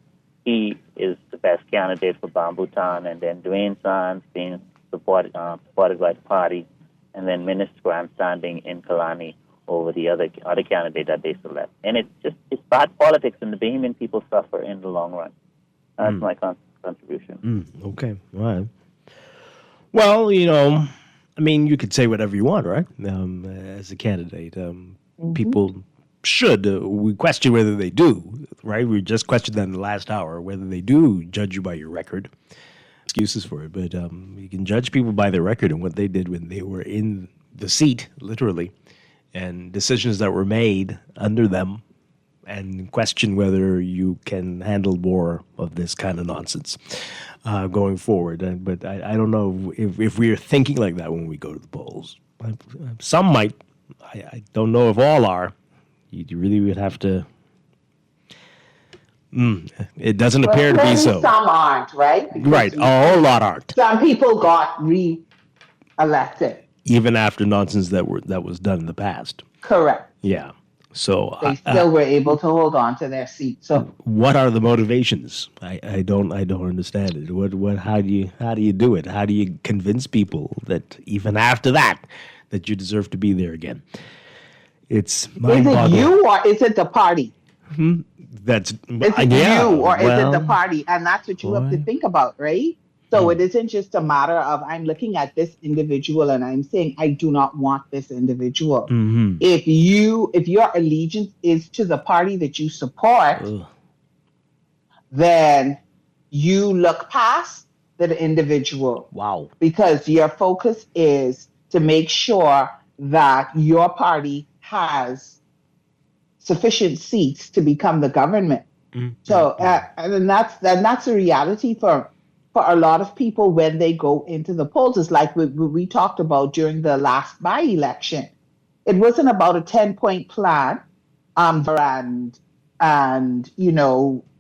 he is the best candidate for Bambutan, and then Dwayne Sands being supported by the party, and then Minister grandstanding in Kalani over the other candidate that they select. And it's bad politics, and the Bahamian people suffer in the long run. That's my contribution. Okay, all right. Well, I mean, you could say whatever you want, right? As a candidate, people should. We question whether they do, right? We just questioned that in the last hour, whether they do judge you by your record. Excuses for it, but you can judge people by their record and what they did when they were in the seat, literally, and decisions that were made under them, and question whether you can handle more of this kind of nonsense going forward. But I don't know if we are thinking like that when we go to the polls. Some might. I don't know if all are. You really would have to. It doesn't appear to be so. Some aren't, right? Because right, a whole lot aren't. Some people got re-elected. Even after nonsense that was done in the past. Correct. Yeah. So they still were able to hold on to their seat. So what are the motivations? I don't understand it. How do you do it? How do you convince people that even after that you deserve to be there again? It's mind-boggling. Is it you or is it the party? That's is it you or is it the party? And that's what you have to think about, right? So it isn't just a matter of I'm looking at this individual and I'm saying I do not want this individual. If your allegiance is to the party that you support, then you look past the individual. Wow. Because your focus is to make sure that your party has sufficient seats to become the government. So and that's a reality for a lot of people when they go into the polls. It's like we talked about during the last by-election. It wasn't about a 10-point plan and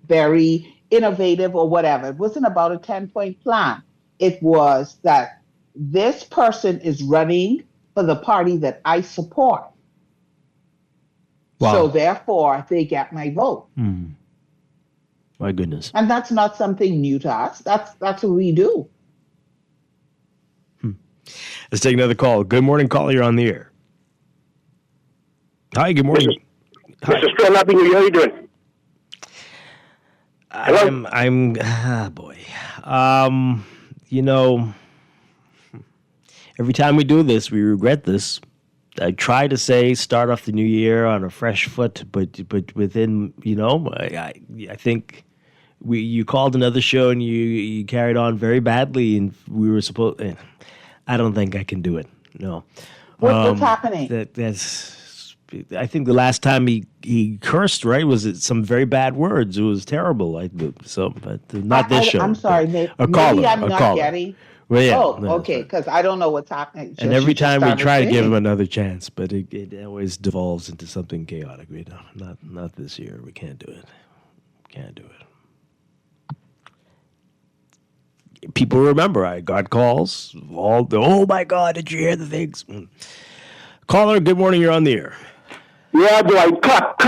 very innovative or whatever. It wasn't about a 10-point plan. It was that this person is running for the party that I support. Wow. So therefore, they get my vote. My goodness. And that's not something new to us. That's what we do. Let's take another call. Good morning, caller. You're on the air. Hi, good morning. Mr. Strachan, Happy New Year. How are you doing? Every time we do this, we regret this. I try to say start off the new year on a fresh foot, but within, I think you called another show and you carried on very badly, and we were supposed. I don't think I can do it. No. What's happening? I think the last time he cursed, right, was it some very bad words. It was terrible. But not this show. I'm sorry. Maybe a caller, I'm not caller. getting. Well, yeah. Oh, no, okay, because I don't know what's happening. And every time we try to give him it. another chance, but it always devolves into something chaotic. We don't, not this year. We can't do it. Can't do it. People remember I got calls. Oh my God, did you hear the things? Caller, good morning. You're on the air. Yeah, Dwight, cut.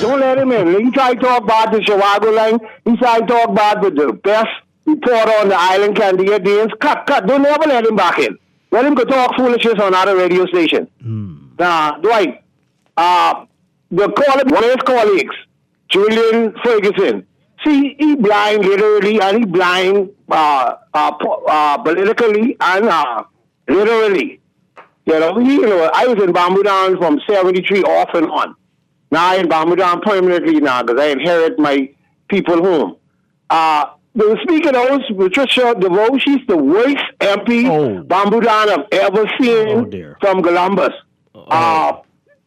Don't let him in. He tried to talk about the Chicago line. He tried to talk about the best reporter on the island can be against. Cut. Don't ever let him back in. Let him go talk foolishness on other radio station. Now, Dwight, one of his colleagues, Julian Ferguson, see, he blind literally and he blind politically and literally. I was in Bambudan from 73 off and on. Now I'm in Bambudan permanently now because I inherit my people home. The speaker of those, Patricia DeVoe, she's the worst MP Bambudan I've ever seen from Columbus.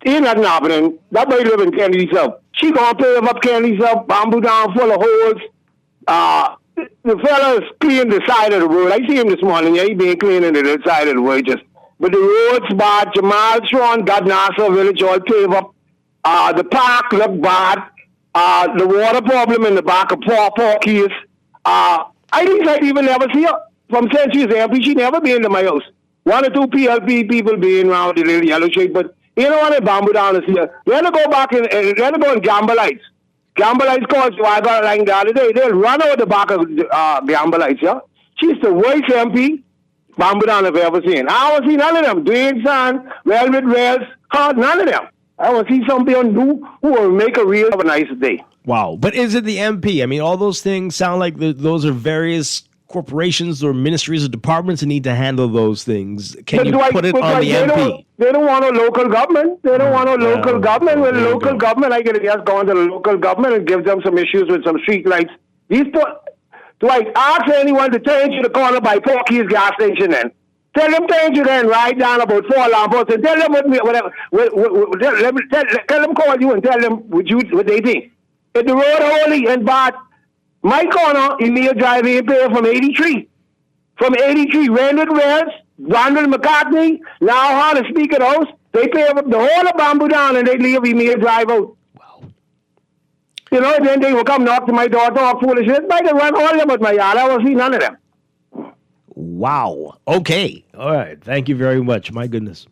Ain't nothing happening. That boy live in Kennedy's up. She gonna pay him up Kennedy's up, Bambudan full of holes. The fella's cleaning the side of the road. I see him this morning. Yeah, he been cleaning the side of the road just. But the road's bad. Jamal Shawn, God Nassau Village, all paved up. The park look bad. The water problem in the back of Porky's. I think I'd even never see her. From since she's MP, she never been to my house. One or two PLP people being around the little yellow shade, but you know what, Bamboo down is here. Let her go back and let her go in Gambleites. Gambleites calls you. I got a line the other day. They'll run over the back of Gambleites, yeah? She's the worst MP Bambudan I've ever seen. I haven't seen none of them. Dwayne San, Velvet Wells, none of them. I want to see somebody who will make a real nice day. Wow. But is it the MP? I mean, all those things sound like those are various corporations or ministries or departments that need to handle those things. Can you put it on the MP? They don't want a local government. They don't want a local government. With local government, I can just go into the local government and give them some issues with some street lights. Dwight, ask anyone to turn to the corner by Porky's gas station then. Tell them turn to then right down about 4 lampposts and tell them tell them call you and tell them what they think. If the road holy and bad, my corner, Emil Drive, he pay from 83. From 83, Randall Wells, Ronald McCartney, now on the speaker house, they pay the whole of Bamboo down and they leave Emil Drive out. You know, then they will come knock to my door, talk foolishness. I can run all of them with my yard. I will see none of them. Wow. Okay. All right. Thank you very much. My goodness.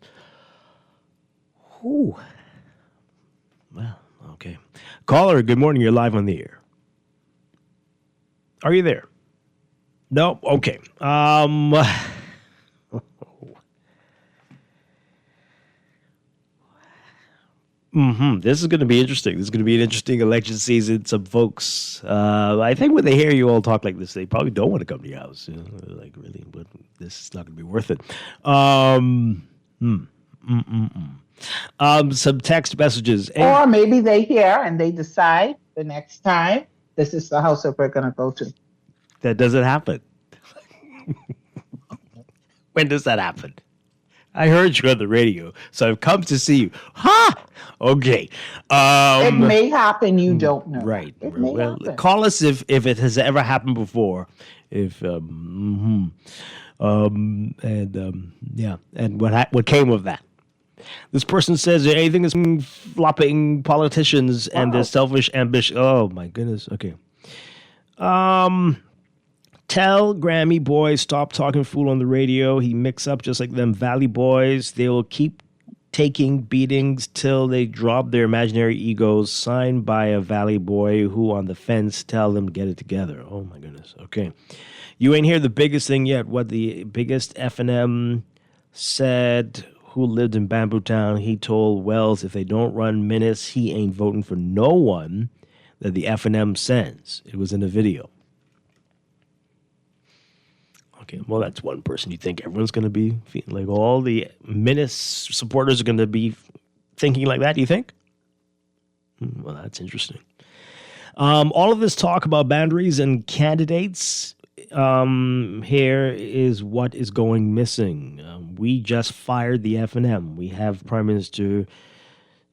Ooh. Well, okay. Caller, good morning. You're live on the air. Are you there? No? Okay. This is going to be interesting. This is going to be an interesting election season. Some folks, I think when they hear you all talk like this, they probably don't want to come to your house. You know, like, really, but this is not going to be worth it. Some text messages. Or maybe they hear and they decide the next time this is the house that we're going to go to. That doesn't happen. When does that happen? I heard you on the radio, so I've come to see you. Ha! Okay. It may happen. You don't know. Right. It may happen. Call us if it has ever happened before. If and what came of that. This person says anything is flopping politicians and their selfish ambition. Oh my goodness. Okay. Tell Grammy boys stop talking fool on the radio. He mix up just like them Valley boys. They will keep taking beatings till they drop their imaginary egos. Signed by a Valley boy who on the fence tell them get it together. Oh my goodness. Okay. You ain't hear the biggest thing yet. What the biggest F&M said who lived in Bamboo Town. He told Wells if they don't run minutes, he ain't voting for no one that the F&M sends. It was in a video. Okay, well, that's one person. You think everyone's going to be feeling like all the Menace supporters are going to be thinking like that, do you think? Well, that's interesting. All of this talk about boundaries and candidates, here is what is going missing. We just fired the F&M. We have Prime Minister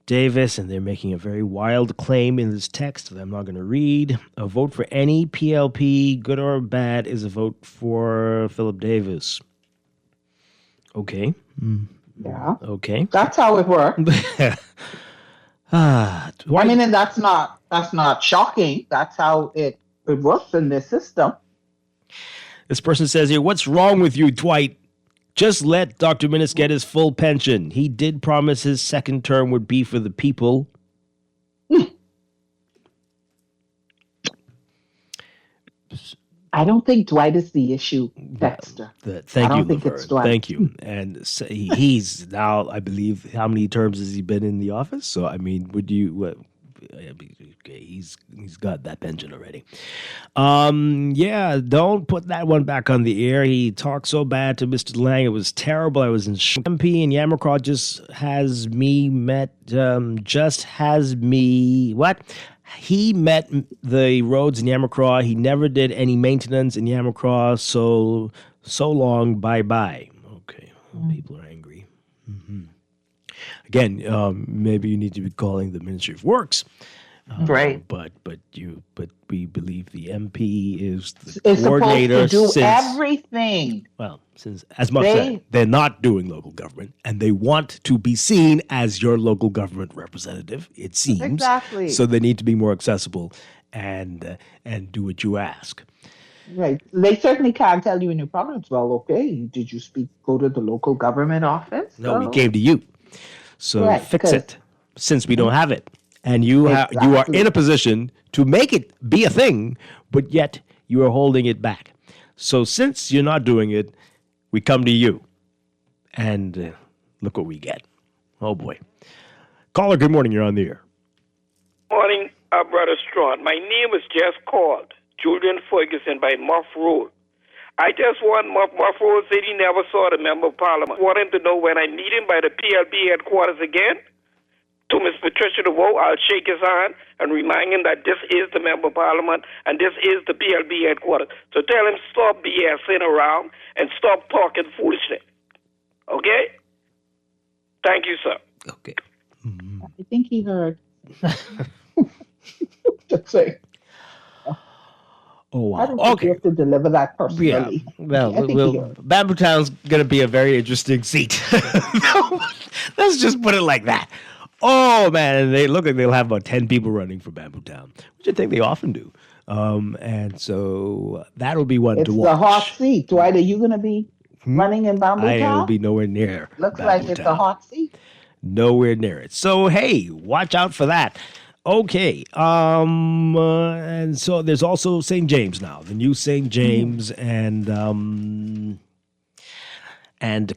Davis, and they're making a very wild claim in this text that I'm not going to read. A vote for any PLP, good or bad, is a vote for Philip Davis. Okay. Yeah. Okay. That's how it works. I mean, and that's not shocking. That's how it works in this system. This person says here, what's wrong with you, Dwight? Just let Dr. Minnis get his full pension. He did promise his second term would be for the people. I don't think Dwight is the issue, Dexter. Thank you, think it's Laverne. Dwight. Thank you. And so he's now, I believe, how many terms has he been in the office? So, I mean, would you... Okay, he's got that pension already. Yeah, don't put that one back on the air. He talked so bad to Mr. Lang. It was terrible. I was in MP, and Yamacraw what? He met the roads in Yamacraw. He never did any maintenance in Yamacraw. So long, bye-bye. Okay, well, people are angry. Mm-hmm. Again, maybe you need to be calling the Ministry of Works, right? But we believe the MP is the it's coordinator. Supposed to do everything. Well, since as much said, they're not doing local government, and they want to be seen as your local government representative. It seems exactly. So they need to be more accessible and do what you ask. Right. They certainly can't tell you in your province. Well, okay, did you go to the local government office? No, we came to you. So right, fix it, since we don't have it. And you are in a position to make it be a thing, but yet you are holding it back. So since you're not doing it, we come to you. And look what we get. Oh, boy. Caller, good morning. You're on the air. Morning, Brother Strachan. My name was just called Julian Ferguson by Muff Road. I just want Muff Road said he never saw the Member of Parliament. I want him to know when I meet him by the PLB headquarters again, to Miss Patricia DeVoe, I'll shake his hand and remind him that this is the Member of Parliament and this is the PLB headquarters. So tell him stop BSing around and stop talking foolishness. Okay? Thank you, sir. Okay. I think he heard. Just say. Oh, wow. I don't think you have to deliver that personally. Yeah. Well, Bamboo Town's going to be a very interesting seat. Let's just put it like that. Oh, man. And they look like they'll have about 10 people running for Bamboo Town, which I think they often do. And so that'll be one to watch. It's the hot seat. Dwight, are you going to be running in Bamboo Town? I will be nowhere near Looks Bamboo like it's Town. a hot seat. Nowhere near it. So, hey, watch out for that. Okay. And so there's also St. James now, the new St. James, and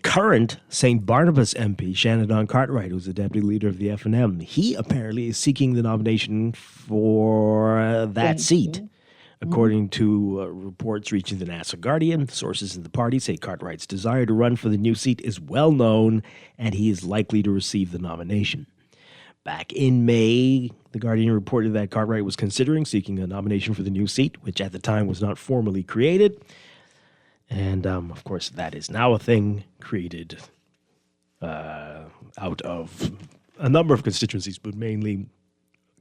current St. Barnabas MP, Shannon Cartwright, who's the deputy leader of the F&M. He apparently is seeking the nomination for that seat. According to reports reaching the Nassau Guardian, sources in the party say Cartwright's desire to run for the new seat is well known, and he is likely to receive the nomination. Back in May, the Guardian reported that Cartwright was considering seeking a nomination for the new seat, which at the time was not formally created. And, of course, that is now a thing created out of a number of constituencies, but mainly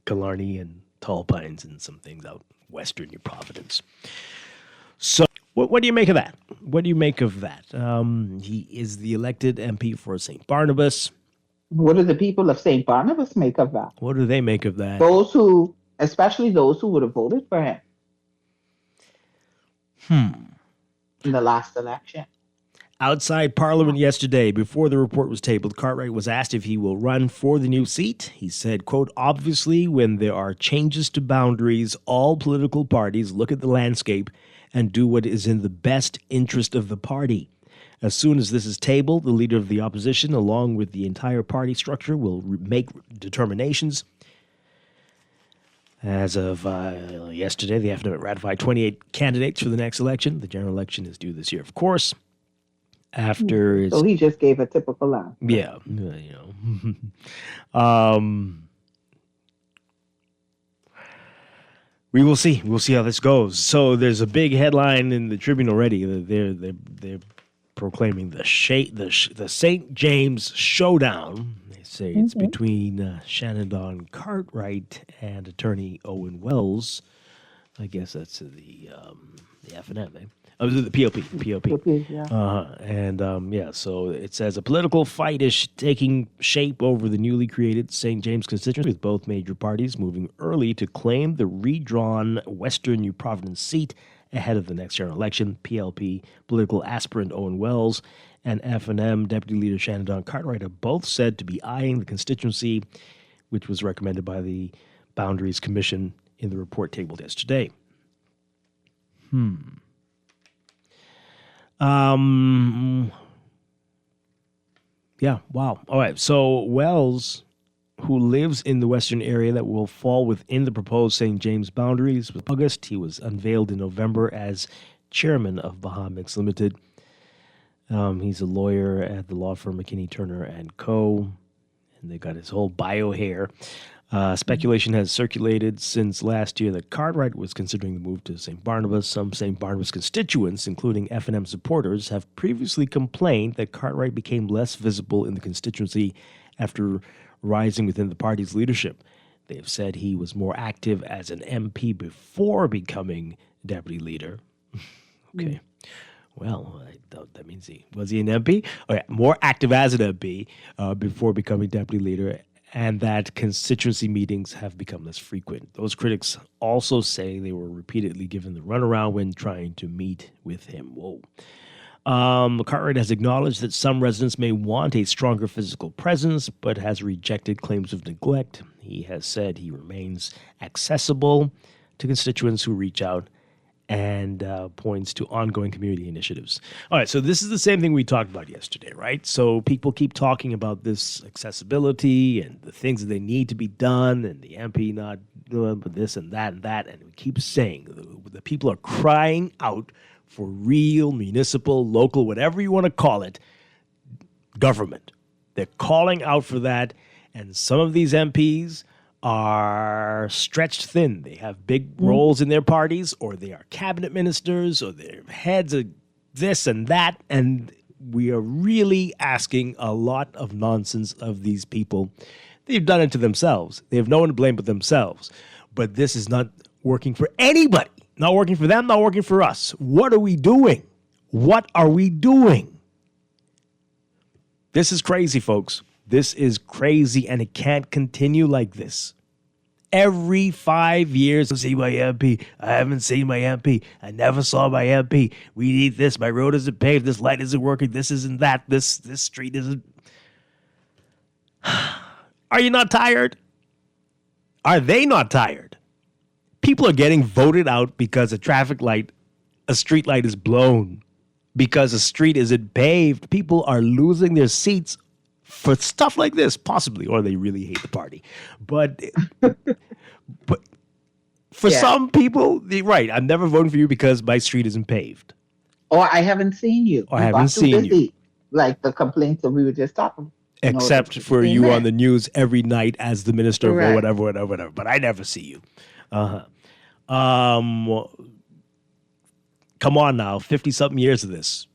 Killarney and Tall Pines and some things out western New Providence. So what do you make of that? What do you make of that? He is the elected MP for St. Barnabas. What do the people of St. Barnabas make of that? What do they make of that? Especially those who would have voted for him. In the last election. Outside Parliament yesterday, before the report was tabled, Cartwright was asked if he will run for the new seat. He said, quote, obviously, when there are changes to boundaries, all political parties look at the landscape and do what is in the best interest of the party. As soon as this is tabled, the leader of the opposition, along with the entire party structure, will make determinations. As of yesterday, the FNM ratified 28 candidates for the next election. The general election is due this year, of course. So he just gave a typical answer. Yeah, we will see. We'll see how this goes. So there's a big headline in the Tribune already. They're proclaiming the St. James Showdown. They say it's between Shannon Cartwright and attorney Owen Wells. I guess that's the F&M, eh? Oh, the POP. Yeah. So it says a political fight is taking shape over the newly created St. James constituency, with both major parties moving early to claim the redrawn Western New Providence seat ahead of the next general election. PLP political aspirant Owen Wells and F&M Deputy Leader Shannon Cartwright are both said to be eyeing the constituency, which was recommended by the Boundaries Commission in the report tabled yesterday. Yeah, wow. All right, so Wells, who lives in the western area that will fall within the proposed St. James boundaries, with August, he was unveiled in November as chairman of Bahamix Limited. He's a lawyer at the law firm McKinney Turner and Co., and they got his whole bio here. Speculation has circulated since last year that Cartwright was considering the move to St. Barnabas. Some St. Barnabas constituents, including F&M supporters, have previously complained that Cartwright became less visible in the constituency after rising within the party's leadership. They have said he was more active as an MP before becoming deputy leader. Okay. Well, that means was he an MP? Oh, yeah, more active as an MP before becoming deputy leader, and that constituency meetings have become less frequent. Those critics also say they were repeatedly given the runaround when trying to meet with him. Whoa. Cartwright has acknowledged that some residents may want a stronger physical presence, but has rejected claims of neglect. He has said he remains accessible to constituents who reach out, and points to ongoing community initiatives. All right, so this is the same thing we talked about yesterday, right? So people keep talking about this accessibility and the things that they need to be done, and the MP not doing this and that, and we keep saying the people are crying out for real municipal, local, whatever you want to call it, government. They're calling out for that, and some of these MPs are stretched thin. They have big roles in their parties, or they are cabinet ministers, or they're heads of this and that, and we are really asking a lot of nonsense of these people. They've done it to themselves. They have no one to blame but themselves. But this is not working for anybody. Not working for them, not working for us. What are we doing? What are we doing? This is crazy, folks. This is crazy, and it can't continue like this. Every 5 years, I see my MP. I haven't seen my MP. I never saw my MP. We need this. My road isn't paved. This light isn't working. This isn't that. This street isn't. Are you not tired? Are they not tired? People are getting voted out because a street light is blown, because a street isn't paved. People are losing their seats for stuff like this, possibly, or they really hate the party. But for some people, right, I'm never voting for you because my street isn't paved. Or I haven't seen you. Or I haven't seen you. Like the complaints that we were just talking about. Except for you on the news every night as the minister or whatever. But I never see you. Come on now, 50-something years of this.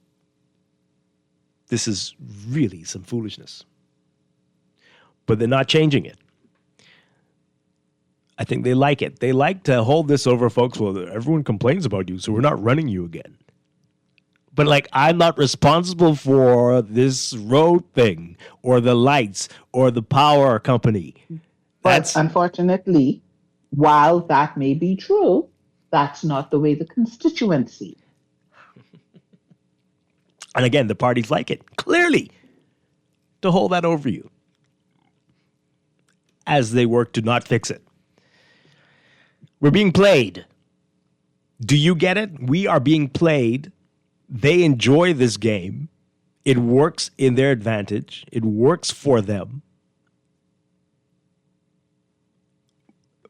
This is really some foolishness. But they're not changing it. I think they like it. They like to hold this over folks. Well, everyone complains about you, so we're not running you again. But I'm not responsible for this road thing or the lights or the power company. But unfortunately, while that may be true, that's not the way the constituency. And again, the parties like it, clearly, to hold that over you as they work to not fix it. We're being played. Do you get it? We are being played. They enjoy this game. It works in their advantage. It works for them.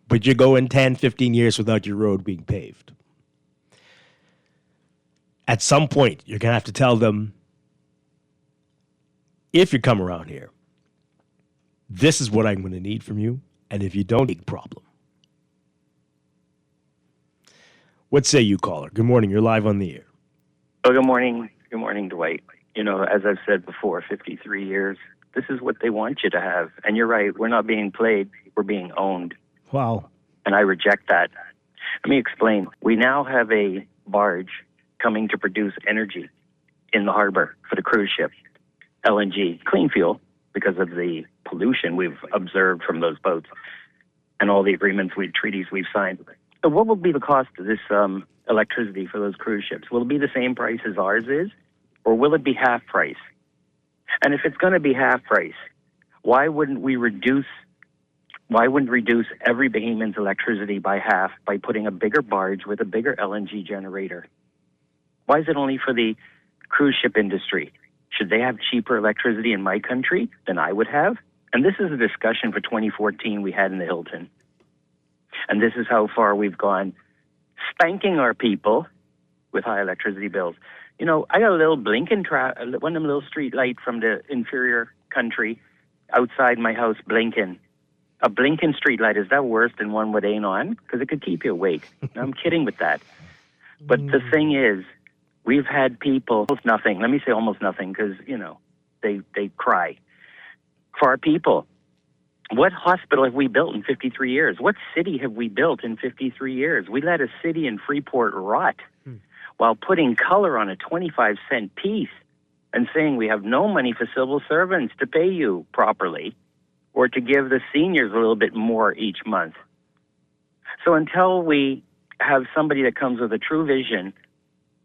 But you're going 10, 15 years without your road being paved. At some point, you're going to have to tell them, if you come around here, this is what I'm going to need from you. And if you don't, big problem. What say you, caller? Good morning. You're live on the air. Oh, good morning. Good morning, Dwight. You know, as I've said before, 53 years, this is what they want you to have. And you're right, we're not being played, we're being owned. Wow. And I reject that. Let me explain. We now have a barge coming to produce energy in the harbor for the cruise ship, LNG, clean fuel, because of the pollution we've observed from those boats and all the agreements, treaties we've signed. So what will be the cost of this electricity for those cruise ships? Will it be the same price as ours is, or will it be half price? And if it's going to be half price, why wouldn't we reduce every Bahamian's electricity by half by putting a bigger barge with a bigger LNG generator? Why is it only for the cruise ship industry? Should they have cheaper electricity in my country than I would have? And this is a discussion for 2014 we had in the Hilton. And this is how far we've gone, spanking our people with high electricity bills. You know, I got a little blinking, one of them little street light from the inferior country outside my house blinking. A blinking street light, is that worse than one with ain't on? Because it could keep you awake. No, I'm kidding with that. But the thing is, we've had people, almost nothing. Let me say almost nothing because, you know, they cry. For our people, what hospital have we built in 53 years? What city have we built in 53 years? We let a city in Freeport rot while putting color on a 25-cent piece and saying we have no money for civil servants to pay you properly or to give the seniors a little bit more each month. So until we have somebody that comes with a true vision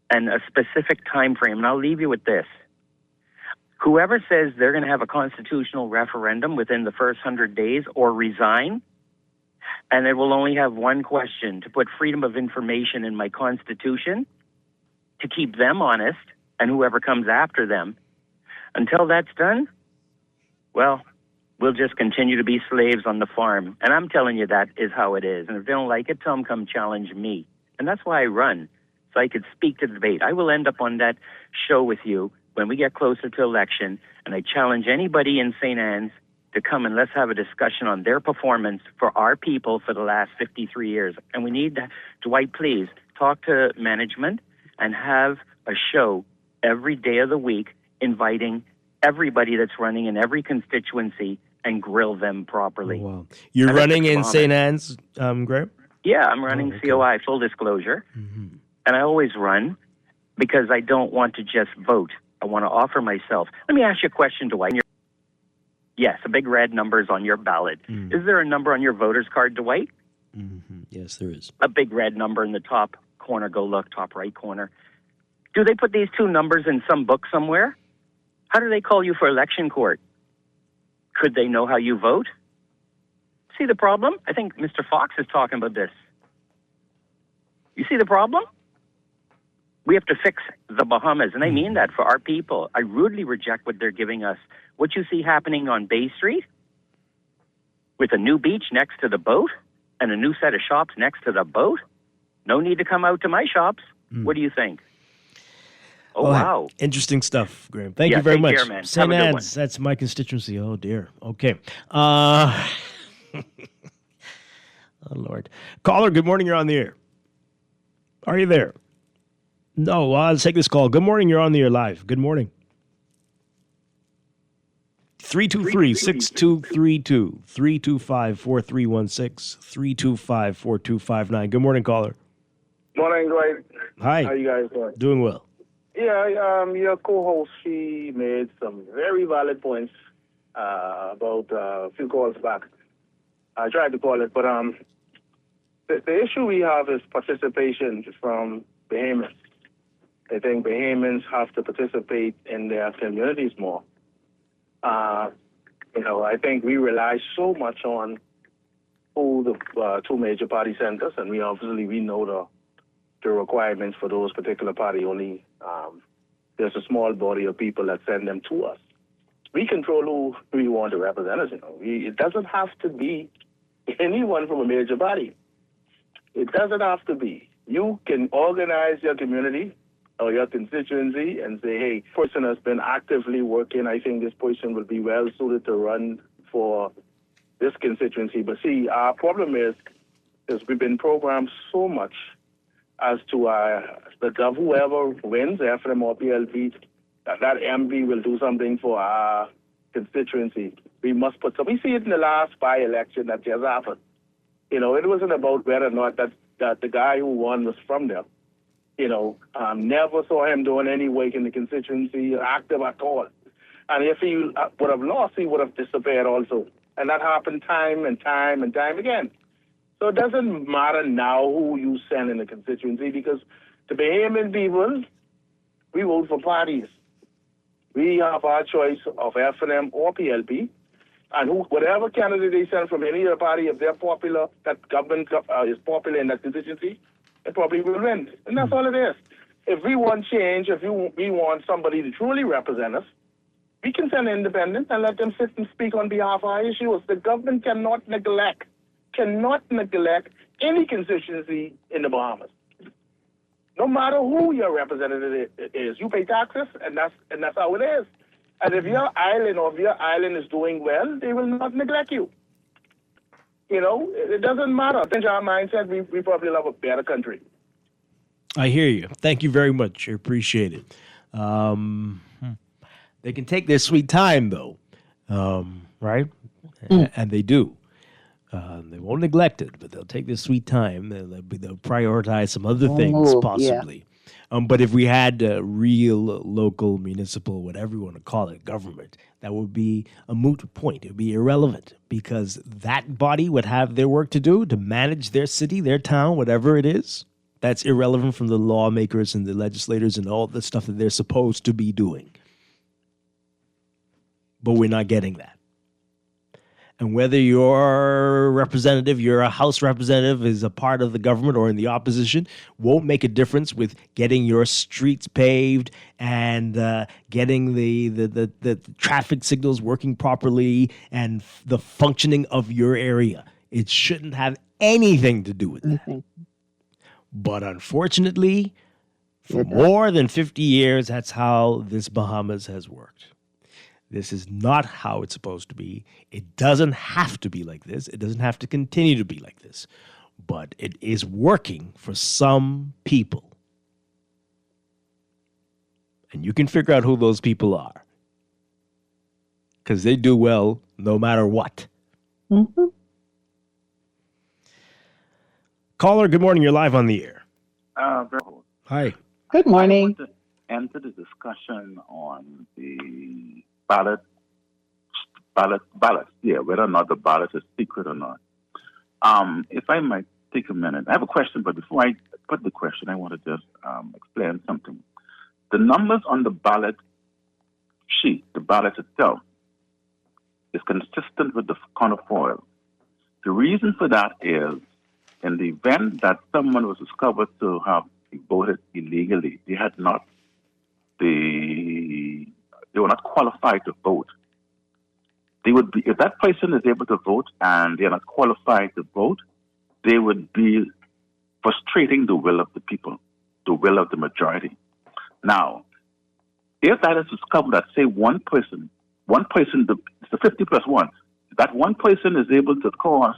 and a specific time frame, and I'll leave you with this. Whoever says they're going to have a constitutional referendum within the first 100 days or resign, and it will only have one question, to put freedom of information in my Constitution, to keep them honest, and whoever comes after them. Until that's done, well, we'll just continue to be slaves on the farm. And I'm telling you that is how it is. And if they don't like it, tell them come challenge me. And that's why I run, so I could speak to the debate. I will end up on that show with you when we get closer to election, and I challenge anybody in St. Anne's to come and let's have a discussion on their performance for our people for the last 53 years. And we need, Dwight, please, talk to management and have a show every day of the week inviting everybody that's running in every constituency and grill them properly. Oh, wow. You're running in St. Anne's, Graham? Yeah, I'm running COI, full disclosure. Mm-hmm. And I always run because I don't want to just vote. I want to offer myself. Let me ask you a question, Dwight. Yes, a big red number is on your ballot. Is there a number on your voter's card, Dwight? Mm-hmm. Yes, there is. A big red number in the top corner. Go look, top right corner. Do they put these two numbers in some book somewhere? How do they call you for election court? Could they know how you vote? See the problem? I think Mr. Fox is talking about this. You see the problem? We have to fix the Bahamas, and I mean that for our people. I rudely reject what they're giving us. What you see happening on Bay Street with a new beach next to the boat and a new set of shops next to the boat, no need to come out to my shops. What do you think? Oh, wow. Interesting stuff, Graham. Thank you very much. Care, man. St. Anne's, that's my constituency. Oh, dear. Okay. Oh, Lord. Caller, good morning. You're on the air. Are you there? No, let's take this call. Good morning. You're on the air live. Good morning. 323-6232, 325-4316, 325-4259. Good morning, caller. Morning, Dwight. Hi. How you guys doing? Doing well. Yeah, your co-host, she made some very valid points about a few calls back. I tried to call it, but the issue we have is participation from Bahamians. I think Bahamians have to participate in their communities more. I think we rely so much on the two major party centers, and we know the requirements for those particular party. Only there's a small body of people that send them to us. We control who we want to represent us. It doesn't have to be anyone from a major body. It doesn't have to be. You can organize your community or your constituency and say, hey, person has been actively working. I think this person will be well suited to run for this constituency. But see, our problem is we've been programmed so much as to whoever wins, FNM or PLP, that MP will do something for our constituency, we must put some. We see it in the last by-election that just happened. You know, it wasn't about whether or not that the guy who won was from there. You know, never saw him doing any work in the constituency, active at all. And if he would have lost, he would have disappeared also. And that happened time and time and time again. So it doesn't matter now who you send in the constituency, because the Bahamian people, we vote for parties. We have our choice of FNM or PLP. And whatever candidate they send from any other party, if they're popular, that government is popular in that constituency, it probably will win. And that's all it is. If we want change, if we want somebody to truly represent us, we can send an independent and let them sit and speak on behalf of our issues. The government cannot neglect any constituency in the Bahamas. No matter who your representative is, you pay taxes, and that's how it is. And if your island is doing well, they will not neglect you. You know, it doesn't matter. I think our mindset, we probably love a better country. I hear you. Thank you very much. I appreciate it. They can take their sweet time, though, right? And they do. They won't neglect it, but they'll take their sweet time. They'll prioritize some other things, possibly. Yeah. But if we had real, local, municipal, whatever you want to call it, government, that would be a moot point. It would be irrelevant, because that body would have their work to do to manage their city, their town, whatever it is. That's irrelevant from the lawmakers and the legislators and all the stuff that they're supposed to be doing. But we're not getting that. And whether your representative, your House representative, is a part of the government or in the opposition, won't make a difference with getting your streets paved and getting the traffic signals working properly and the functioning of your area. It shouldn't have anything to do with that. But unfortunately, for more than 50 years, that's how this Bahamas has worked. This is not how it's supposed to be. It doesn't have to be like this. It doesn't have to continue to be like this. But it is working for some people. And you can figure out who those people are. Because they do well no matter what. Mm-hmm. Caller, good morning. You're live on the air. Hi. Good morning. I want to enter the discussion on the ballot. Yeah, whether or not the ballot is secret or not. If I might take a minute, I have a question, but before I put the question, I want to just explain something. The numbers on the ballot sheet, the ballot itself, is consistent with the counterfoil. The reason for that is, in the event that someone was discovered to have voted illegally, they were not qualified to vote. They would be, if that person is able to vote and they are not qualified to vote, they would be frustrating the will of the people, the will of the majority. Now, if that is discovered that, say, one person, it's the 50 plus 1, that one person is able to cause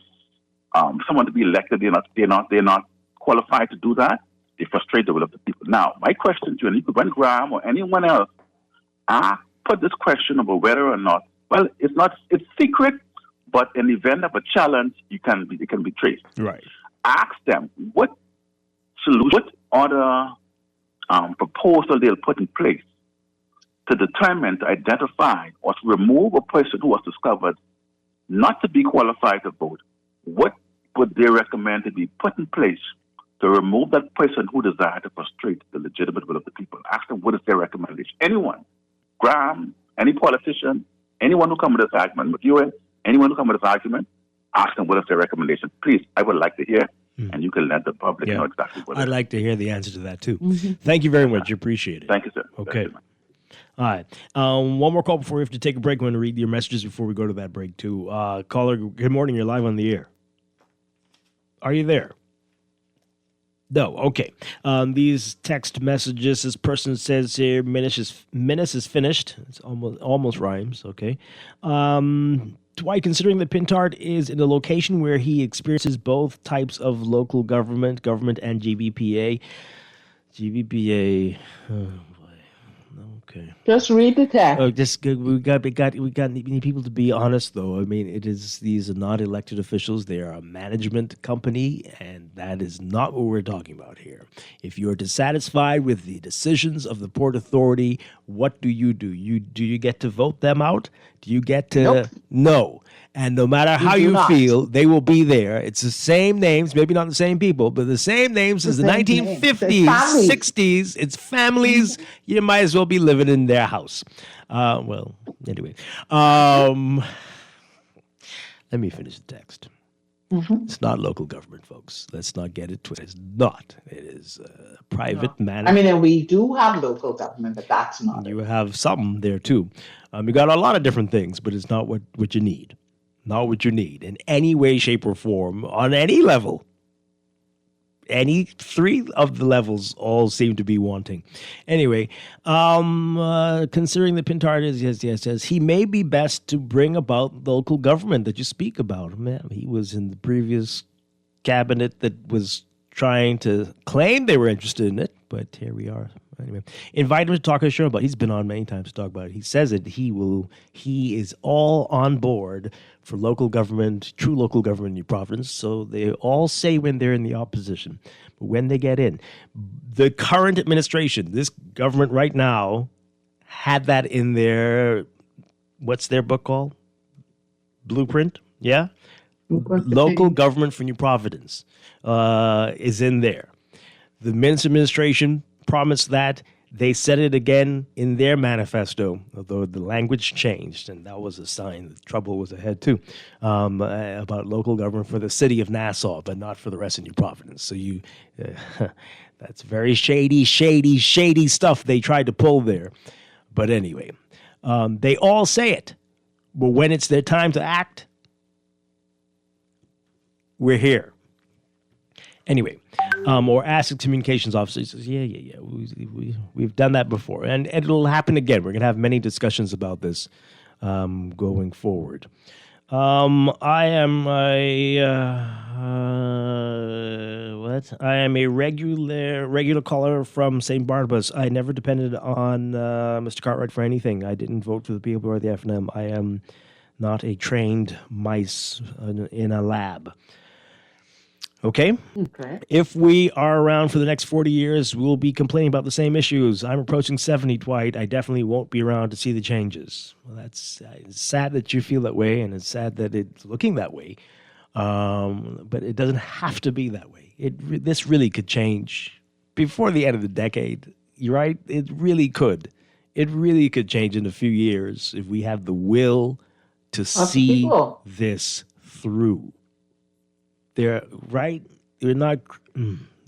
someone to be elected, they're not qualified to do that, they frustrate the will of the people. Now, my question to you, and you could run Graham or anyone else, put this question about whether or not, well, it's secret, but in the event of a challenge, it can be traced. Right. Ask them what solution, what other proposal they'll put in place to determine, to identify, or to remove a person who was discovered not to be qualified to vote. What would they recommend to be put in place to remove that person who desired to frustrate the legitimate will of the people? Ask them what is their recommendation. Anyone, Graham, any politician, anyone who comes with this argument, with you, anyone who comes with this argument, ask them what is their recommendation. Please, I would like to hear, and you can let the public know exactly what it is. I'd like to hear the answer to that, too. Mm-hmm. Thank you very much. Appreciate it. Thank you, sir. Okay. All right. One more call before we have to take a break. I'm going to read your messages before we go to that break, too. Caller, good morning. You're live on the air. Are you there? No. Okay. These text messages, this person says here, Menace is finished. It's almost rhymes. Okay. Dwight, considering that Pintard is in a location where he experiences both types of local government and GBPA. Oh boy. Okay. Just read the text. We need people to be honest, though. I mean, these are not elected officials. They are a management company, and that is not what we're talking about here. If you're dissatisfied with the decisions of the Port Authority, what do? Do you get to vote them out? Do you get to? Nope. No. And no matter how do you not. feel, they will be there. It's the same names, maybe not the same people, but the same names since the same 1950s, families. 60s. It's families. You might as well be living in their house. Well, anyway. Let me finish the text. It's not local government, folks. Let's not get it twisted. It's not. It is private management. I mean, and we do have local government, but that's not You have some there, too. You got a lot of different things, but it's not what you need. Not what you need in any way, shape, or form on any level. Any three of the levels all seem to be wanting. Anyway, considering the Pintard says he may be best to bring about local government that you speak about. Man, he was in the previous cabinet that was trying to claim they were interested in it, but here we are. Anyway, invite him to talk on the show about it. He's been on many times to talk about it. He says it. He is all on board for local government, true local government in New Providence. So they all say when they're in the opposition, but when they get in, the current administration, this government right now, had that in their, what's their book called? Blueprint? Yeah? Local government for New Providence is in there. The Minsk administration promised that. They said it again in their manifesto, although the language changed, and that was a sign that trouble was ahead, too, about local government for the city of Nassau, but not for the rest of New Providence. So that's very shady stuff they tried to pull there. But anyway, they all say it. But when it's their time to act, we're here. Anyway, or ask the communications officer. He says, yeah. We've done that before. And it'll happen again. We're going to have many discussions about this going forward. I am a regular caller from St. Barnabas. I never depended on Mr. Cartwright for anything. I didn't vote for the people or the FNM. I am not a trained mice in a lab. Okay? If we are around for the next 40 years, we'll be complaining about the same issues. I'm approaching 70, Dwight. I definitely won't be around to see the changes. Well, it's sad that you feel that way, and it's sad that it's looking that way. But it doesn't have to be that way. This really could change before the end of the decade. You're right? It really could. It really could change in a few years if we have the will to see this through. They're right. They're not.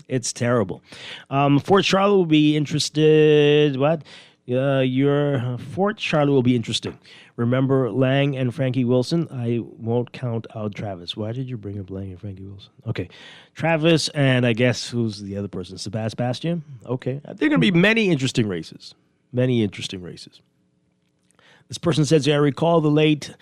It's terrible. Fort Charlotte will be interested. What? Your Fort Charlotte will be interesting. Remember Lang and Frankie Wilson? I won't count out Travis. Why did you bring up Lang and Frankie Wilson? Okay. Travis and I guess who's the other person? Sebastian? Okay. There are going to be many interesting races. This person says, I recall the late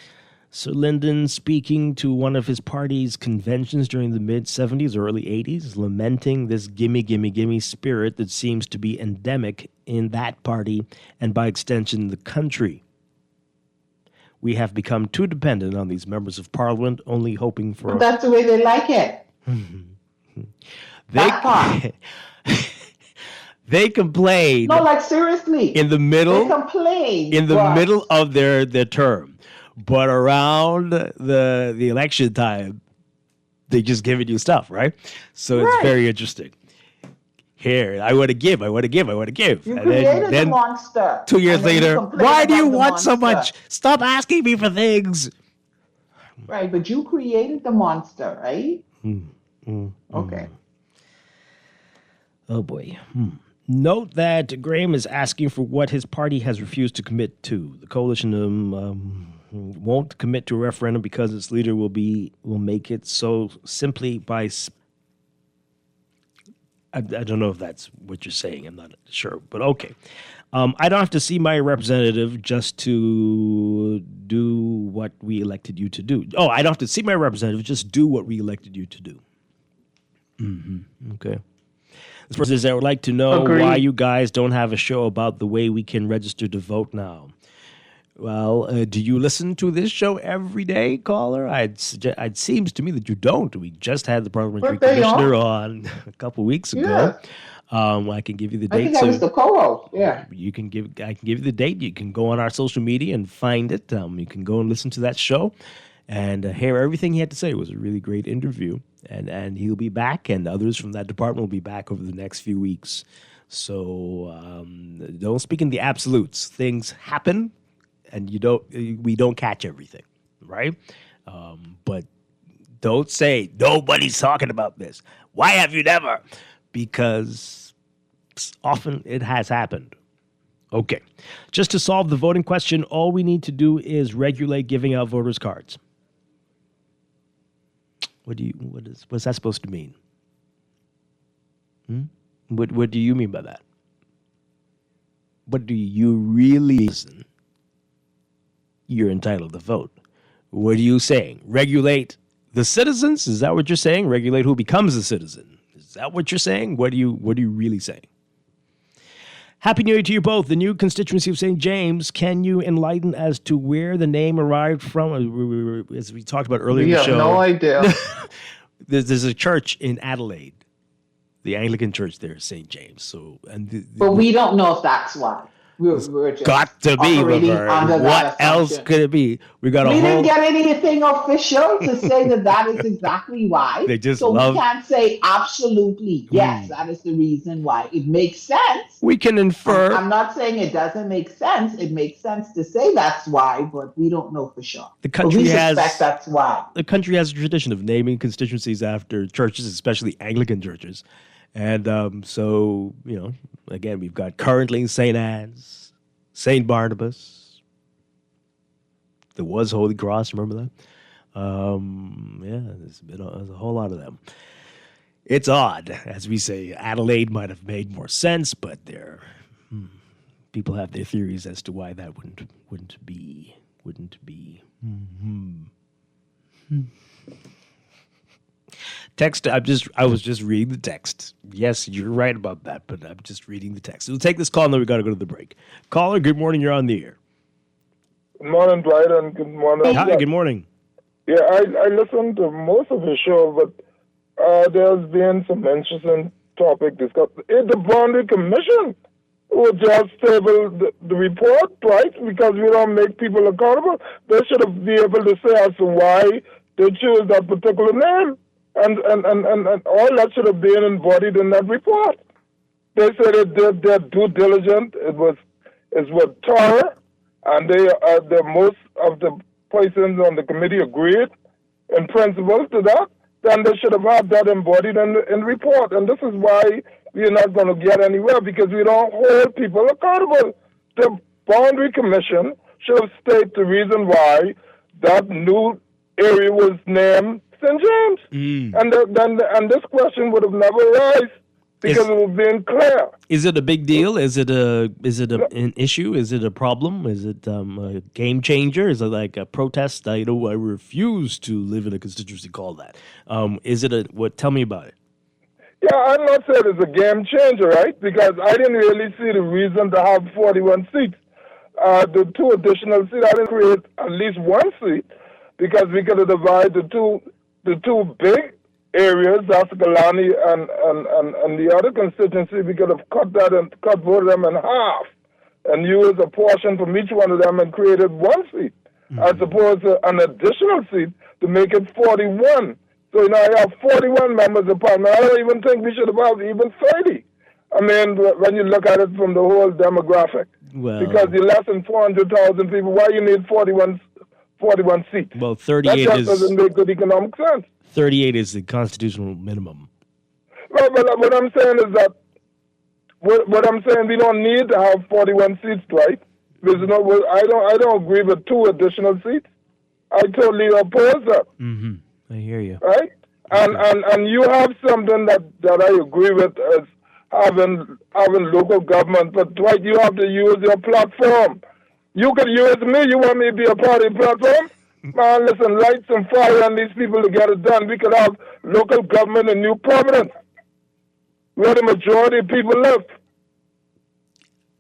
Sir Lyndon speaking to one of his party's conventions during the mid-'70s or early '80s, lamenting this gimme, gimme, gimme spirit that seems to be endemic in that party and by extension the country. We have become too dependent on these members of parliament, only hoping for... But that's the way they like it. They complain. No, like seriously. In the middle. They complain. In the middle of their term. But around the election time, they just giving you stuff, right? So it's very interesting. Here, I want to give. You and created the monster. 2 years later, why do you want so much? Stop asking me for things. Right, but you created the monster, right? Okay. Oh, boy. Note that Graham is asking for what his party has refused to commit to. The coalition won't commit to a referendum because its leader will make it so simply by... I don't know if that's what you're saying. I'm not sure, but okay. I don't have to see my representative just to do what we elected you to do. Oh, I don't have to see my representative, just do what we elected you to do. Okay. This person says, I would like to know Agreed. why you guys don't have a show about the way we can register to vote now. Well, do you listen to this show every day, caller? It seems to me that you don't. We just had the parliamentary commissioner on a couple weeks ago. I can give you the date. I think I was the co-host. Yeah. I can give you the date. You can go on our social media and find it. You can go and listen to that show and hear everything he had to say. It was a really great interview. And he'll be back, and others from that department will be back over the next few weeks. So don't speak in the absolutes. Things happen, and we don't catch everything, right? But don't say nobody's talking about this. Why have you never? Because often it has happened. Okay. Just to solve the voting question, all we need to do is regulate giving out voters' cards. What's that supposed to mean? What do you mean by that? What do you really mean? You're entitled to vote. What are you saying? Regulate the citizens? Is that what you're saying? Regulate who becomes a citizen? Is that what you're saying? What are you really saying? Happy New Year to you both. The new constituency of St. James, can you enlighten as to where the name arrived from? As we talked about earlier in the show. We have no idea. There's a church in Adelaide, the Anglican church there, St. James. But we don't know if that's why. We're just got to be, Laverne. What else could it be? We didn't get anything official to say that is exactly why. They just we can't say absolutely yes. That is the reason why. It makes sense. We can infer. I'm not saying it doesn't make sense. It makes sense to say that's why, but we don't know for sure. The country suspect that's why. The country has a tradition of naming constituencies after churches, especially Anglican churches. And again, we've got currently St. Anne's, St. Barnabas. There was Holy Cross, remember that? There's a whole lot of them. It's odd, as we say. Adelaide might have made more sense, but people have their theories as to why that wouldn't be. Text. I was just reading the text. Yes, you're right about that, but I'm just reading the text. We'll take this call, and then we got to go to the break. Caller, good morning. You're on the air. Good morning, Dwight, and good morning. Hi, good morning. Yeah, I listened to most of the show, but there's been some interesting topic discussed. The Boundary Commission would just table the report, right? Because we don't make people accountable. They should have been able to say as to why they choose that particular name. And all that should have been embodied in that report. They said it did their due diligence. It was thorough, and the most of the persons on the committee agreed in principle to that. Then they should have had that embodied in the report. And this is why we're not going to get anywhere, because we don't hold people accountable. The Boundary Commission should have stated the reason why that new area was named St. James. And this question would have never arisen because it would have been clear. Is it a big deal? Is it an issue? Is it a problem? Is it a game changer? Is it like a protest? I refuse to live in a constituency called that. Is it tell me about it. Yeah, I'm not saying it's a game changer, right? Because I didn't really see the reason to have 41 seats. The 2 additional seats, I didn't create at least 1 seat because we could have divided the two big areas, that's Galani and the other constituency. We could have cut both of them in half and used a portion from each one of them and created 1 seat, as opposed to an additional seat to make it 41. So now you have 41 members of parliament. I don't even think we should have even 30. I mean, when you look at it from the whole demographic. Well, because you're less than 400,000 people, why you need 41 seats? Well, 38 that just doesn't make good economic sense. 38 is the constitutional minimum. Well, but what I'm saying is that we don't need to have 41 seats, right? Because I don't agree with 2 additional seats. I totally oppose that. Mm-hmm. I hear you. Right? And you have something that I agree with as having local government, but Dwight, you have to use your platform. You could use me. You want me to be a party platform? Man, listen, light some fire on these people to get it done. We could have local government in New Providence. where the majority of people live.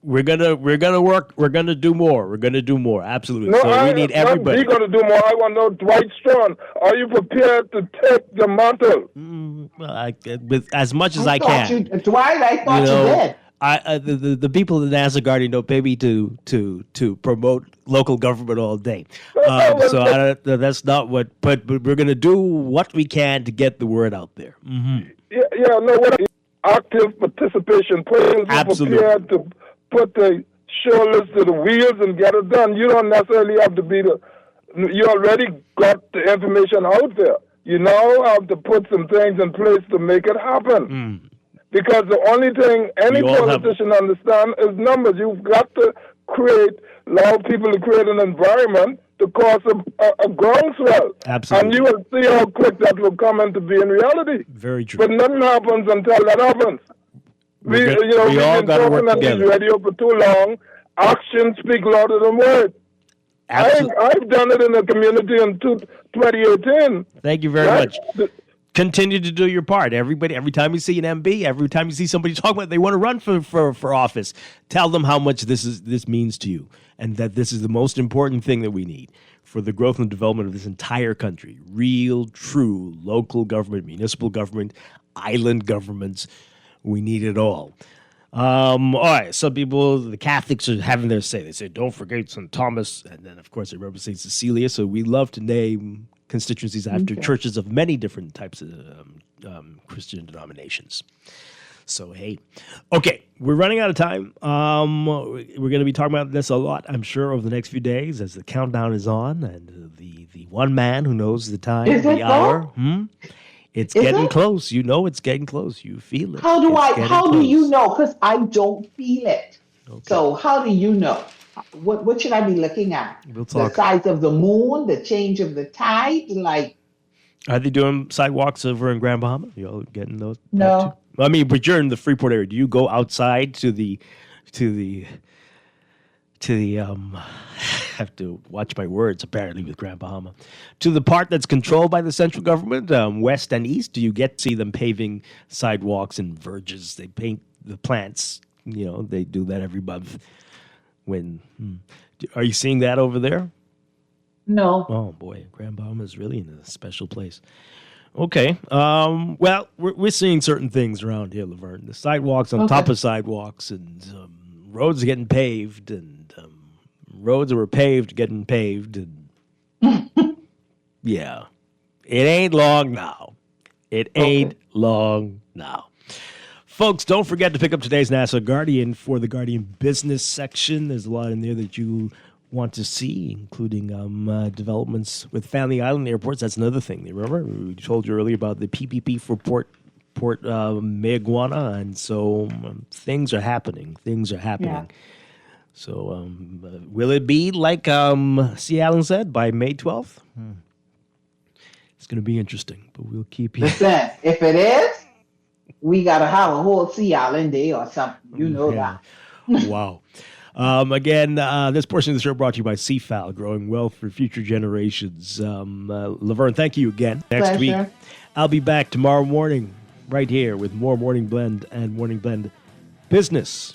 We're gonna work. We're gonna do more. We're gonna do more. Absolutely. No, So we need everybody. We're going to do more. I want to know, Dwight Strachan, are you prepared to take the mantle? With as much as I can. Dwight, I thought you did. The people in the NASA Guardian don't pay me to promote local government all day. So that's not what. But we're going to do what we can to get the word out there. Mm-hmm. What active participation. Players are prepared to put the shoulders to the wheels and get it done. You don't necessarily have to be you already got the information out there. You now have to put some things in place to make it happen. Because the only thing any politician understands is numbers. You've got to allow people to create an environment to cause a groundswell. Absolutely. And you will see how quick that will come into being reality. Very true. But nothing happens until that happens. We've been talking on this radio for too long. Actions speak louder than words. I've done it in the community in 2018. Thank you very much. Continue to do your part. Everybody, every time you see an MB, every time you see somebody talking about they want to run for office, tell them how much this means to you, and that this is the most important thing that we need for the growth and development of this entire country. Real, true local government, municipal government, island governments. We need it all. All right, some people, the Catholics are having their say. They say, don't forget St. Thomas, and then, of course, they remember St. Cecilia. So we love to name constituencies after churches of many different types of Christian denominations. So, hey. Okay, we're running out of time. We're going to be talking about this a lot, I'm sure, over the next few days as the countdown is on, and the one man who knows the time, the hour. It's getting close. You know it's getting close. You feel it. How do you know? Because I don't feel it. Okay. So how do you know? What should I be looking at? We'll talk. The size of the moon, the change of the tide, Are they doing sidewalks over in Grand Bahama? You all getting those? No. I mean, but you're in the Freeport area. Do you go outside to the I have to watch my words, apparently, with Grand Bahama. To the part that's controlled by the central government, west and east, do you get to see them paving sidewalks and verges? They paint the plants. They do that every month. Are you seeing that over there? No. Oh, boy. Grand Bahama is really in a special place. Okay. Well, we're seeing certain things around here, Laverne. The sidewalks on top of sidewalks, and roads are getting paved, and roads that were paved getting paved. And yeah. It ain't long now. It ain't long now. Folks, don't forget to pick up today's NASA Guardian for the Guardian business section. There's a lot in there that you want to see, including developments with Family Island airports. That's another thing. Remember, we told you earlier about the PPP for Port Mayaguana, and so things are happening. Yeah. So will it be like C. Allen said, by May 12th? It's going to be interesting, but we'll keep you. Listen, if it is, we got to have a whole C. Allen Day or something. You know that. Wow. Again, this portion of the show brought to you by CFAL, growing wealth for future generations. Laverne, thank you again. Next week, I'll be back tomorrow morning right here with more Morning Blend and Morning Blend Business.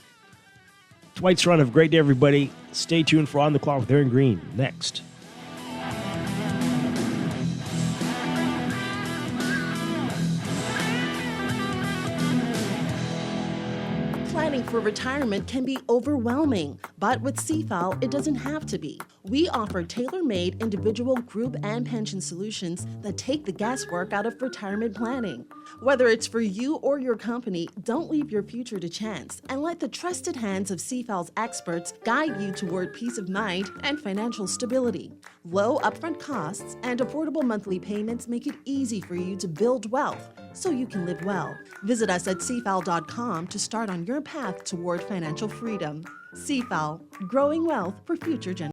Dwight Strachan, have a great day, everybody. Stay tuned for On the Clock with Aaron Green next. Planning for retirement can be overwhelming, but with CFAL, it doesn't have to be. We offer tailor-made individual, group, and pension solutions that take the guesswork out of retirement planning. Whether it's for you or your company, don't leave your future to chance and let the trusted hands of CFAL's experts guide you toward peace of mind and financial stability. Low upfront costs and affordable monthly payments make it easy for you to build wealth so you can live well. Visit us at cfal.com to start on your path toward financial freedom. CFAL, growing wealth for future generations.